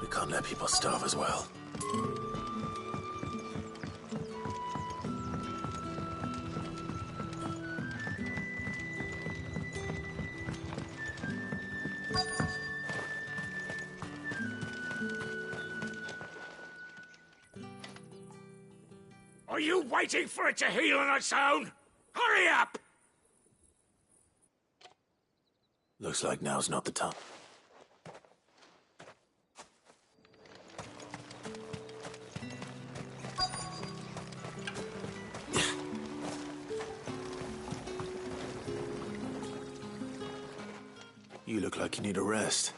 We can't let people starve as well. Are you waiting for it to heal on its own? Hurry up! Looks like now's not the time. You look like you need a rest.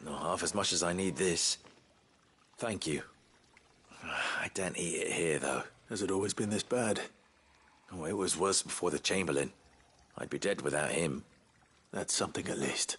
Not half as much as I need this. Thank you. I don't eat it here, though. Has it always been this bad? Oh, it was worse before the Chamberlain. I'd be dead without him. That's something at least.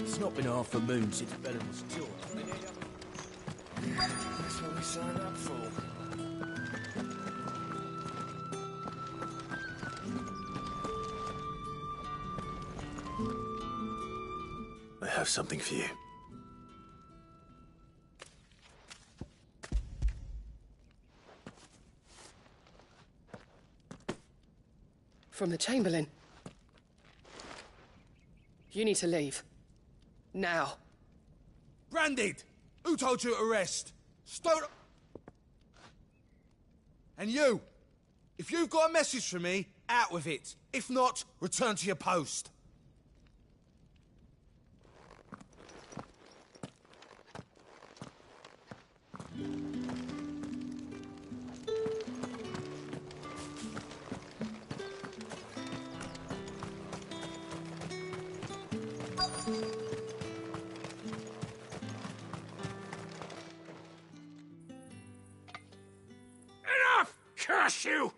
It's not been half a moon since Bellum was killed. That's what we signed up for. I have something for you. From the Chamberlain. You need to leave. Now. Branded! Who told you to arrest? Stone... And you! If you've got a message for me, out with it. If not, return to your post. Enough! Curse you!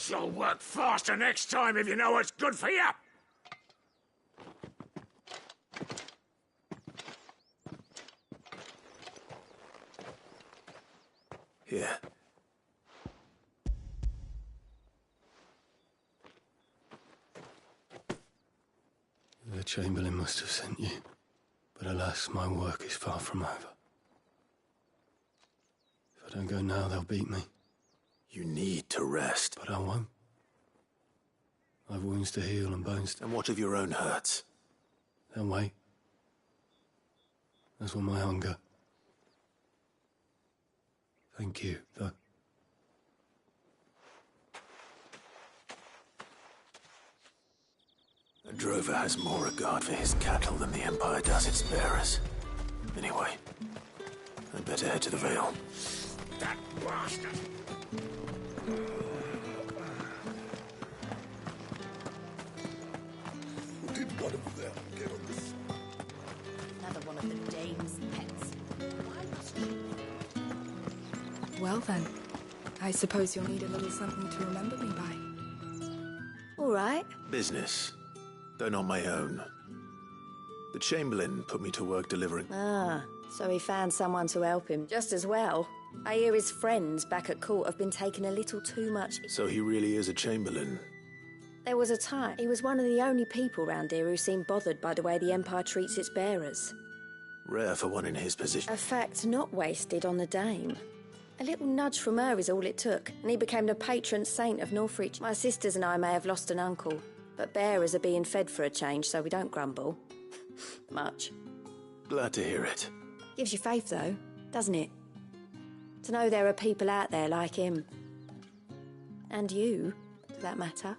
You'll work faster next time if you know what's good for you! Here. The Chamberlain must have sent you. But alas, my work is far from over. If I don't go now, they'll beat me. You need to rest. But I won't. I've wounds to heal and bones to... And what of your own hurts? They'll wait. As will my hunger. Thank you, though. A drover has more regard for his cattle than the Empire does its bearers. Anyway, I'd better head to the Vale. That bastard! Another one of the dame's pets. Why must you? Well then, I suppose you'll need a little something to remember me by. All right. Business, though not my own. The Chamberlain put me to work delivering... Ah, so he found someone to help him just as well. I hear his friends back at court have been taking a little too much. So he really is a Chamberlain. There was a time he was one of the only people round here who seemed bothered by the way the Empire treats its bearers. Rare for one in his position. A fact not wasted on the Dame. A little nudge from her is all it took, and he became the patron saint of Northreach. My sisters and I may have lost an uncle, but bearers are being fed for a change, so we don't grumble. Much. Glad to hear it. Gives you faith, though, doesn't it? To know there are people out there like him. And you, for that matter.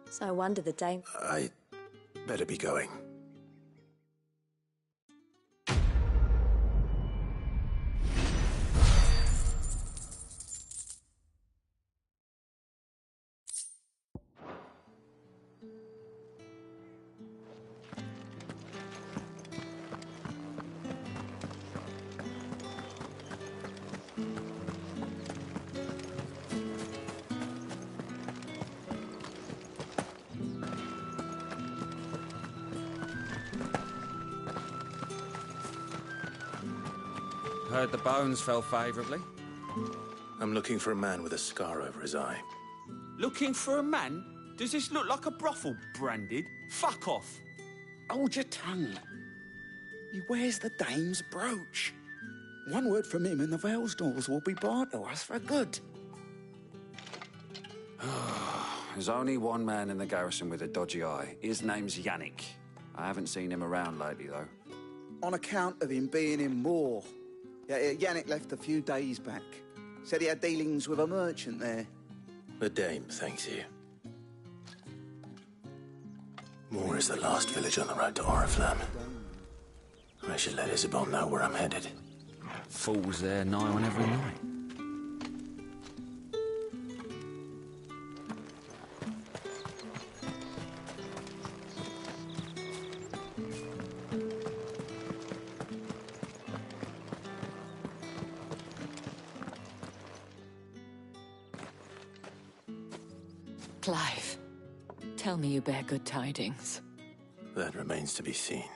It's no wonder the Dame... I better be going. Heard the bones fell favourably. I'm looking for a man with a scar over his eye. Looking for a man? Does this look like a brothel, Branded? Fuck off. Hold your tongue. He wears the Dame's brooch. One word from him and the Vale's doors will be barred to us for good. There's only one man in the garrison with a dodgy eye. His name's Yannick. I haven't seen him around lately, though. On account of him being in Moor. Yeah, Yannick left a few days back. Said he had dealings with a merchant there. The Dame thanks you. Moor is the last village on the road to Oriflamme. I should let Isabel know where I'm headed. Falls there nigh on every night. Clive, tell me you bear good tidings. That remains to be seen.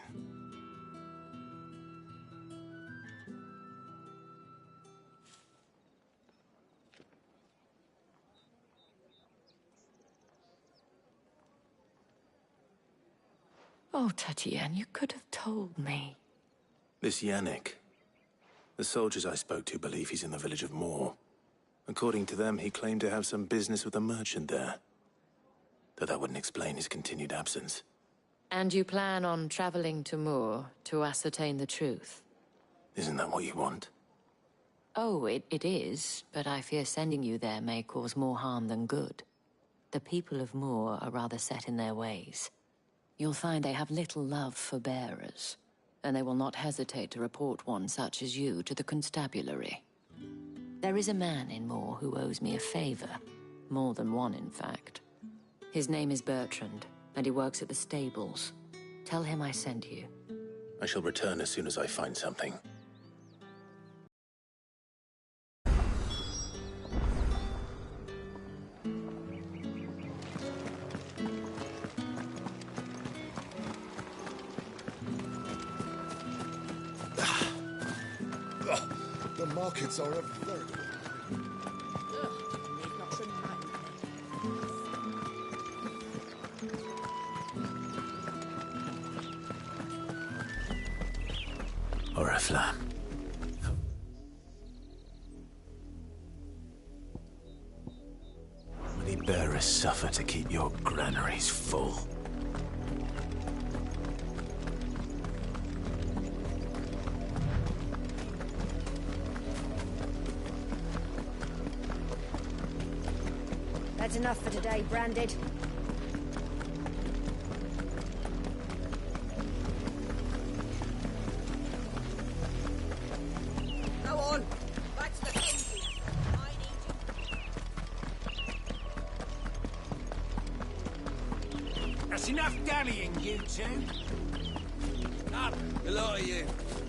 Oh, Tatienne, you could have told me. This Yannick. The soldiers I spoke to believe he's in the village of Moor. According to them, he claimed to have some business with a merchant there. Though that wouldn't explain his continued absence. And you plan on traveling to Moor to ascertain the truth? Isn't that what you want? Oh, it is, but I fear sending you there may cause more harm than good. The people of Moor are rather set in their ways. You'll find they have little love for bearers, and they will not hesitate to report one such as you to the constabulary. There is a man in Moor who owes me a favor. More than one, in fact. His name is Bertrand, and he works at the stables. Tell him I sent you. I shall return as soon as I find something. The markets are a very... Oriflamme. Many bearers suffer to keep your granaries full. That's enough for today, Branded. Go on. Back to the king. I need you. That's enough dallying, you two. Up, the lot of you.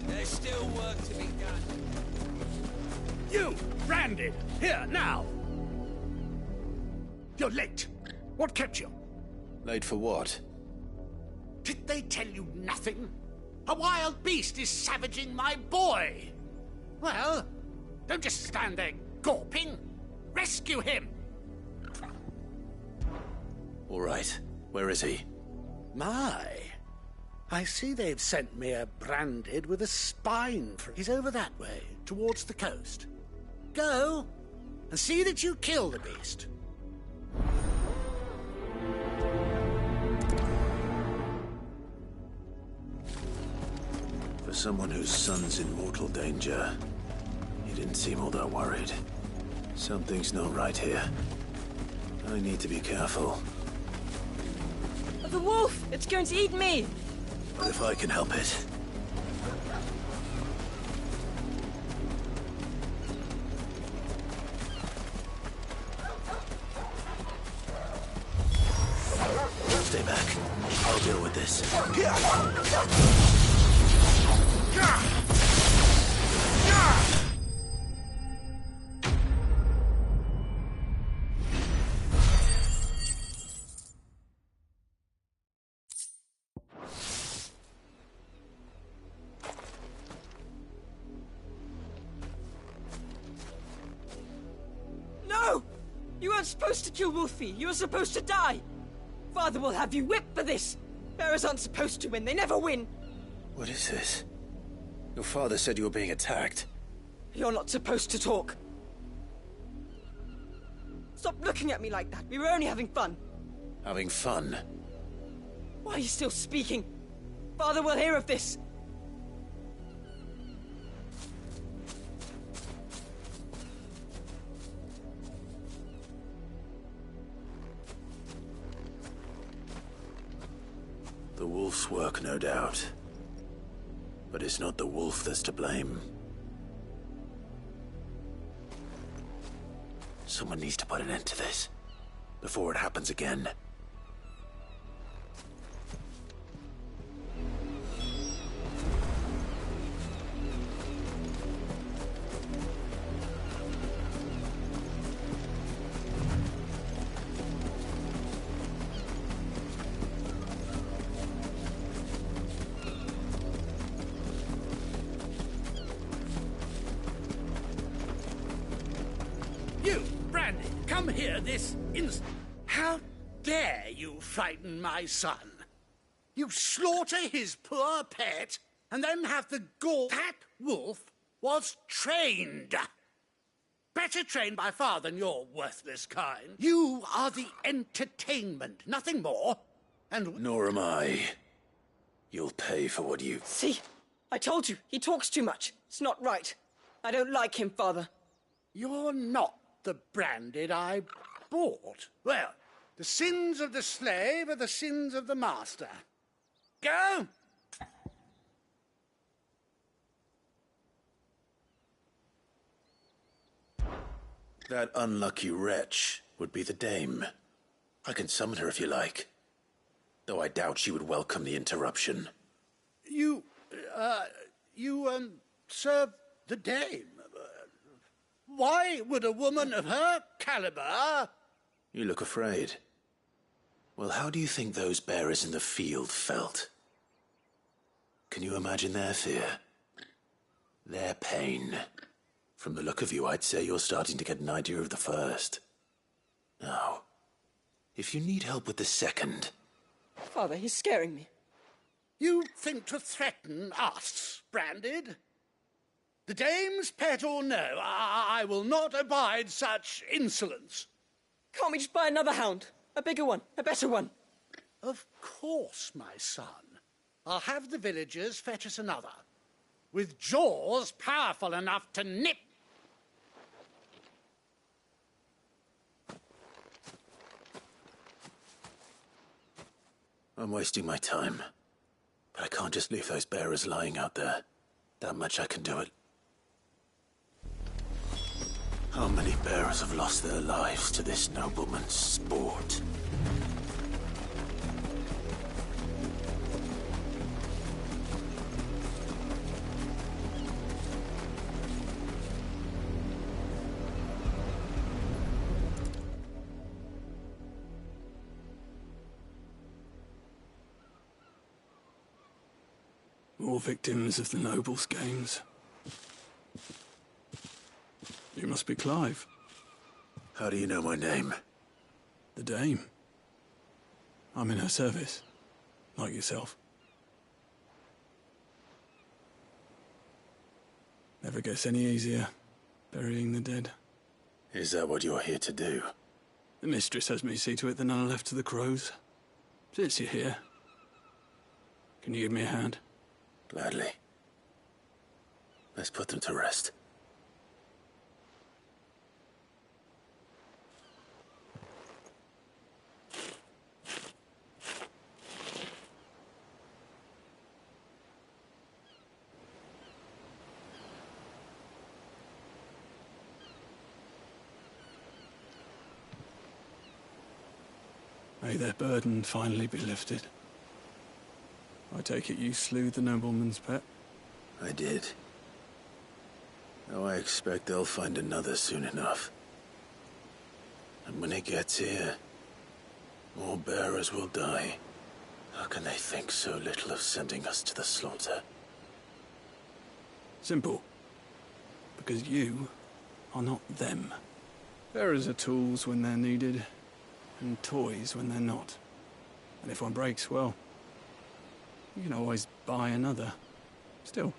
There's still work to be done. You, Branded, here, now! You're late. What kept you? Late for what? Did they tell you nothing? A wild beast is savaging my boy! Well, don't just stand there gawping. Rescue him! All right. Where is he? My. I see they've sent me a Branded with a spine. He's over that way, towards the coast. Go, and see that you kill the beast. For someone whose son's in mortal danger, he didn't seem all that worried. Something's not right here. I need to be careful. The wolf! It's going to eat me! But if I can help it. Stay back. I'll deal with this. No! You weren't supposed to kill Wolfie. You were supposed to die. Father will have you whipped for this. Bearers aren't supposed to win. They never win. What is this? Your father said you were being attacked. You're not supposed to talk. Stop looking at me like that. We were only having fun. Having fun? Why are you still speaking? Father will hear of this. The wolf's work, no doubt. But it's not the wolf that's to blame. Someone needs to put an end to this, before it happens again. You, Branded, come here this instant. How dare you frighten my son? You slaughter his poor pet, and then have the gall. That wolf was trained. Better trained by far than your worthless kind. You are the entertainment, nothing more. And Nor am I. You'll pay for what you... See? I told you. He talks too much. It's not right. I don't like him, Father. You're not the Branded I bought. Well, the sins of the slave are the sins of the master. Go! That unlucky wretch would be the dame. I can summon her if you like. Though I doubt she would welcome the interruption. You serve the dame. Why would a woman of her caliber... You look afraid. Well, how do you think those bearers in the field felt? Can you imagine their fear? Their pain? From the look of you, I'd say you're starting to get an idea of the first. Now, if you need help with the second... Father, he's scaring me. You think to threaten us, Branded? The dame's pet or no, I will not abide such insolence. Can't we just buy another hound? A bigger one, a better one. Of course, my son. I'll have the villagers fetch us another, with jaws powerful enough to nip. I'm wasting my time. But I can't just leave those bearers lying out there. That much I can do it. How many bearers have lost their lives to this nobleman's sport? More victims of the nobles' games. You must be Clive. How do you know my name? The Dame. I'm in her service, like yourself. Never gets any easier, burying the dead. Is that what you're here to do? The mistress has me see to it that none are left to the crows. Since you're here, can you give me a hand? Gladly. Let's put them to rest. May their burden finally be lifted. I take it you slew the nobleman's pet? I did. Now I expect they'll find another soon enough. And when it gets here, more bearers will die. How can they think so little of sending us to the slaughter? Simple. Because you are not them. Bearers are tools when they're needed, and toys when they're not. And if one breaks, well, you can always buy another. Still,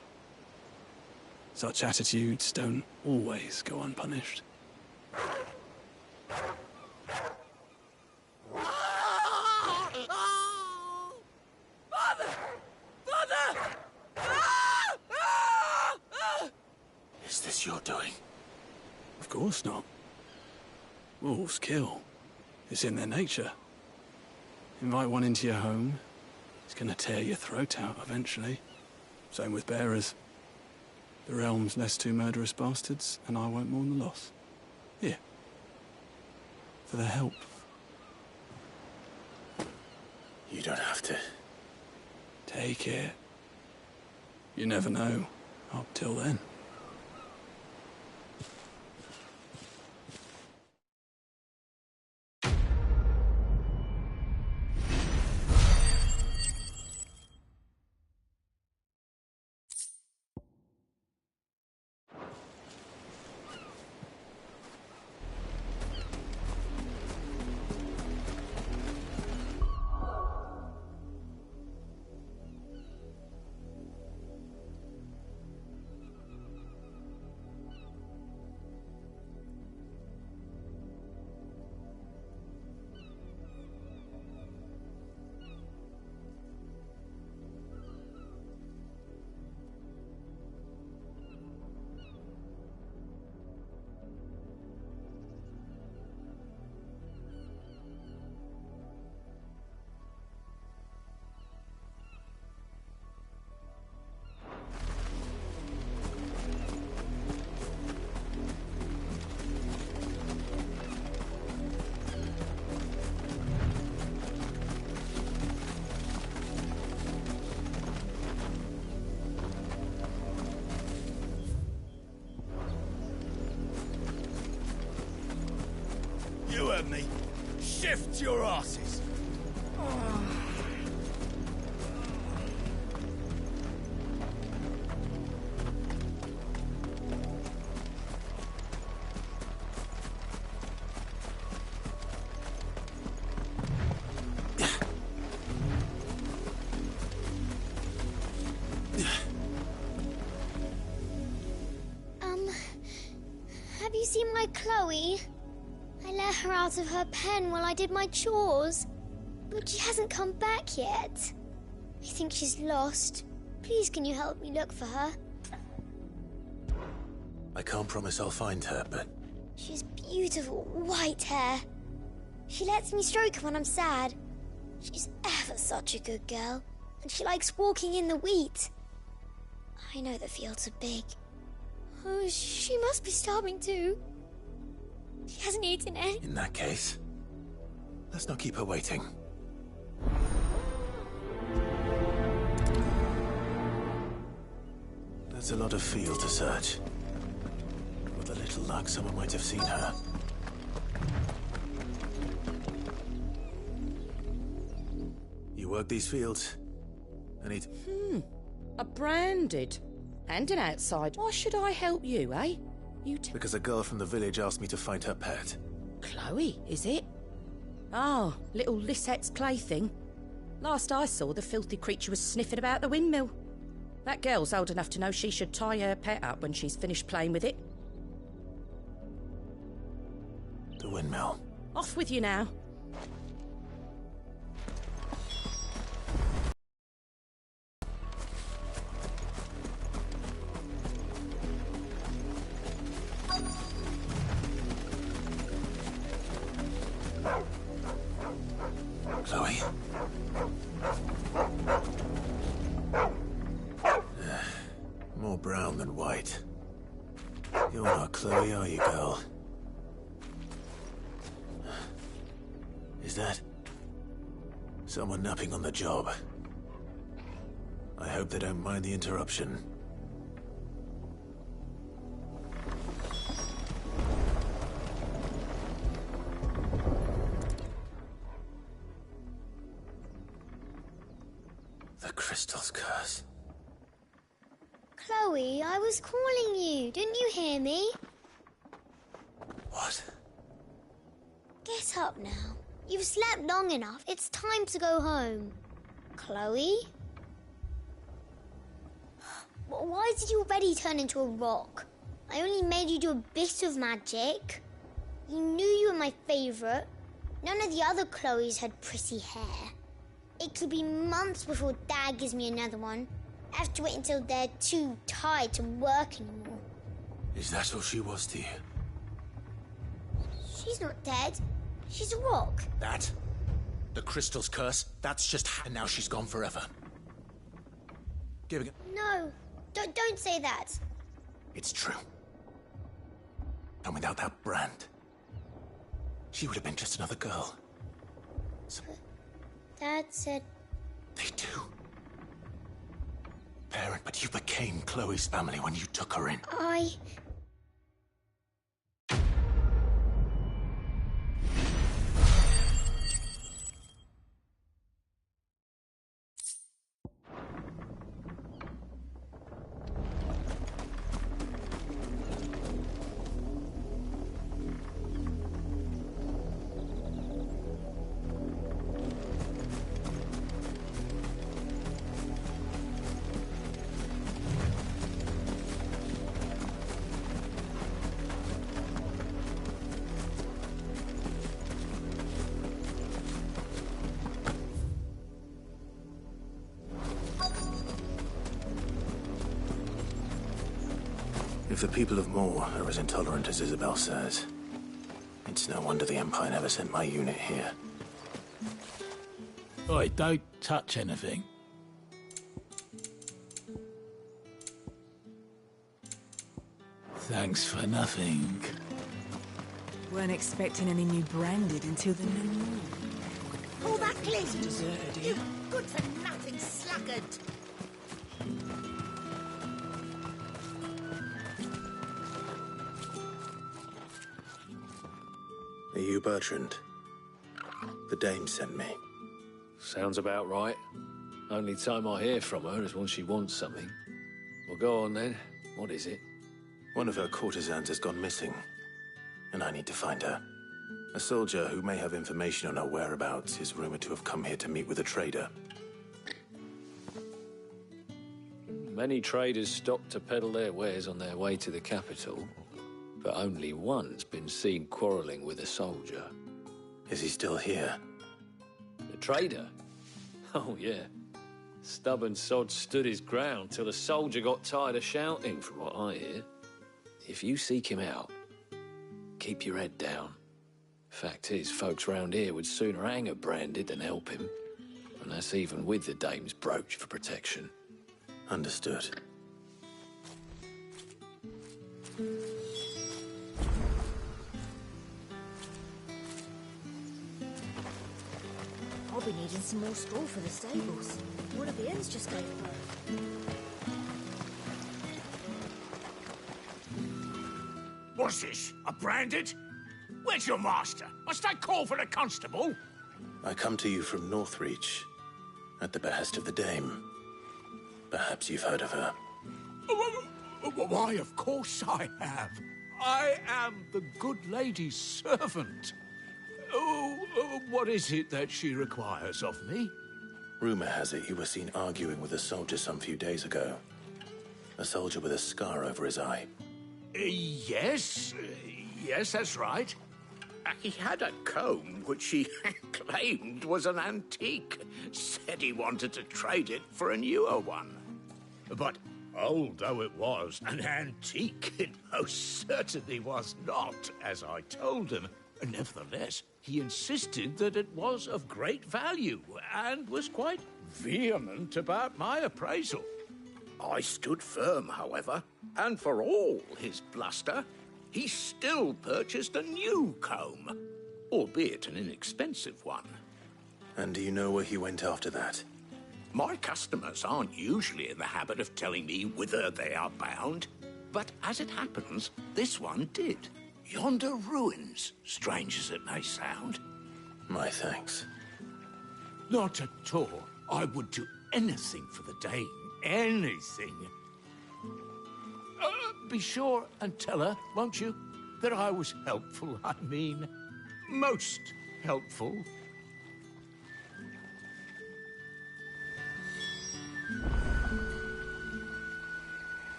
such attitudes don't always go unpunished. Father! Father! Is this your doing? Of course not. Wolves kill. It's in their nature. Invite one into your home, it's gonna tear your throat out eventually. Same with bearers. The realm's less two murderous bastards, and I won't mourn the loss. Here. For their help. You don't have to. Take it. You never know, up till then. You heard me. Shift your asses. Have you seen my Chloe? I let her out of her pen while I did my chores, but she hasn't come back yet. I think she's lost. Please, can you help me look for her? I can't promise I'll find her, but... She's beautiful white hair. She lets me stroke her when I'm sad. She's ever such a good girl, and she likes walking in the wheat. I know the fields are big. Oh, she must be starving too. She hasn't eaten any. In that case, let's not keep her waiting. That's a lot of field to search. With a little luck, someone might have seen her. You work these fields? I need... A branded? And an outside. Why should I help you, eh? Because a girl from the village asked me to find her pet. Chloe, is it? Oh, little Lisette's plaything. Last I saw, the filthy creature was sniffing about the windmill. That girl's old enough to know she should tie her pet up when she's finished playing with it. The windmill. Off with you now. Chloe? More brown than white. You're not Chloe, are you, girl? Is that someone napping on the job? I hope they don't mind the interruption. The crystal's curse. Chloe, I was calling you. Didn't you hear me? What? Get up now. You've slept long enough. It's time to go home. Chloe? Why did you already turn into a rock? I only made you do a bit of magic. You knew you were my favourite. None of the other Chloes had pretty hair. It could be months before Dad gives me another one. I have to wait until they're too tired to work anymore. Is that all she was to you? She's not dead. She's a rock. That? The crystal's curse? That's just... And now she's gone forever. Giving it... No, don't say that. It's true. And without that brand, she would have been just another girl. Dad said... They do. Parent, but you became Chloe's family when you took her in. If the people of Moor are as intolerant as Isabel says, it's no wonder the Empire never sent my unit here. Oi, don't touch anything. Thanks for nothing. Weren't expecting any new branded until the new moon. Pull that lid! Deserted, You good-for-nothing sluggard! Are you Bertrand? The dame sent me. Sounds about right. Only time I hear from her is when she wants something. Well, go on then. What is it? One of her courtesans has gone missing, and I need to find her. A soldier who may have information on her whereabouts is rumored to have come here to meet with a trader. Many traders stop to peddle their wares on their way to the capital, but only one's been seen quarrelling with a soldier. Is he still here? The trader? Oh, yeah. Stubborn sod stood his ground till the soldier got tired of shouting, from what I hear. If you seek him out, keep your head down. Fact is, folks round here would sooner hang a branded than help him. And that's even with the dame's brooch for protection. Understood. I'll be needing some more straw for the stables. One of the hens just gave birth. What's this? A branded? Where's your master? Must I call for the constable? I come to you from Northreach, at the behest of the dame. Perhaps you've heard of her. Why, of course I have. I am the good lady's servant. What is it that she requires of me? Rumor has it you were seen arguing with a soldier some few days ago. A soldier with a scar over his eye. Yes, that's right. He had a comb which he claimed was an antique. Said he wanted to trade it for a newer one. But old though it was, an antique it most certainly was not, as I told him. Nevertheless, he insisted that it was of great value and was quite vehement about my appraisal. I stood firm, however, and for all his bluster, he still purchased a new comb, albeit an inexpensive one. And do you know where he went after that? My customers aren't usually in the habit of telling me whither they are bound, but as it happens, this one did. Yonder ruins, strange as it may sound. My thanks. Not at all. I would do anything for the Dame. Anything. Be sure and tell her, won't you, that I was helpful. I mean, most helpful.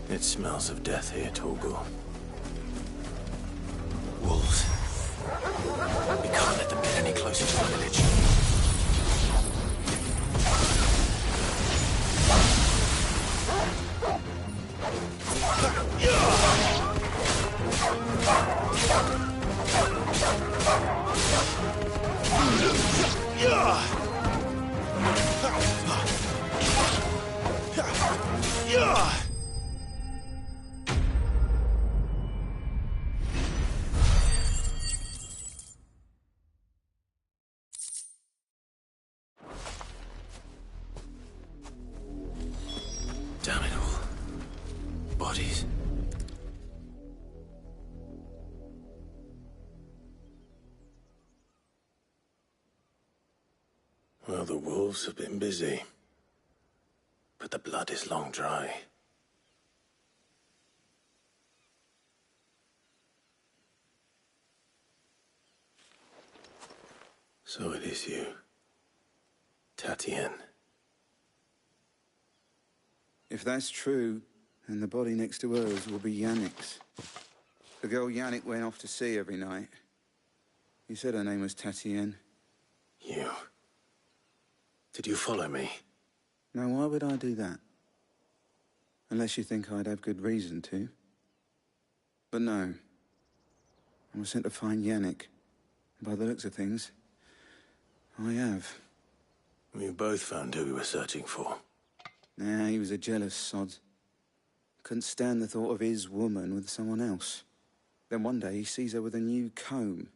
It smells of death here, Torgal. Wolves. We can't let them get any closer to the village. Damn it all. Bodies. Well, the wolves have been busy. But the blood is long dry. So it is you, Tatien. If that's true, then the body next to hers will be Yannick's. The girl Yannick went off to see every night. You said her name was Tatien. You? Did you follow me? Now, why would I do that? Unless you think I'd have good reason to. But no. I was sent to find Yannick. By the looks of things, I have. We both found who we were searching for. Nah, he was a jealous sod. Couldn't stand the thought of his woman with someone else. Then one day he sees her with a new comb.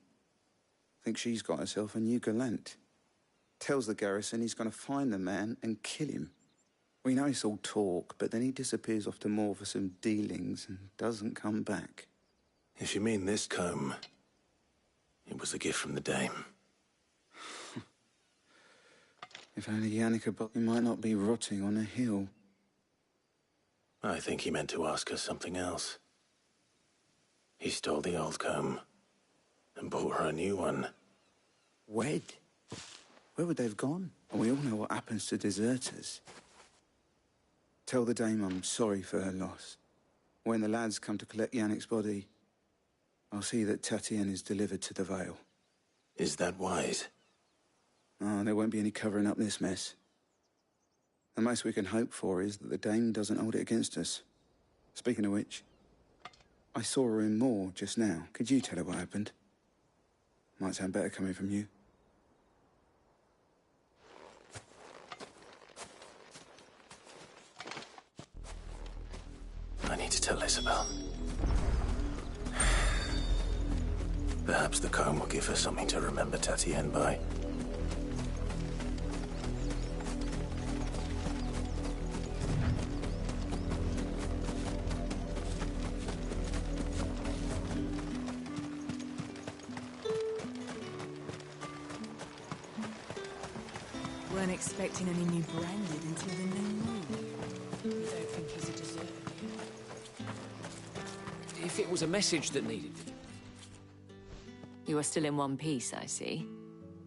Thinks she's got herself a new gallant. Tells the garrison he's going to find the man and kill him. We know it's all talk, but then he disappears off to Moor for some dealings and doesn't come back. If you mean this comb, it was a gift from the Dame. If only Yannick he might not be rotting on a hill. I think he meant to ask us something else. He stole the old comb and bought her a new one. Wed? Where would they have gone? We all know what happens to deserters. Tell the Dame I'm sorry for her loss. When the lads come to collect Yannick's body, I'll see that Tatien is delivered to the Vale. Is that wise? Oh, there won't be any covering up this mess. The most we can hope for is that the Dame doesn't hold it against us. Speaking of which, I saw her in Moor just now. Could you tell her what happened? Might sound better coming from you. I need to tell Isabel. Perhaps the comb will give her something to remember Tatien by. Weren't expecting any new branded until the new moon. You don't think he's a deserter? If it was a message that needed it. You are still in one piece, I see.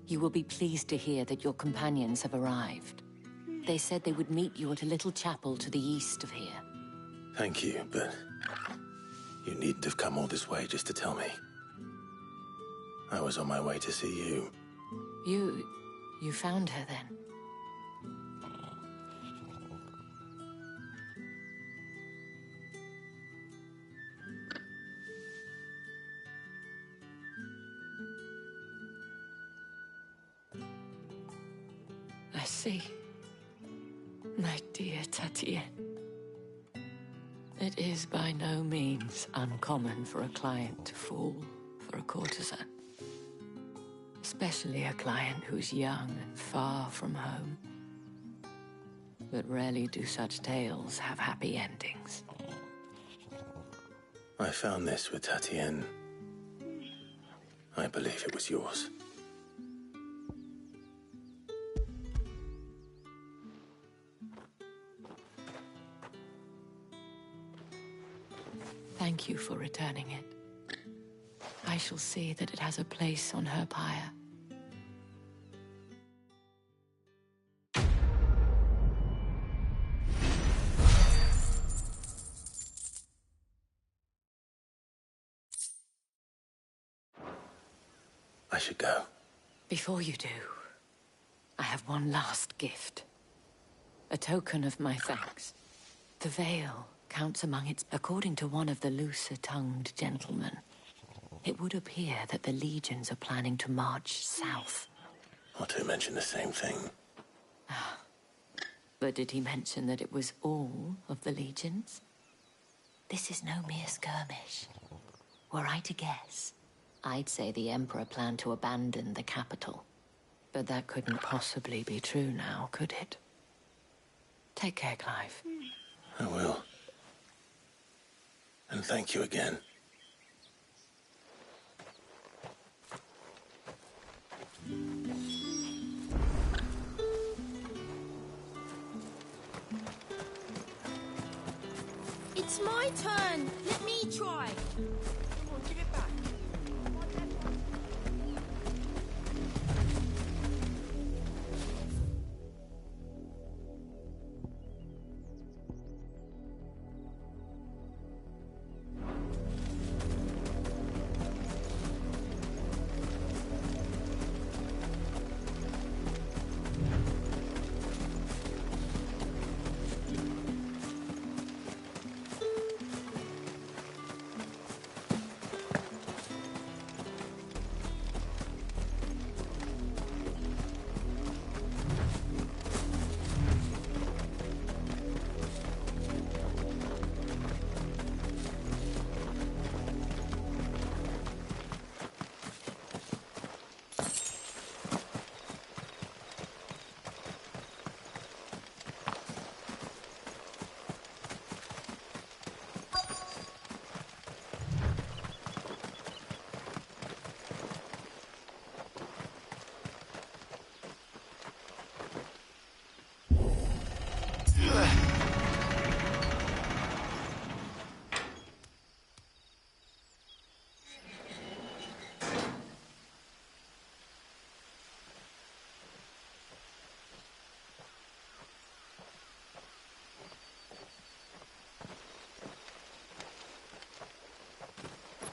You will be pleased to hear that your companions have arrived. They said they would meet you at a little chapel to the east of here. Thank you, but you needn't have come all this way just to tell me. I was on my way to see you. You found her then? I see. My dear Tatien. It is by no means uncommon for a client to fall for a courtesan. Especially a client who's young and far from home. But rarely do such tales have happy endings. I found this with Tatien. I believe it was yours. Thank you for returning it. I shall see that it has a place on her pyre. I should go. Before you do, I have one last gift. A token of my thanks. The veil counts among its... According to one of the looser-tongued gentlemen, it would appear that the legions are planning to march south. Otto mentioned the same thing. But did he mention that it was all of the legions? This is no mere skirmish. Were I to guess, I'd say the Emperor planned to abandon the capital. But that couldn't possibly be true now, could it? Take care, Clive. I will. And thank you again. It's my turn. Let me try. Come on, give it back.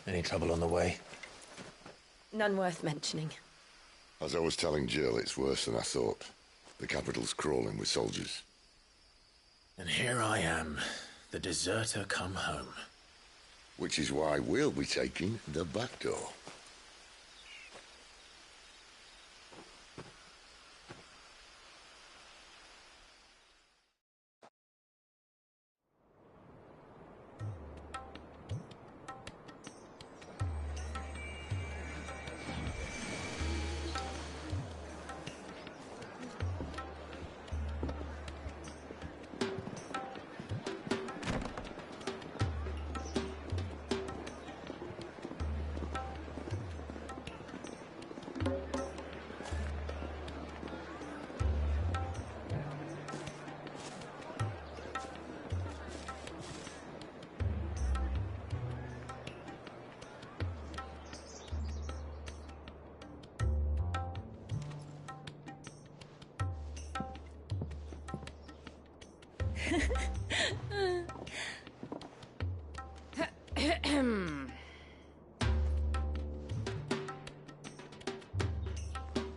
Any trouble on the way? None worth mentioning. As I was telling Jill, it's worse than I thought. The capital's crawling with soldiers. And here I am, the deserter come home. Which is why we'll be taking the back door.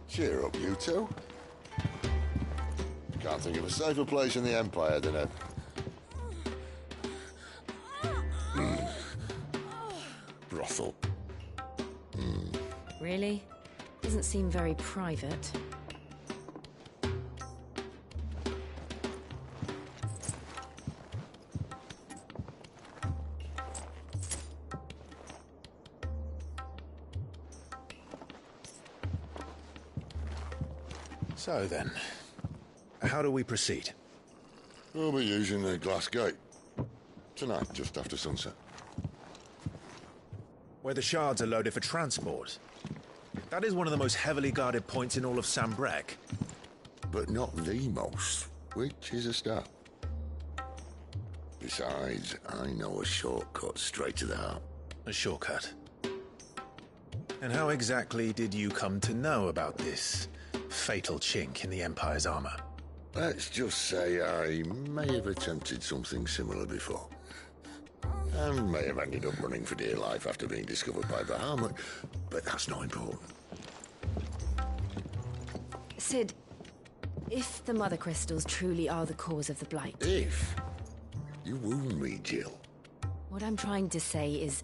Cheer up, you two. Can't think of a safer place in the Empire than a... brothel. Really? Doesn't seem very private. So then, how do we proceed? We'll be using the glass gate. Tonight, just after sunset. Where the shards are loaded for transport. That is one of the most heavily guarded points in all of Sambrec. But not the most, which is a start. Besides, I know a shortcut straight to the heart. A shortcut? And how exactly did you come to know about this fatal chink in the Empire's armor? Let's just say I may have attempted something similar before. And may have ended up running for dear life after being discovered by Bahamut, but that's not important. Cid, if the Mother Crystals truly are the cause of the Blight... If? You wound me, Jill. What I'm trying to say is,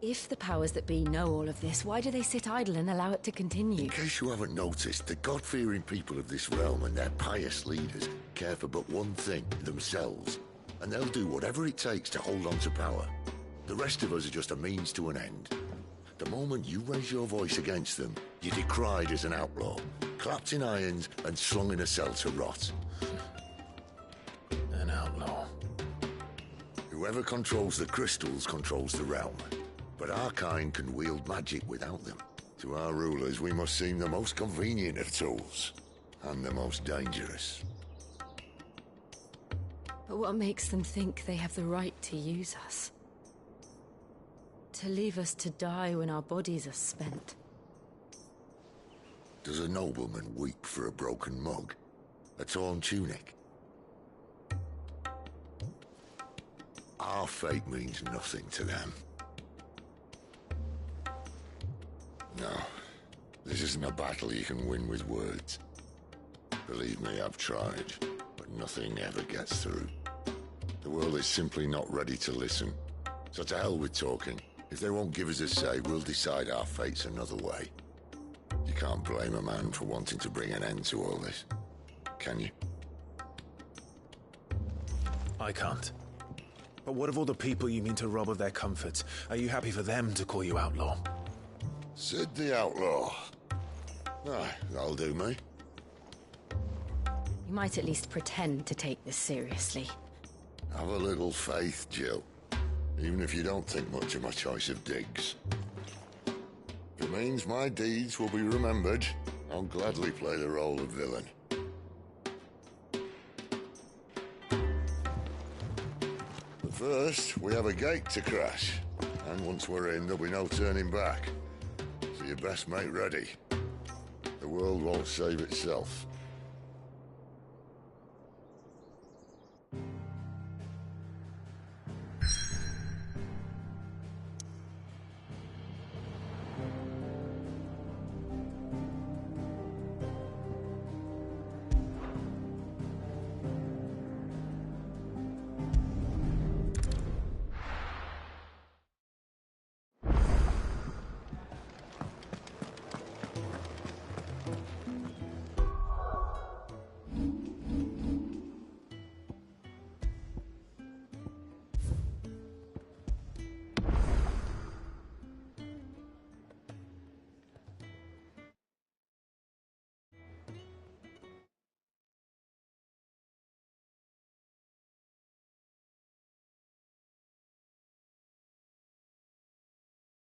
if the powers that be know all of this, why do they sit idle and allow it to continue? In case you haven't noticed, the God-fearing people of this realm and their pious leaders care for but one thing, themselves. And they'll do whatever it takes to hold on to power. The rest of us are just a means to an end. The moment you raise your voice against them, you're decried as an outlaw, clapped in irons and slung in a cell to rot. An outlaw. Whoever controls the crystals controls the realm. But our kind can wield magic without them. To our rulers, we must seem the most convenient of tools. And the most dangerous. But what makes them think they have the right to use us? To leave us to die when our bodies are spent? Does a nobleman weep for a broken mug? A torn tunic? Our fate means nothing to them. No, this isn't a battle you can win with words. Believe me, I've tried, but nothing ever gets through. The world is simply not ready to listen. So to hell with talking. If they won't give us a say, we'll decide our fates another way. You can't blame a man for wanting to bring an end to all this, can you? I can't. But what of all the people you mean to rob of their comforts? Are you happy for them to call you outlaw? Cid the Outlaw. Aye, that'll do me. You might at least pretend to take this seriously. Have a little faith, Jill. Even if you don't think much of my choice of digs. If it means my deeds will be remembered, I'll gladly play the role of villain. But first, we have a gate to crash. And once we're in, there'll be no turning back. So you best make ready. The world won't save itself.